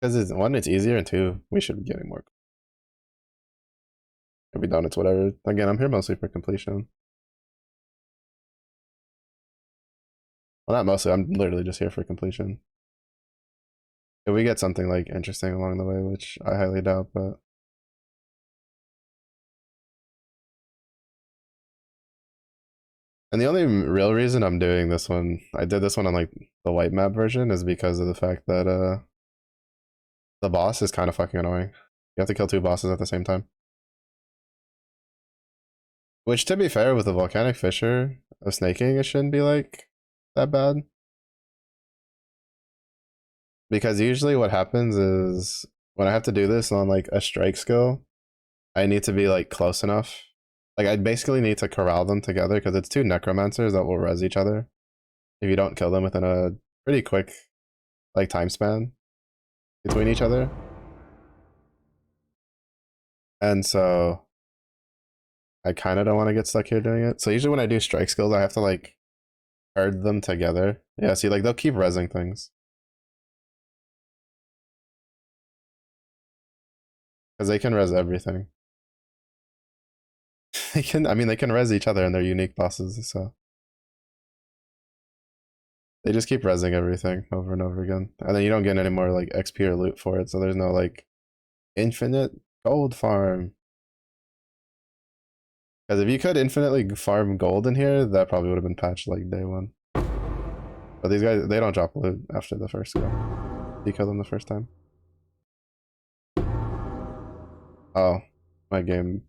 Because it's one, it's easier, and two, we should be getting more. If we don't, it's whatever. Again, I'm here mostly for completion. Well, not mostly. I'm literally just here for completion. If we get something like interesting along the way, which I highly doubt, but and the only real reason I'm doing this one, I did this one on like the white map version, is because of the fact that the boss is kind of fucking annoying. You have to kill two bosses at the same time. Which, to be fair, with the volcanic fissure of snaking, it shouldn't be like that bad. Because usually what happens is when I have to do this on like a strike skill, I need to be like close enough. Like I basically need to corral them together because it's two necromancers that will res each other if you don't kill them within a pretty quick like time span between each other. And so I kind of don't want to get stuck here doing it. So usually when I do strike skills, I have to like herd them together. Yeah, see, like they'll keep resing things because they can res everything. They can, I mean, they can res each other and they're unique bosses. So they just keep resing everything over and over again, and then you don't get any more like XP or loot for it. So there's no like infinite gold farm. Because if you could infinitely farm gold in here, that probably would have been patched like day one. But these guys, they don't drop loot after the first go. You kill them the first time. Oh, my game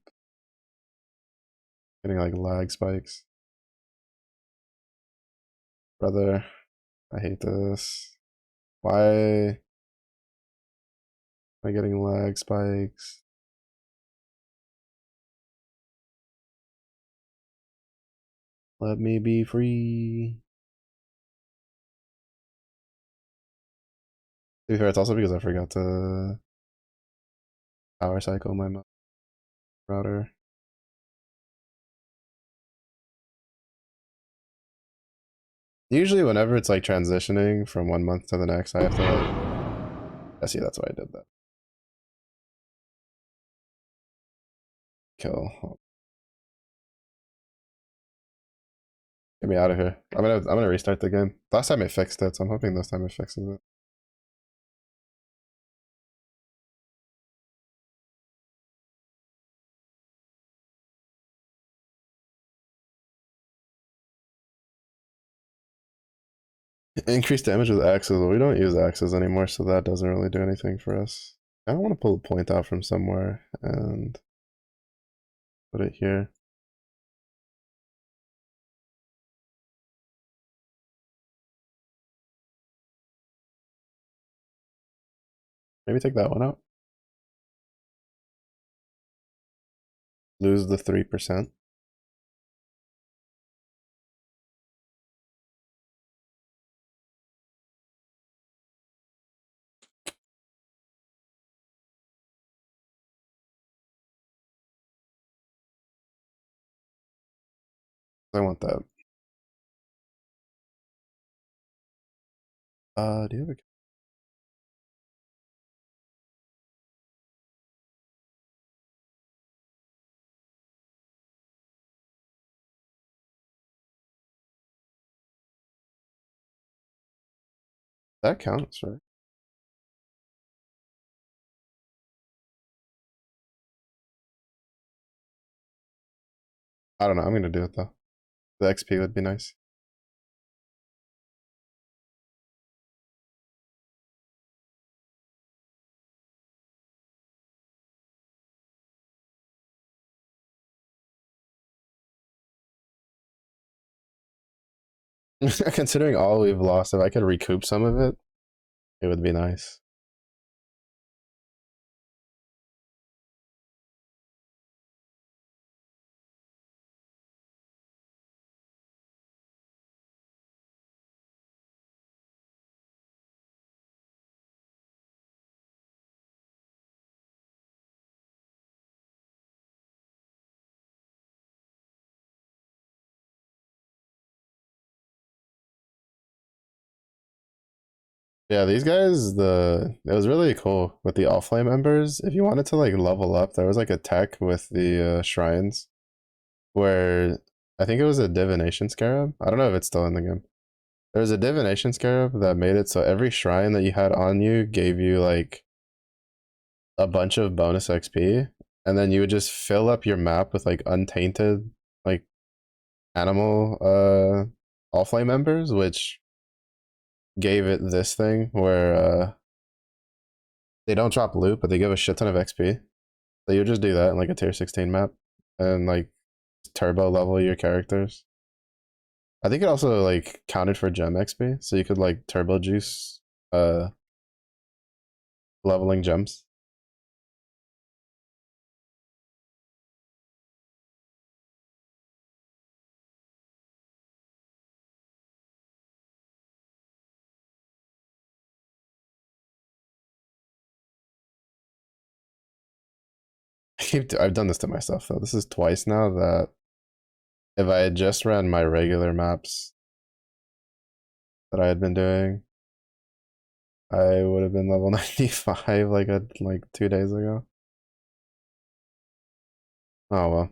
getting like lag spikes. Brother, I hate this. Why am I getting lag spikes? Let me be free. To be fair, it's also because I forgot to power cycle my router. Usually, whenever it's like transitioning from one month to the next, I have to like. I see, that's why I did that. Kill. Get me out of here. I'm gonna restart the game. Last time it fixed it, so I'm hoping this time it fixes it. Increased damage with axes. Well, we don't use axes anymore, so that doesn't really do anything for us. I don't want to pull a point out from somewhere and put it here. Maybe take that one out. Lose the 3%. I want that. Do you have a... That counts, right? I don't know. I'm gonna do it though. The XP would be nice. Considering all we've lost, if I could recoup some of it, it would be nice. Yeah, these guys, it was really cool with the offlane members. If you wanted to like level up, there was like a tech with the shrines where I think it was a divination scarab. I don't know if it's still in the game. There was a divination scarab that made it so every shrine that you had on you gave you like a bunch of bonus XP, and then you would just fill up your map with like untainted like animal offlane members, which gave it this thing where they don't drop loot, but they give a shit ton of XP. So you just do that in like a tier 16 map and like turbo level your characters. I think it also like counted for gem XP, so you could like turbo juice uh leveling gems. I've done this to myself though. This is twice now that if I had just ran my regular maps that I had been doing, I would have been level 95 like 2 days ago. Oh well.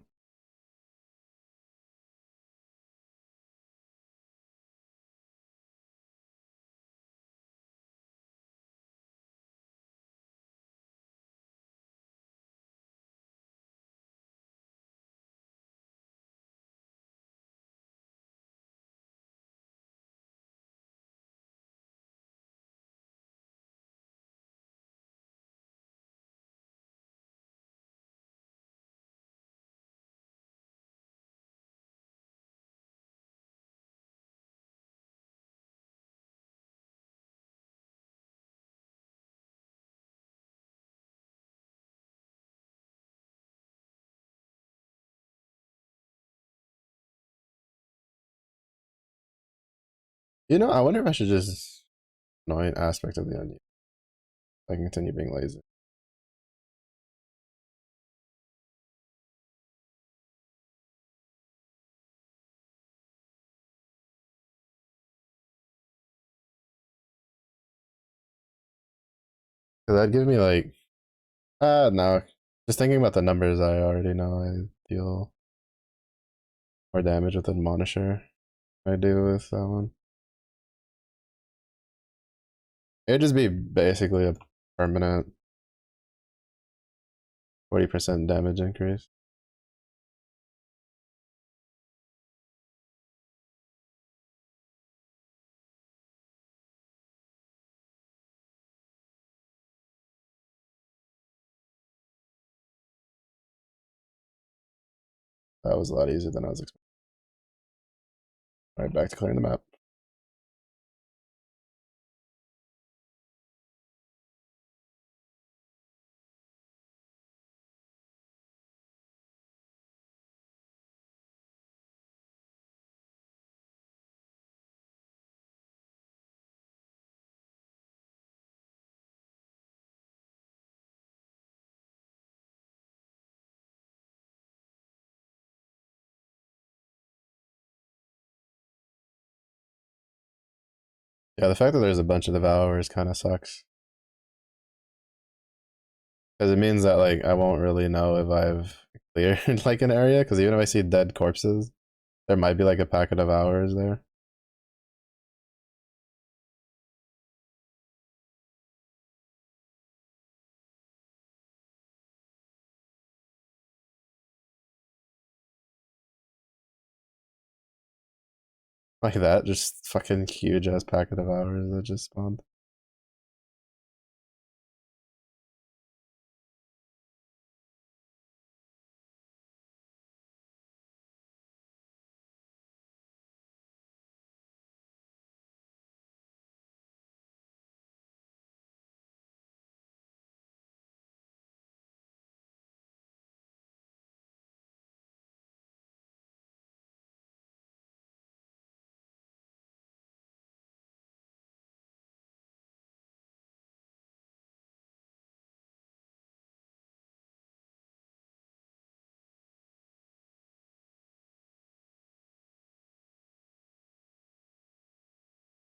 You know, I wonder if I should just annoying aspect of the onion. I can continue being lazy. Cause that'd give me like no. Just thinking about the numbers I already know I deal more damage with Admonisher I do with that one. It'd just be basically a permanent 40% damage increase. That was a lot easier than I was expecting. Alright, back to clearing the map. Yeah, the fact that there's a bunch of devourers kind of sucks. Because it means that like I won't really know if I've cleared like an area. Because even if I see dead corpses, there might be like a packet of hours there. Like that, just fucking huge ass packet of hours that just spawned.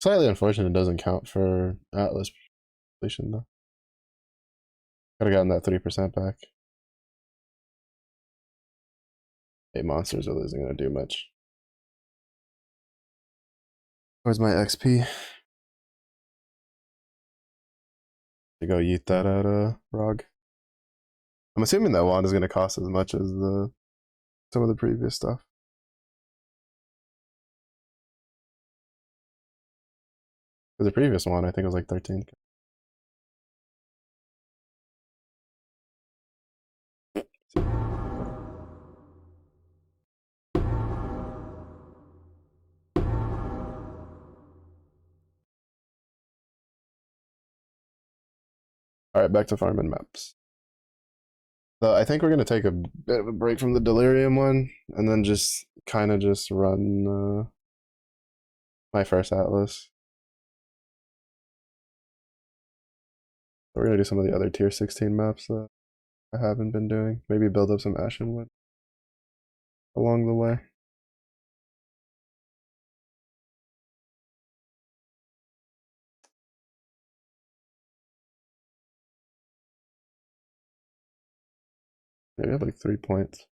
Slightly unfortunate it doesn't count for Atlas completion though. Could have gotten that 3% back. Hey, monsters are isn't gonna do much. Where's my XP? To go yeet that at Rog. I'm assuming that wand is gonna cost as much as the some of the previous stuff. For the previous one, I think it was like 13. All right, back to farming maps. So I think we're gonna take a bit of a break from the delirium one, and then just kind of just run my first atlas. We're gonna do some of the other tier 16 maps that I haven't been doing. Maybe build up some Ashenwood along the way. Maybe I have like 3 points.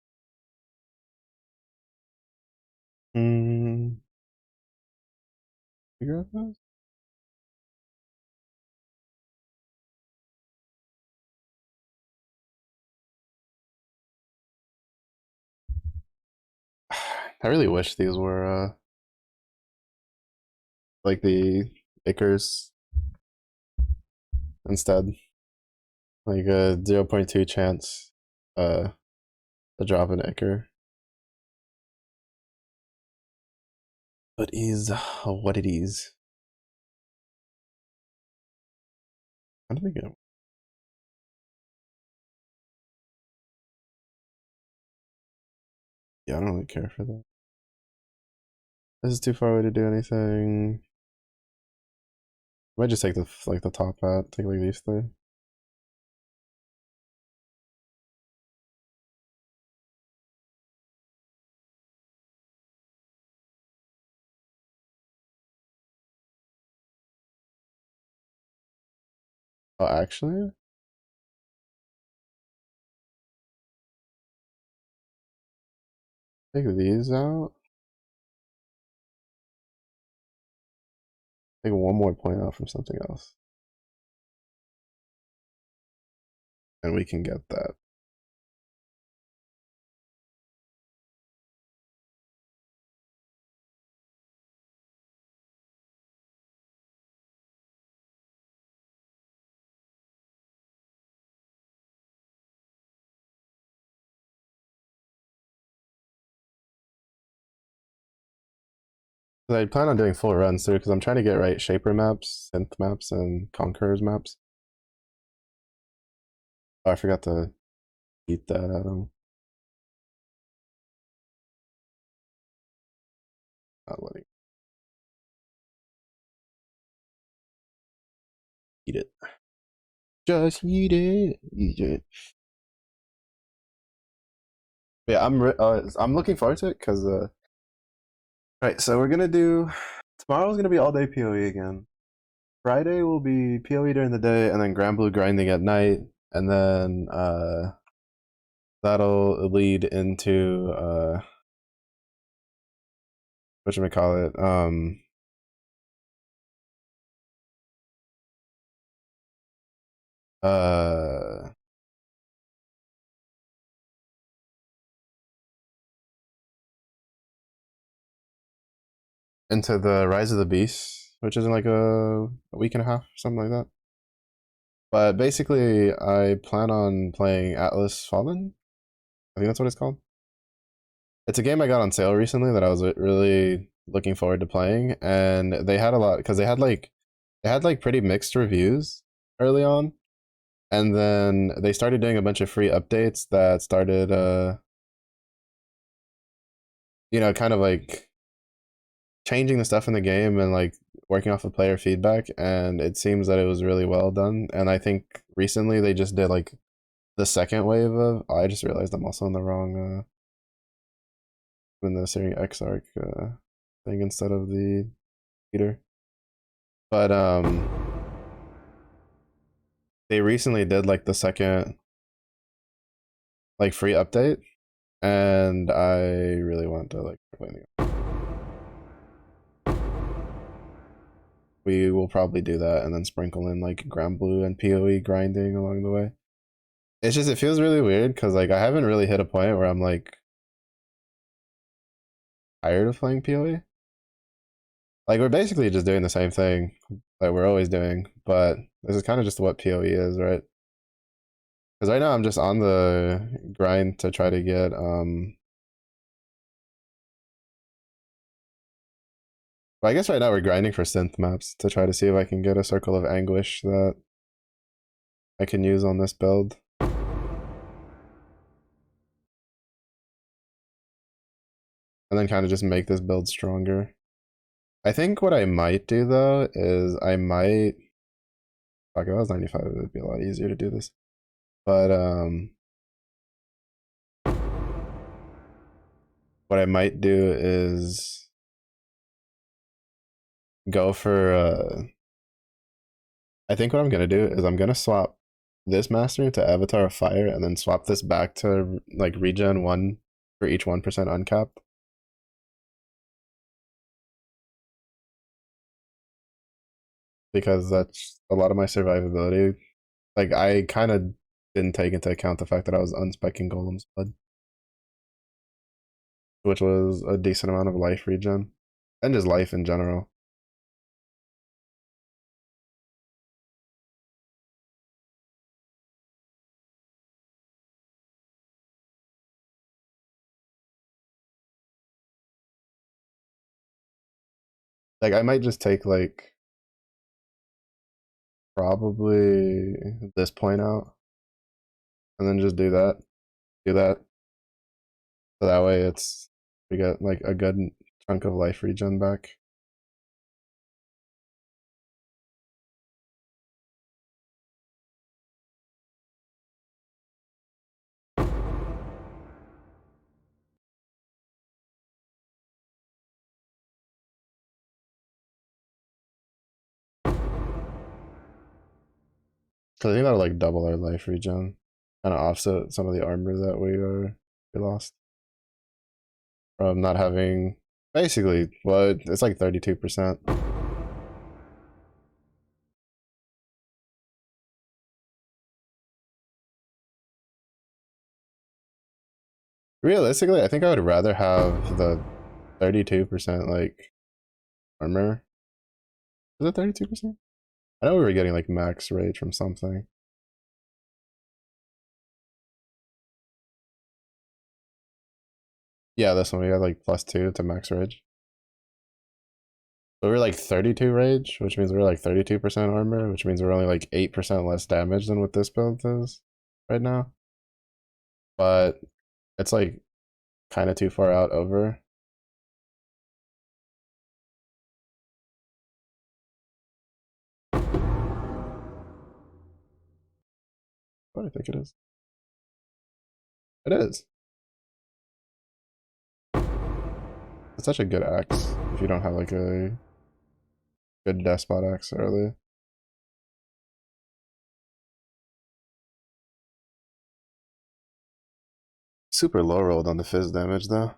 Figure out those. I really wish these were like the Ickers instead. Like a 0.2 chance to drop an Icker. But is what it is. I don't think it. Yeah, I don't really care for that. This is too far away to do anything. I might just take the top hat, take like these three. Oh, actually, take these out. Take one more point out from something else, and we can get that. I plan on doing full runs through because I'm trying to get right shaper maps, synth maps, and conquerors maps. Oh, I forgot to eat that out of them. Not letting eat it. Just eat it. Eat it. But yeah, I'm looking forward to it because right. So we're gonna do tomorrow's gonna be all day PoE again. Friday will be PoE during the day, and then Grand Blue grinding at night, and then that'll lead into whatchamacallit, uh into the Rise of the Beast, which is in like a week and a half, something like that. But basically, I plan on playing Atlas Fallen. I think that's what it's called. It's a game I got on sale recently that I was really looking forward to playing, and they had a lot because they had like pretty mixed reviews early on, and then they started doing a bunch of free updates that started kind of like changing the stuff in the game and like working off of player feedback, and it seems that it was really well done. And I think recently they just did like the second wave of I just realized I'm also in the wrong in the Series X arc thing instead of the leader. But they recently did like the second like free update, and I really want to like play it. We will probably do that and then sprinkle in like ground blue and PoE grinding along the way. It's just it feels really weird because like I haven't really hit a point where I'm like tired of playing PoE. Like we're basically just doing the same thing that we're always doing, but this is kind of just what PoE is, right? Because right now I'm just on the grind to try to get well, I guess right now we're grinding for synth maps to try to see if I can get a circle of anguish that I can use on this build. And then kind of just make this build stronger. I think what I might do though is I might fuck if I was 95 it would be a lot easier to do this. But what I might do is go for I think what I'm gonna do is I'm gonna swap this master to Avatar of Fire and then swap this back to like regen 1 for each 1% uncapped. Because that's a lot of my survivability. Like I kind of didn't take into account the fact that I was unspecking Golem's Blood, which was a decent amount of life regen and just life in general. Like I might just take like probably this point out and then just do that. So that way we get like a good chunk of life regen back. Cause I think that'll like double our life regen. Kind of offset some of the armor that we lost from not having basically what it's like 32%. Realistically, I think I would rather have the 32% like armor. Is it 32%? I know we were getting like max rage from something. Yeah, this one we got like +2 to max rage. So we're like 32 rage, which means we're like 32% armor, which means we're only like 8% less damage than what this build is right now. But it's like kind of too far out over. What do I think it is? It is. It's such a good axe if you don't have like a good despot axe early. Super low rolled on the fizz damage though.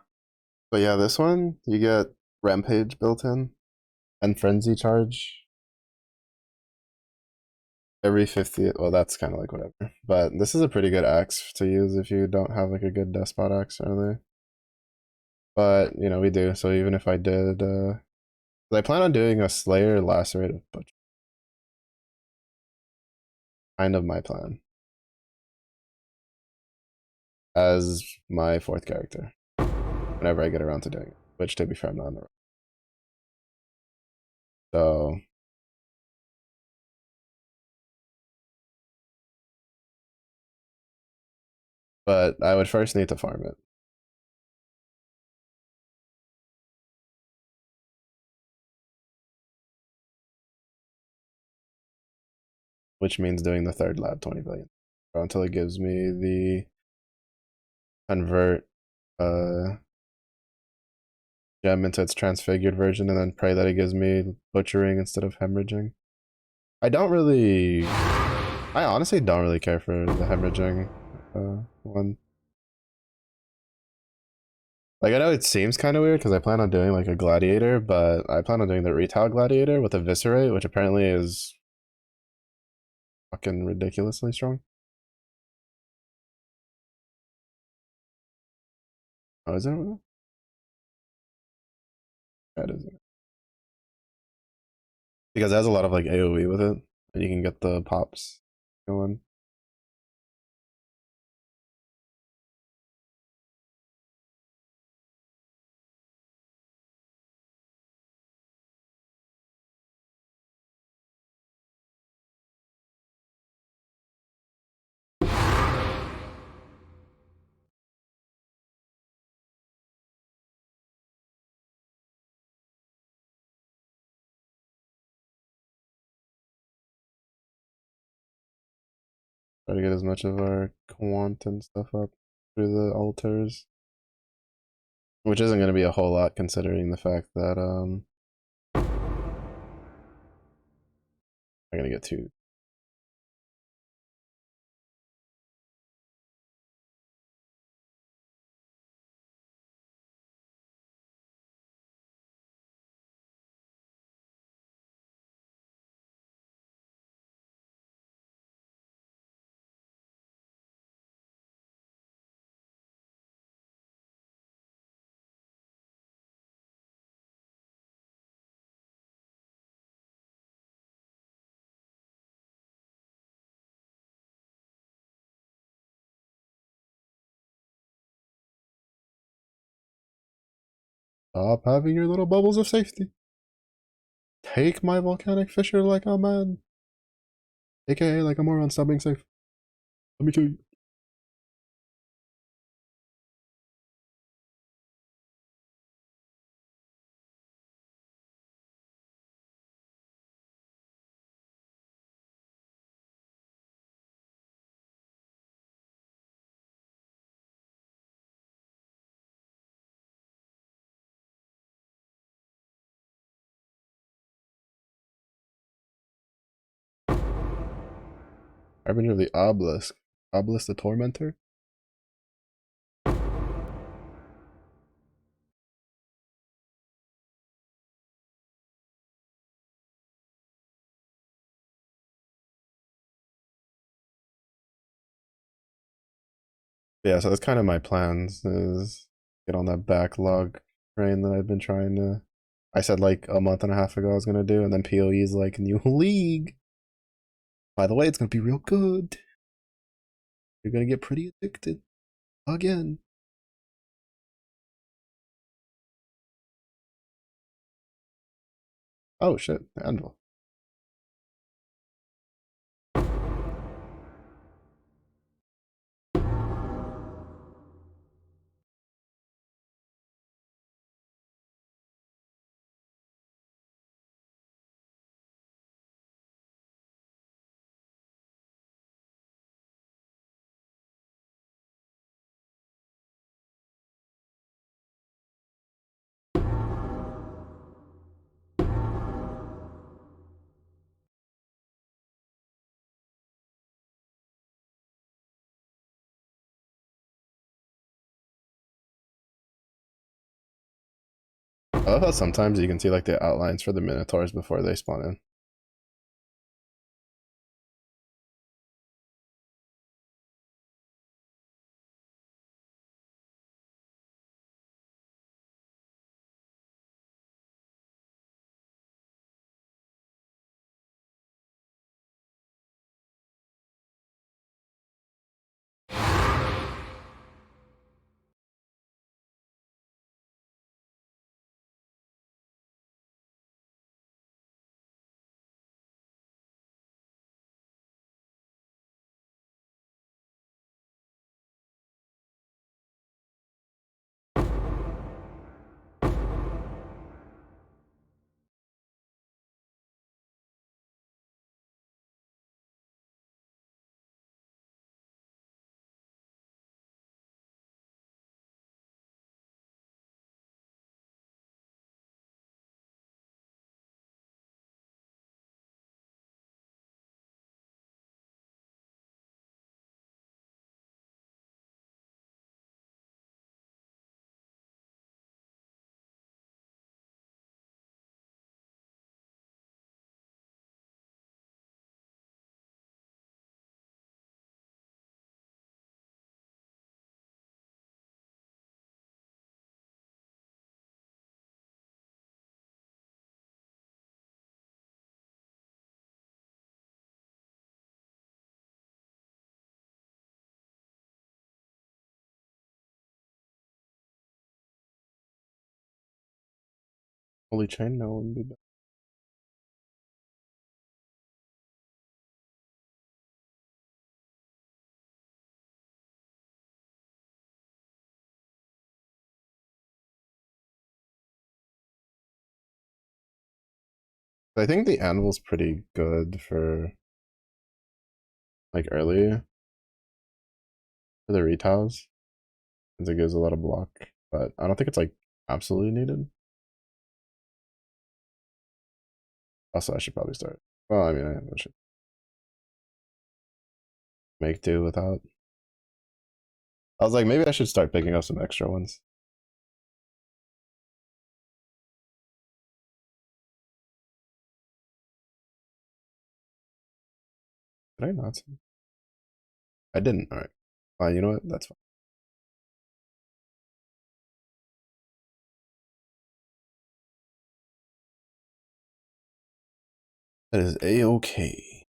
But yeah, this one you get rampage built in and frenzy charge every 50th. Well, that's kind of like whatever. But this is a pretty good axe to use if you don't have like a good despot axe early. But you know we do. So even if I did, I plan on doing a Slayer Lacerative Butcher. Kind of my plan as my fourth character whenever I get around to doing it. Which, to be fair, I'm not on the road. So but I would first need to farm it. Which means doing the third lab 20 billion until it gives me the convert gem into its transfigured version and then pray that it gives me butchering instead of hemorrhaging. I don't really. I honestly don't really care for the hemorrhaging one. Like, I know it seems kind of weird because I plan on doing like a gladiator, but I plan on doing the retail gladiator with a viscerate, which apparently is fucking ridiculously strong. Oh, is it? That is it. Because it has a lot of like AoE with it, and you can get the pops going. Try to get as much of our quant and stuff up through the altars, which isn't going to be a whole lot considering the fact that I'm going to get too. Stop having your little bubbles of safety. Take my volcanic fissure like a man. AKA like a moron, stop being safe. Let me kill you. Harbinger of the Obelisk. Obelisk the Tormentor? Yeah, so that's kind of my plans is get on that backlog train that I've been trying to. I said like a month and a half ago I was gonna do, and then PoE's like new league. By the way, it's gonna be real good. You're gonna get pretty addicted again. Oh shit, Anvil. I love how sometimes you can see like the outlines for the Minotaurs before they spawn in. Holy chain, no one be back. I think the anvil's pretty good for like early for the retiles, since it gives a lot of block, but I don't think it's like absolutely needed. Also, I should probably start. Well, I mean, I should make do without. I was like, maybe I should start picking up some extra ones. Did I not? I didn't. All right. Fine. You know what? That's fine. That is a-okay.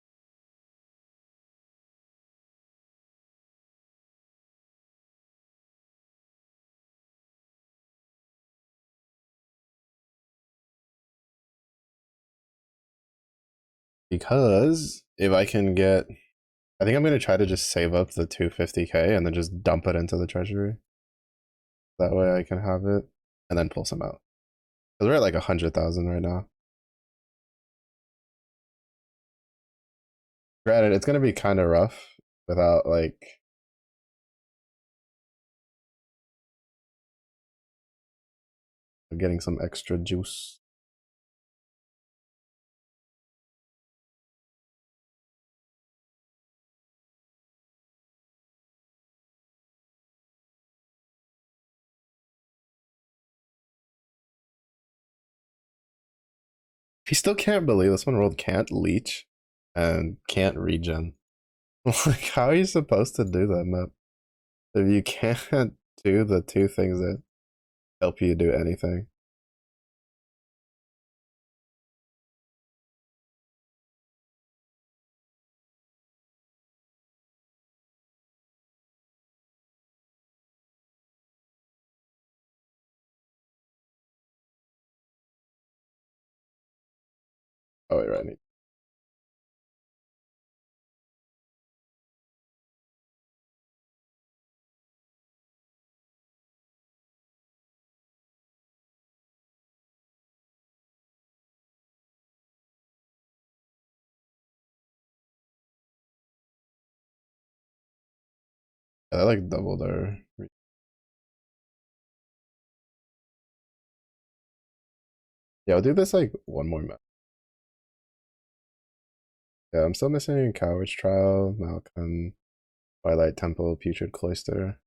Because if I can get, I think I'm gonna try to just save up the 250k and then just dump it into the treasury. That way I can have it and then pull some out. Because we're at like 100,000 right now. Granted, it's gonna be kind of rough without like getting some extra juice. He still can't believe this one world can't leech and can't regen. Like, how are you supposed to do that map if you can't do the two things that help you do anything? Oh wait, right. Yeah, they like doubled our. Yeah, I'll do this like one more map. Yeah, I'm still missing Coward's Trial, Malcolm, Twilight Temple, Putrid Cloister.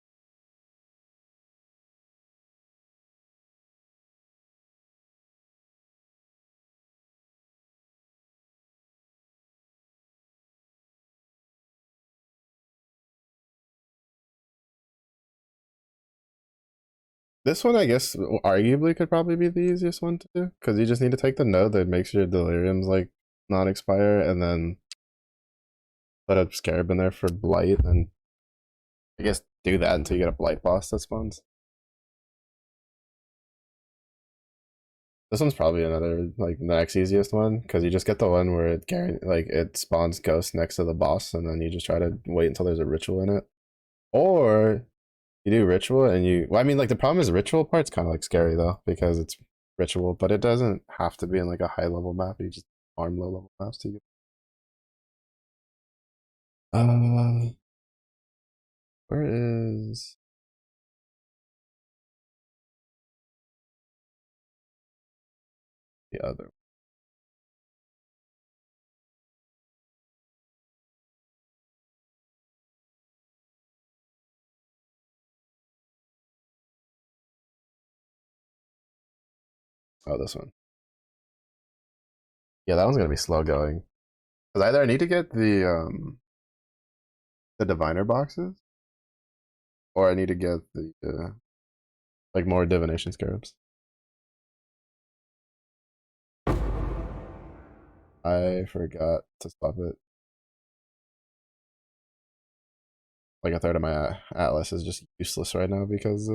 This one, I guess, arguably could probably be the easiest one to do because you just need to take the node that makes your deliriums like not expire, and then put a scarab in there for blight, and I guess do that until you get a blight boss that spawns. This one's probably another like the next easiest one because you just get the one where it like it spawns ghosts next to the boss, and then you just try to wait until there's a ritual in it, or you do ritual and you. Well, I mean, like the problem is ritual part's kind of like scary though because it's ritual, but it doesn't have to be in like a high level map. You just farm low level maps to get. Uh, where is the other? Oh, this one. Yeah, that one's gonna be slow going. Cause either I need to get the diviner boxes, or I need to get the like more divination scarabs. I forgot to stop it. Like a third of my atlas is just useless right now because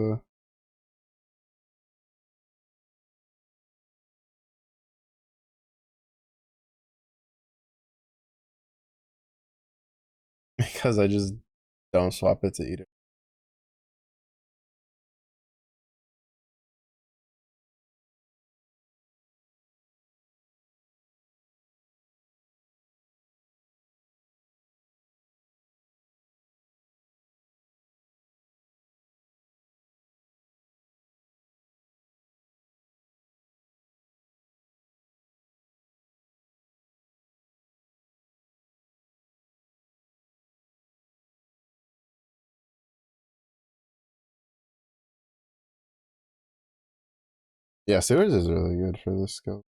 because I just don't swap it to either. Yeah, sewers is really good for this skill.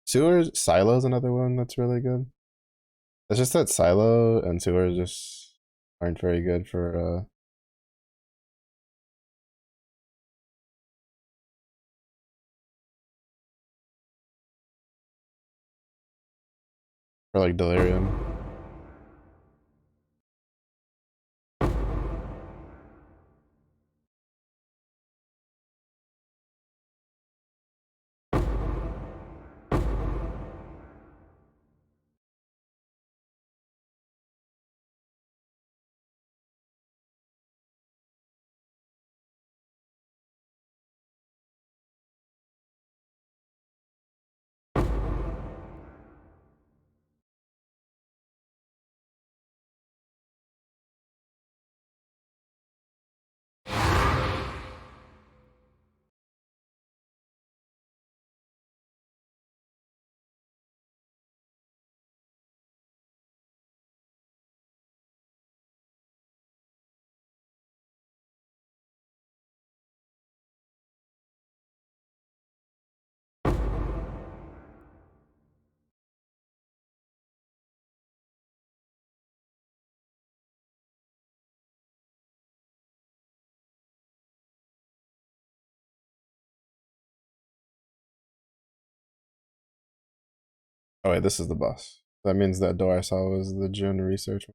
Sewers, Silo's another one that's really good. It's just that Silo and sewers just aren't very good for like delirium. Oh wait, this is the boss. That means that door I saw was the June research.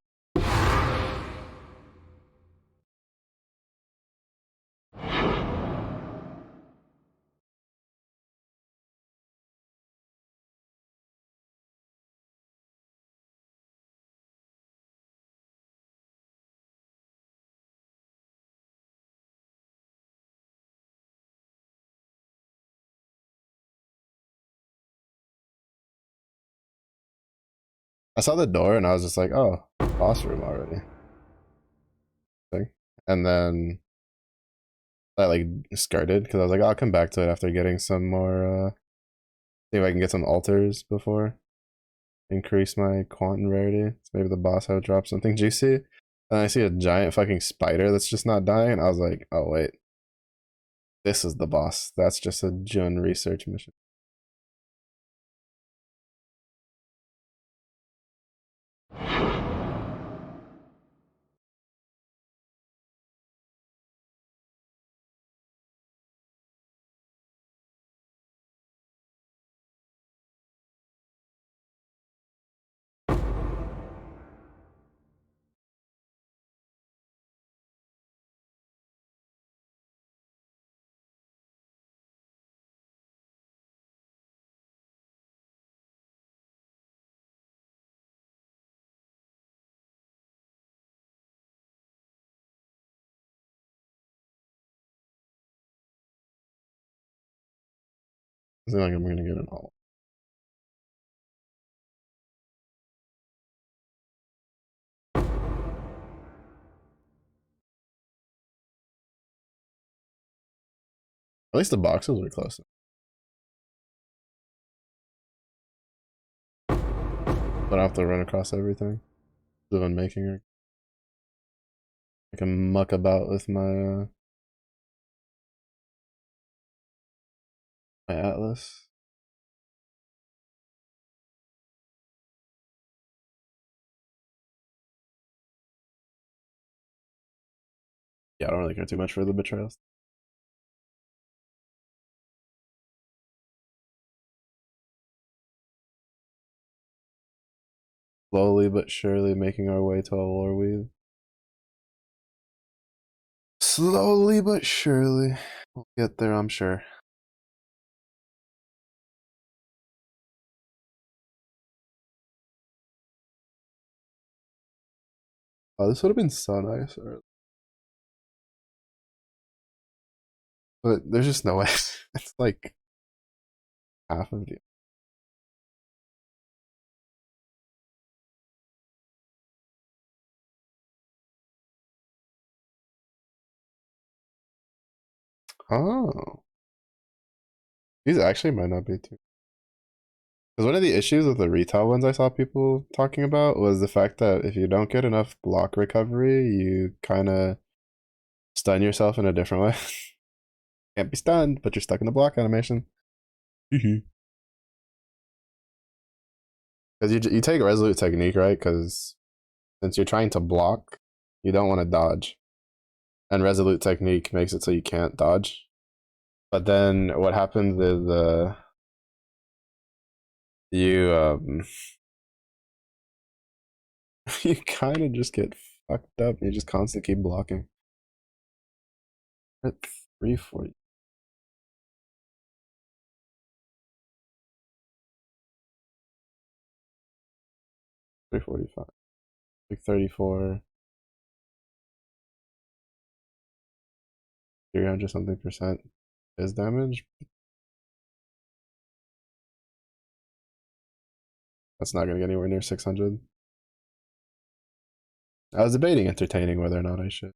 I saw the door and I was just like, oh, boss room already. And then I like skirted because I was like, I'll come back to it after getting some more. See if I can get some altars before increase my quant and rarity. So maybe the boss will drop something juicy. And I see a giant fucking spider that's just not dying. I was like, oh wait, this is the boss. That's just a Jun research mission. I feel like I'm gonna get an all. At least the boxes were close. But I have to run across everything. So I'm making her. I can muck about with my atlas. Yeah, I don't really care too much for the betrayals. Slowly but surely making our way to a lore weave. Slowly but surely. We'll get there, I'm sure. Oh, this would have been so nice. But there's just no way. It's like half of the. Oh, these actually might not be too. Because one of the issues with the retail ones I saw people talking about was the fact that if you don't get enough block recovery, you kind of stun yourself in a different way. Can't be stunned, but you're stuck in the block animation. Because you take resolute technique, right? Because since you're trying to block, you don't want to dodge. And resolute technique makes it so you can't dodge. But then what happens is you you kind of just get fucked up. You just constantly keep blocking. At 340. 345. Like 34, 300 something percent is damage. That's not gonna get anywhere near 600. I was debating entertaining whether or not I should.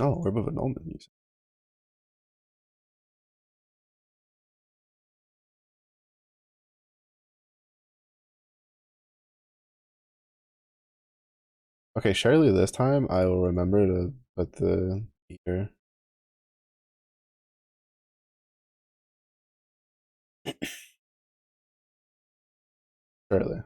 Oh, Orb of Annulment music. Okay, surely this time I will remember to put the here. Surely.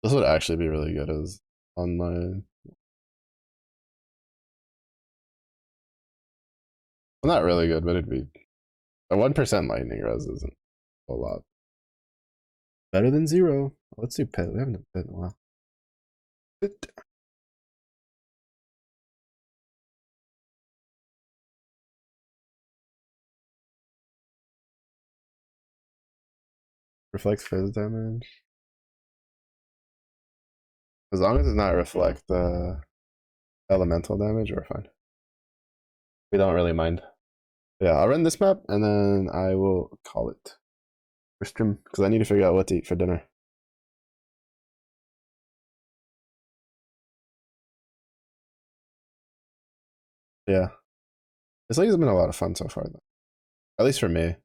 This would actually be really good as online. Well, not really good, but it'd be a 1% lightning res isn't a lot. Better than 0. Let's do pit. We haven't done pit in a while. Pit. Reflects fizz damage. As long as it's not reflect elemental damage, we're fine. We don't really mind. Yeah, I'll run this map and then I will call it for stream because I need to figure out what to eat for dinner. Yeah, this league has been a lot of fun so far, though. At least for me.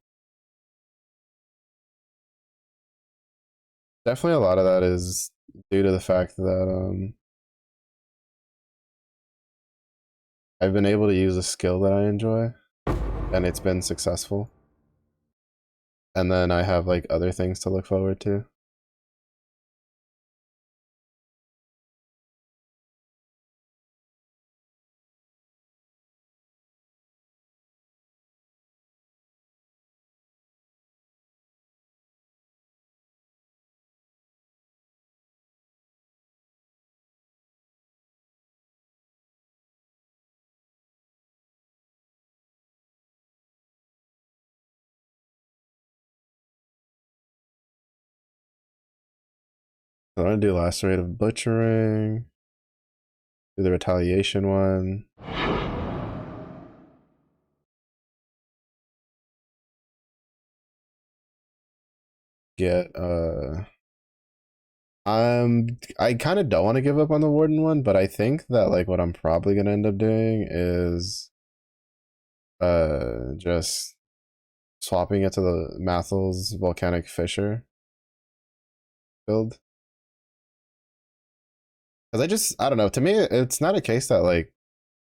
Definitely a lot of that is due to the fact that I've been able to use a skill that I enjoy and it's been successful. And then I have like other things to look forward to. So I'm gonna do Lacerate of Butchering, do the Retaliation one. Get I kind of don't want to give up on the Warden one, but I think that like what I'm probably gonna end up doing is just swapping it to the Mathel's Volcanic Fissure build. Because I don't know, to me it's not a case that like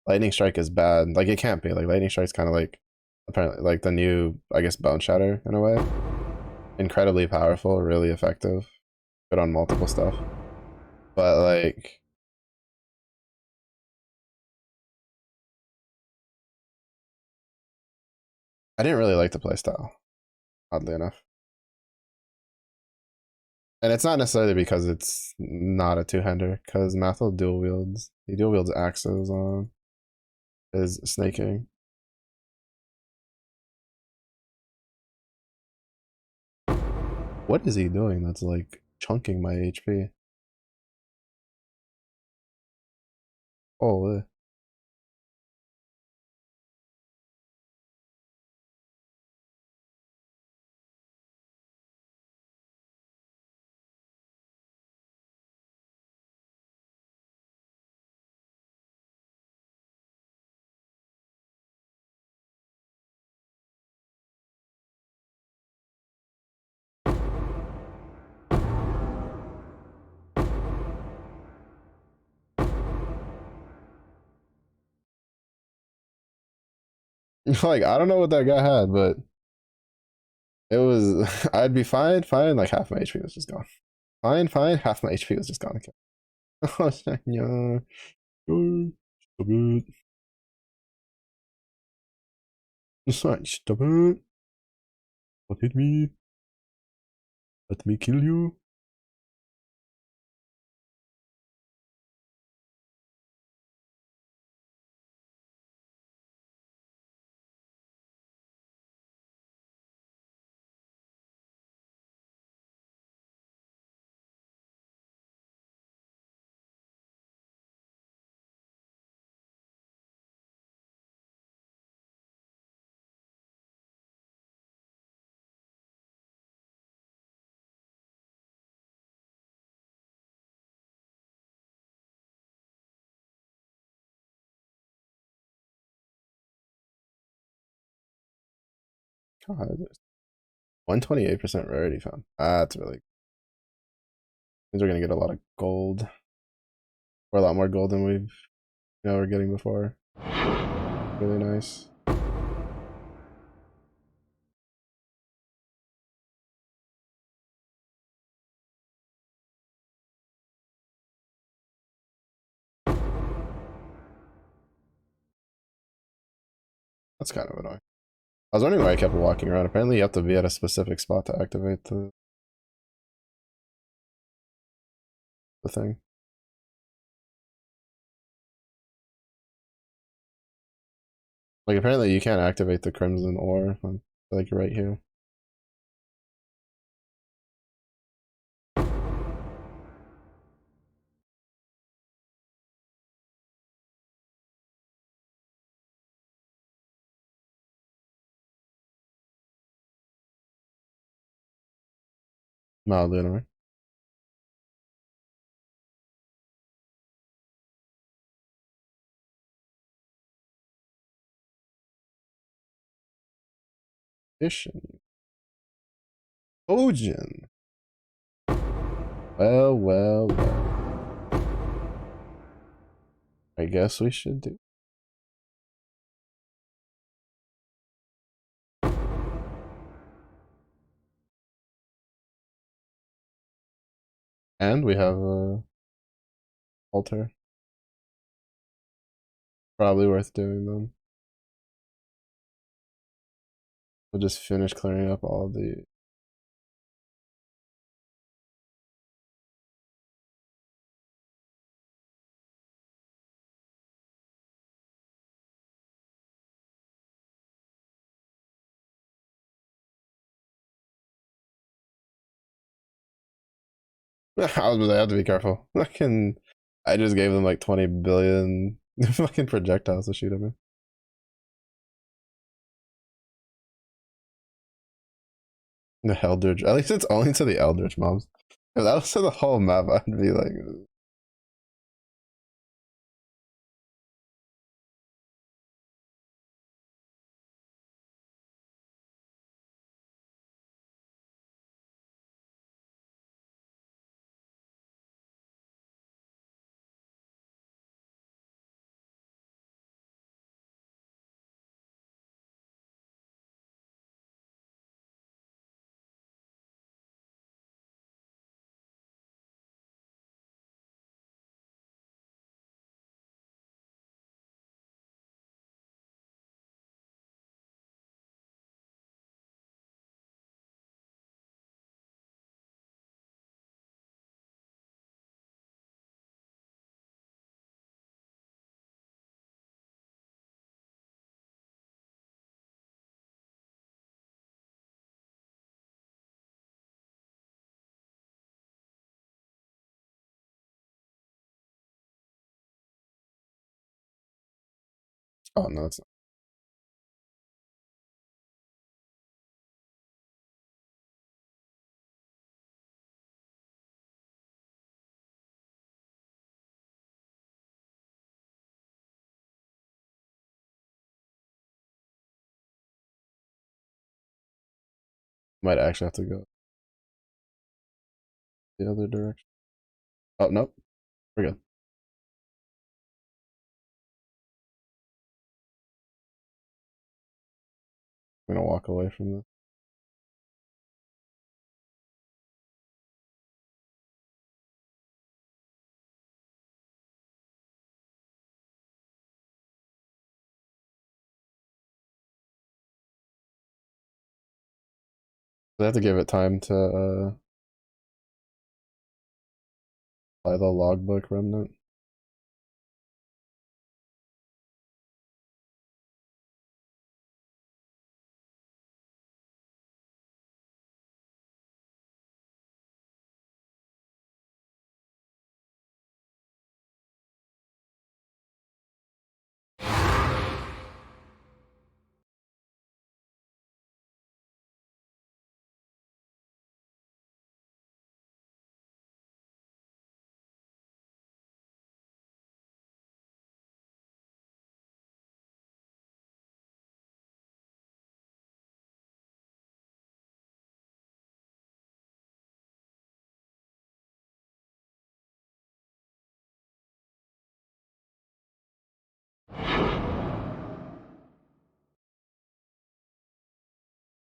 Lightning Strike is bad. Like it can't be. Like Lightning Strike's kind of like apparently like the new, I guess, Bone Shatter in a way. Incredibly powerful, really effective, good on multiple stuff. But like I didn't really like the playstyle, oddly enough. And it's not necessarily because it's not a two-hander, because Mathil dual wields. He dual wields axes on his snaking. What is he doing that's like chunking my HP? Holy. Like, I don't know what that guy had, but it was, I'd be fine, like half my HP was just gone. Fine, half my HP was just gone. Okay. Oh, yeah. Stop it. Stop it. Don't hit me. Let me kill you. God, 128% rarity found. That's really. Means we're gonna get a lot of gold, or a lot more gold than we're getting before. Really nice. That's kind of annoying. I was wondering why I kept walking around. Apparently, you have to be at a specific spot to activate the thing. Like, apparently, you can't activate the crimson ore. Like, right here. Mildly annoying. Fishing. Ojin. Well. I guess we should do. And we have a altar. Probably worth doing them. We'll just finish clearing up all the. I have to be careful. I just gave them like 20 billion fucking projectiles to shoot at me. The Eldritch. At least it's only to the Eldritch mobs. If that was to the whole map, I'd be like, Oh no, it's not. Might actually have to go the other direction. Oh nope, we're good. I'm gonna walk away from this. I have to give it time to apply the logbook remnant.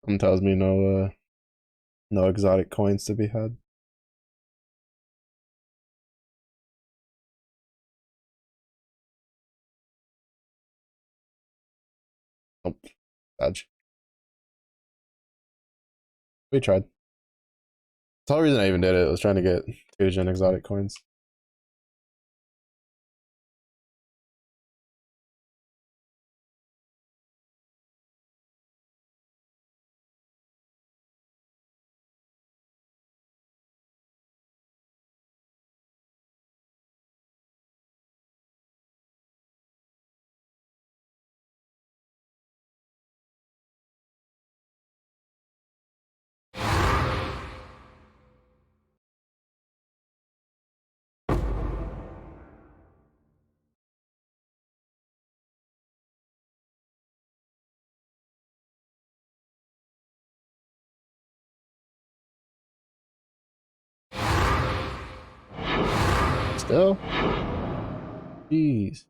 Something tells me no exotic coins to be had. Nope. Dodge. We tried. The whole reason I even did it was trying to get 2 gen exotic coins. Still? Jeez.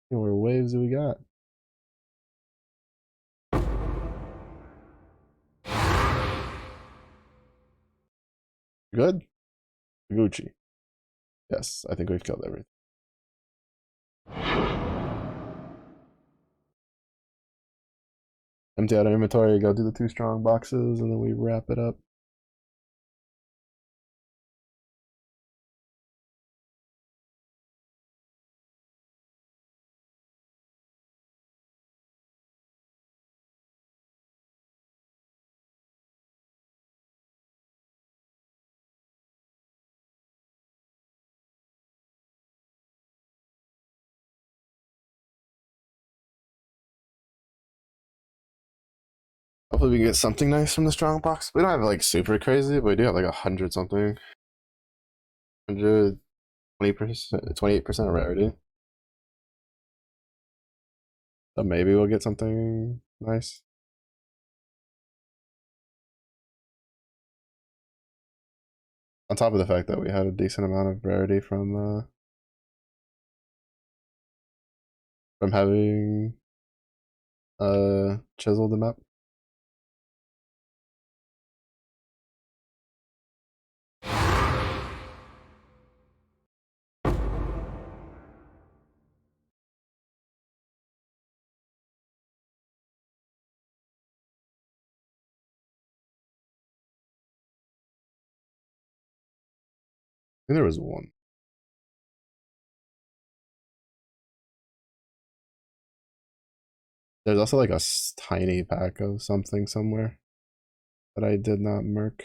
What waves do we got? Good? Gucci. Yes, I think we've killed everything. Empty out our inventory, go do the 2 strong boxes, and then we wrap it up. Hopefully we can get something nice from the strong box. We don't have like super crazy, but we do have like 100 something. 120%, 28% rarity. So maybe we'll get something nice. On top of the fact that we had a decent amount of rarity from having chiseled the map. I think there was one. There's also like a tiny pack of something somewhere that I did not mark.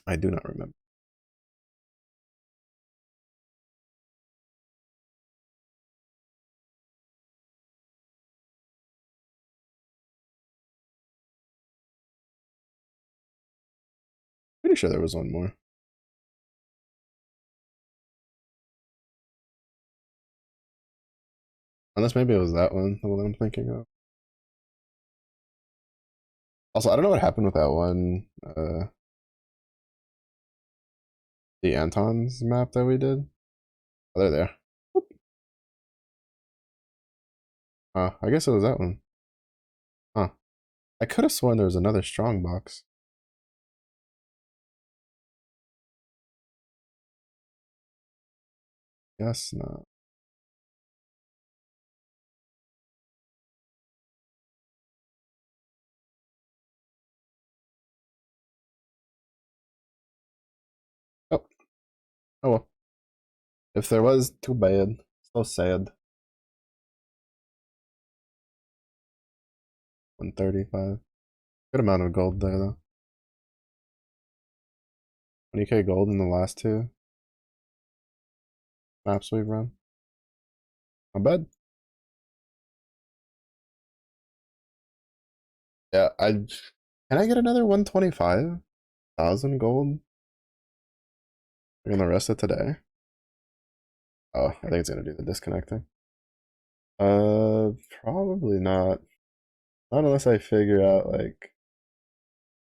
I do not remember. Pretty sure there was one more. Unless maybe it was that one, the one I'm thinking of. Also, I don't know what happened with that one. The Anton's map that we did. Oh, they're there. I guess it was that one. Huh. I could have sworn there was another strong box. Guess not. Oh, oh well. If there was, too bad. So sad. 135. Good amount of gold there though. 20k gold in the last two maps we've run. Not bad. Yeah, can I get another 125,000 gold in the rest of today? Oh, I think it's gonna do the disconnecting. Probably not. Not unless I figure out like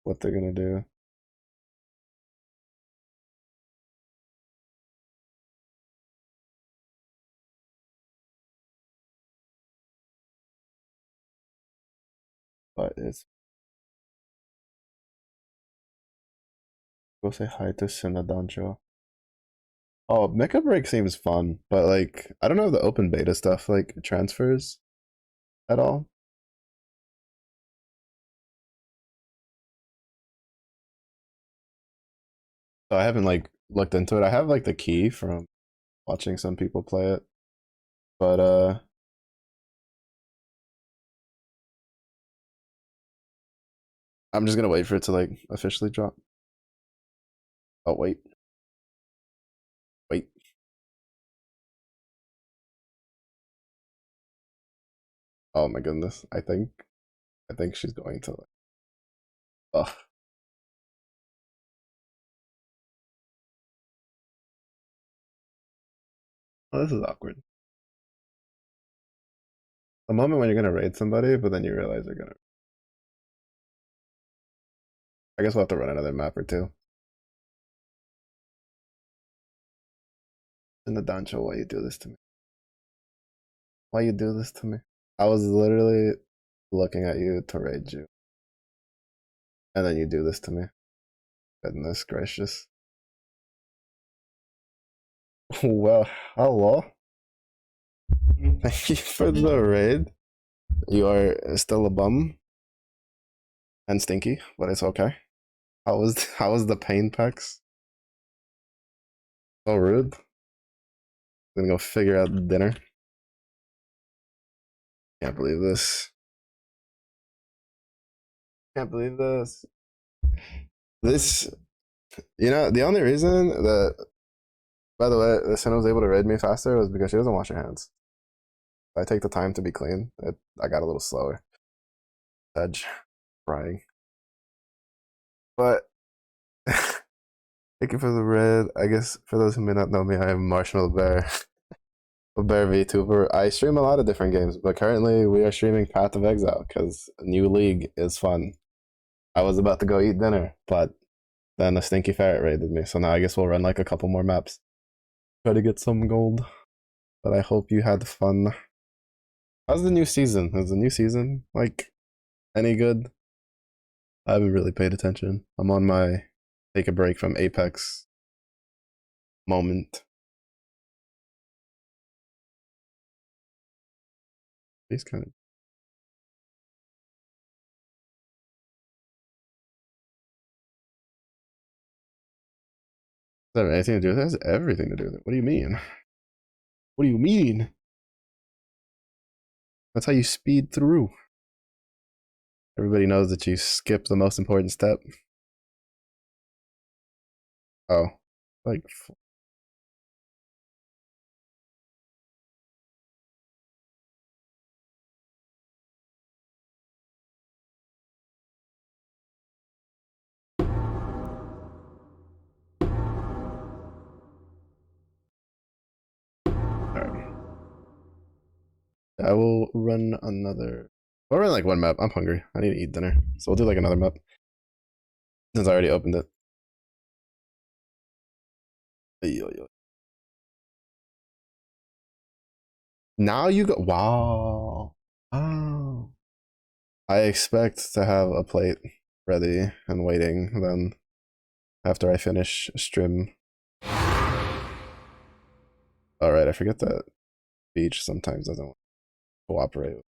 what they're gonna do. But it's go say hi to Sinadancho. Oh, Mecha Break seems fun, but like I don't know if the open beta stuff like transfers at all. So I haven't like looked into it. I have like the key from watching some people play it, but I'm just gonna wait for it to like officially drop. Oh wait, wait. Oh my goodness. I think she's going to. Oh, oh, this is awkward. The moment when you're gonna raid somebody, but then you realize they're gonna. I guess we'll have to run another map or two. In the Dancho, why you do this to me? Why you do this to me? I was literally looking at you to raid you, and then you do this to me. Goodness gracious. Well, hello. Thank you for the raid. You are still a bum and stinky, but it's okay. How was the pain packs? So rude. I'm gonna go figure out dinner. Can't believe this. Can't believe this. This, the only reason that, by the way, the Sin was able to raid me faster was because she doesn't wash her hands. I take the time to be clean. I got a little slower. Edge, crying. But thank you for the red. I guess for those who may not know me, I am Marshmallow Bear, a Bear VTuber. I stream a lot of different games, but currently we are streaming Path of Exile because a new league is fun. I was about to go eat dinner, but then a stinky ferret raided me. So now I guess we'll run like a couple more maps. Try to get some gold. But I hope you had fun. How's the new season? Is the new season like any good? I haven't really paid attention. I'm on my take a break from Apex moment. These kind of. Does that have anything to do with it? It has everything to do with it. What do you mean? What do you mean? That's how you speed through. Everybody knows that you skip the most important step. Oh, like I will run another. We'll run like one map. I'm hungry. I need to eat dinner. So we'll do like another map. Since I already opened it. Yo, yo. Now you go. Wow. Oh. I expect to have a plate ready and waiting then after I finish stream. Alright, I forget that beach sometimes doesn't cooperate.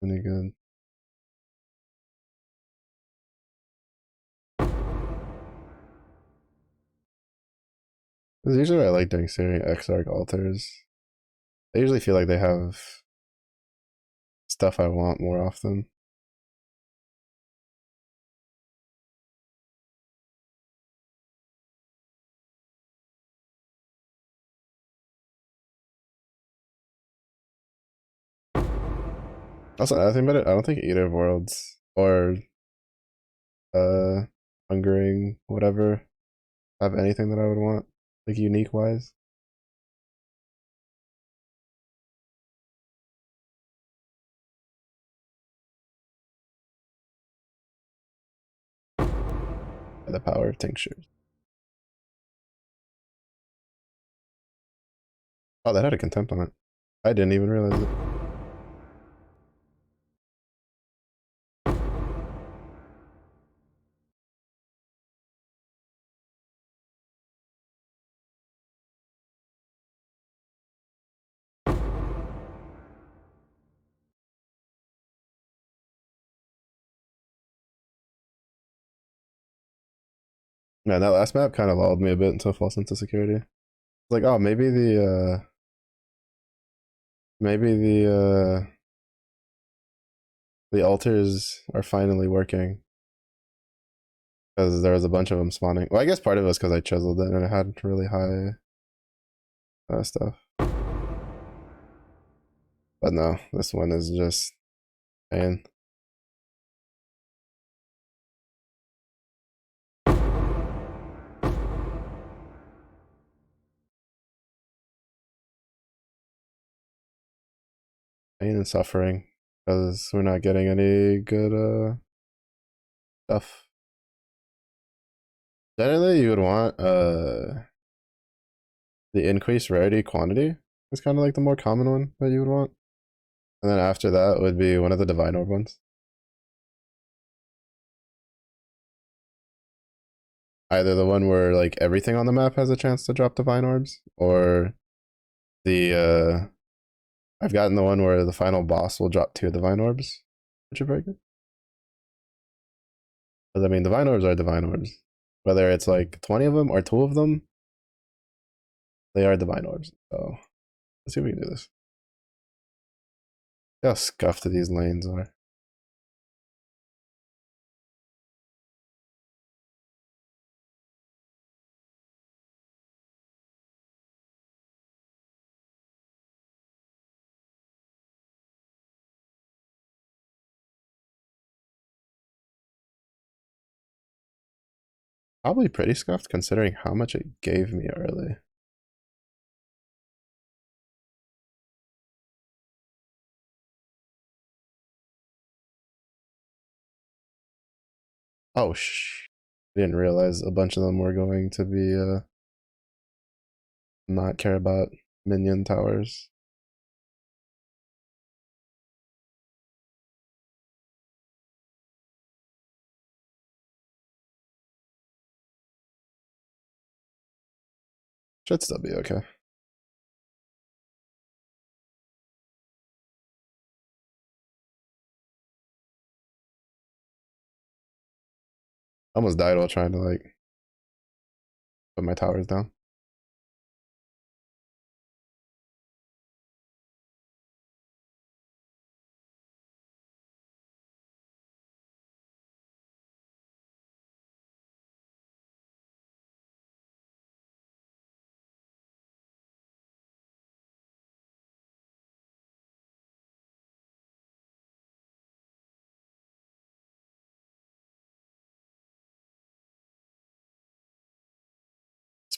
Any good. Because usually I like doing Syrian Exarch altars. I usually feel like they have stuff I want more often. Also, another thing about it, I don't think either of Worlds or uh Hungering, whatever, have anything that I would want, like unique wise. The power of tinctures. Oh, that had a contempt on it. I didn't even realize it. Man, that last map kind of lulled me a bit into a false sense of security. Like, oh, maybe the altars are finally working because there was a bunch of them spawning. Well, I guess part of it was because I chiseled it and it had really high stuff. But no, this one is just pain. Pain and suffering because we're not getting any good stuff. Generally, you would want the increased rarity quantity is kind of like the more common one that you would want. And then after that would be one of the divine orb ones. Either the one where like everything on the map has a chance to drop divine orbs, or the I've gotten the one where the final boss will drop 2 divine orbs, which are very good. Because I mean, divine orbs are divine orbs, whether it's like 20 of them or 2 of them, they are divine orbs. So let's see if we can do this. See how scuffed these lanes are. Probably pretty scuffed considering how much it gave me early. Oh, I didn't realize a bunch of them were going to be not care about minion towers. Should still be okay. I almost died while trying to like put my towers down.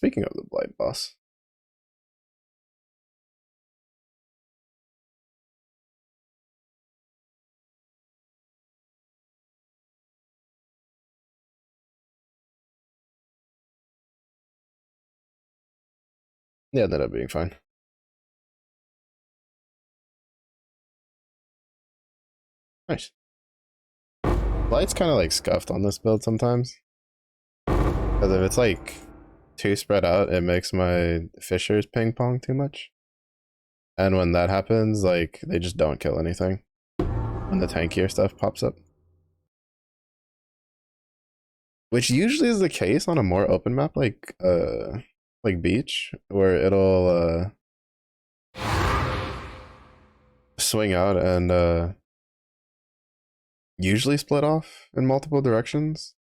Speaking of the blight boss. Yeah, that ended up being fine. Nice. Blight's kind of like scuffed on this build sometimes. Because if it's like too spread out, it makes my fishers ping pong too much. And when that happens, like they just don't kill anything when the tankier stuff pops up. Which usually is the case on a more open map like beach, where it'll swing out and usually split off in multiple directions.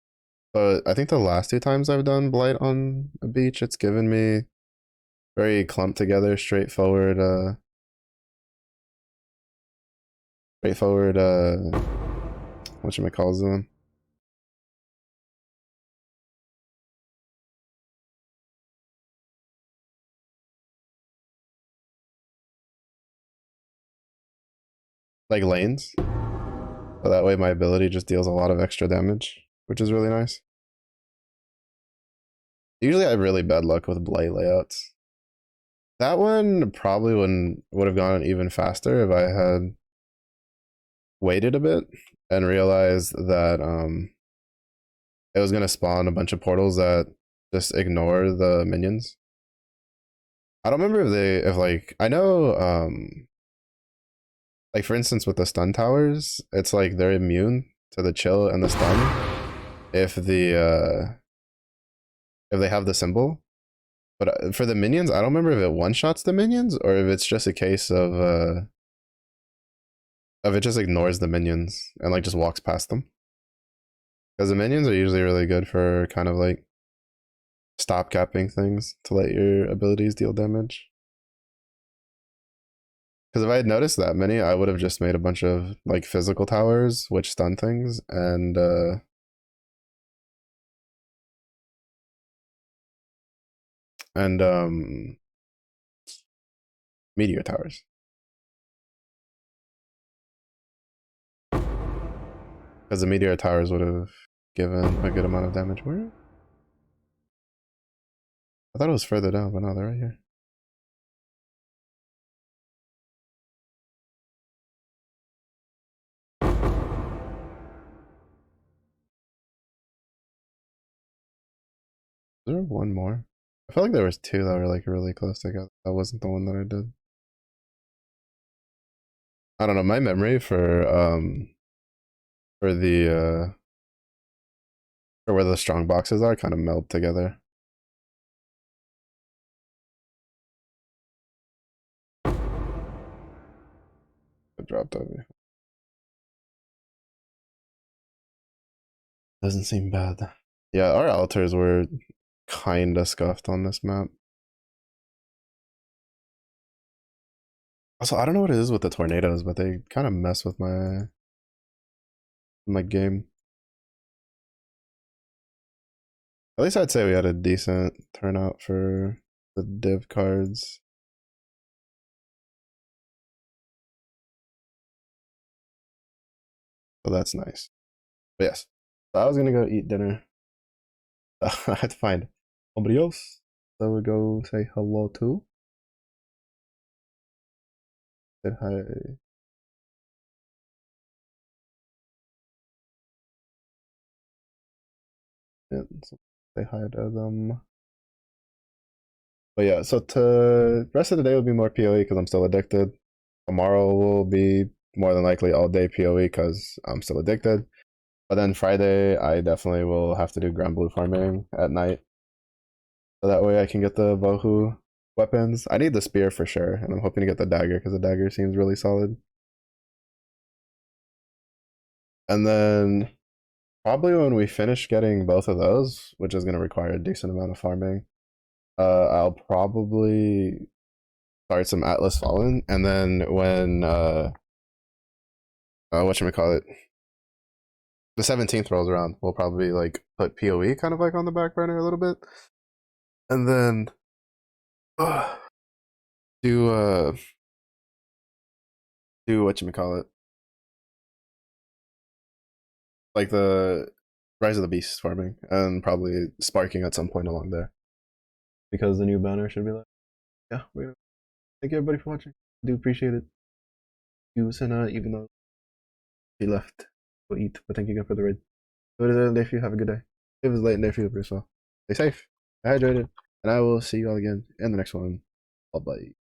But I think the last two times I've done blight on a beach, it's given me very clumped together, straightforward whatchamacalls them. Like lanes. So that way my ability just deals a lot of extra damage, which is really nice. Usually I have really bad luck with blight layouts. That one probably would have gone even faster if I had waited a bit and realized that it was gonna spawn a bunch of portals that just ignore the minions. I don't remember if like I know like for instance with the stun towers, it's like they're immune to the chill and the stun if they have the symbol. But for the minions, I don't remember if it one shots the minions or if it's just a case of it just ignores the minions and like just walks past them. Because the minions are usually really good for kind of like stop capping things to let your abilities deal damage. Because if I had noticed that many, I would have just made a bunch of like physical towers which stun things and meteor towers. Because the meteor towers would have given a good amount of damage. Where? I thought it was further down, but no, they're right here. Is there one more? I felt like there was two that were like really close together. That wasn't the one that I did. I don't know. My memory for the for where the strong boxes are kind of meld together. It dropped over. Doesn't seem bad. Yeah, our altars were kinda scuffed on this map. Also, I don't know what it is with the tornadoes, but they kind of mess with my game. At least I'd say we had a decent turnout for the div cards. So that's nice. But yes, so I was gonna go eat dinner. I had to find somebody else that I would go say hello to. Say hi. And say hi to them. But yeah, so to rest of the day will be more PoE because I'm still addicted. Tomorrow will be more than likely all day PoE because I'm still addicted. But then Friday, I definitely will have to do Grand Blue farming at night. So that way I can get the Bohu weapons. I need the spear for sure, and I'm hoping to get the dagger because the dagger seems really solid. And then probably when we finish getting both of those, which is going to require a decent amount of farming, I'll probably start some Atlas Fallen, and then when whatchamacallit, the 17th rolls around, we'll probably like put PoE kind of like on the back burner a little bit. And then uh, do do what you call it, like the Rise of the Beast farming, and probably sparking at some point along there, because the new banner should be like, yeah, we're gonna thank you everybody for watching. I do appreciate it. You Senna, even though he left, go eat. But thank you again for the raid. If it is early day for you, have a good day. If it's late day for you, Bruce, well, stay safe, stay hydrated, and I will see you all again in the next one. Bye bye.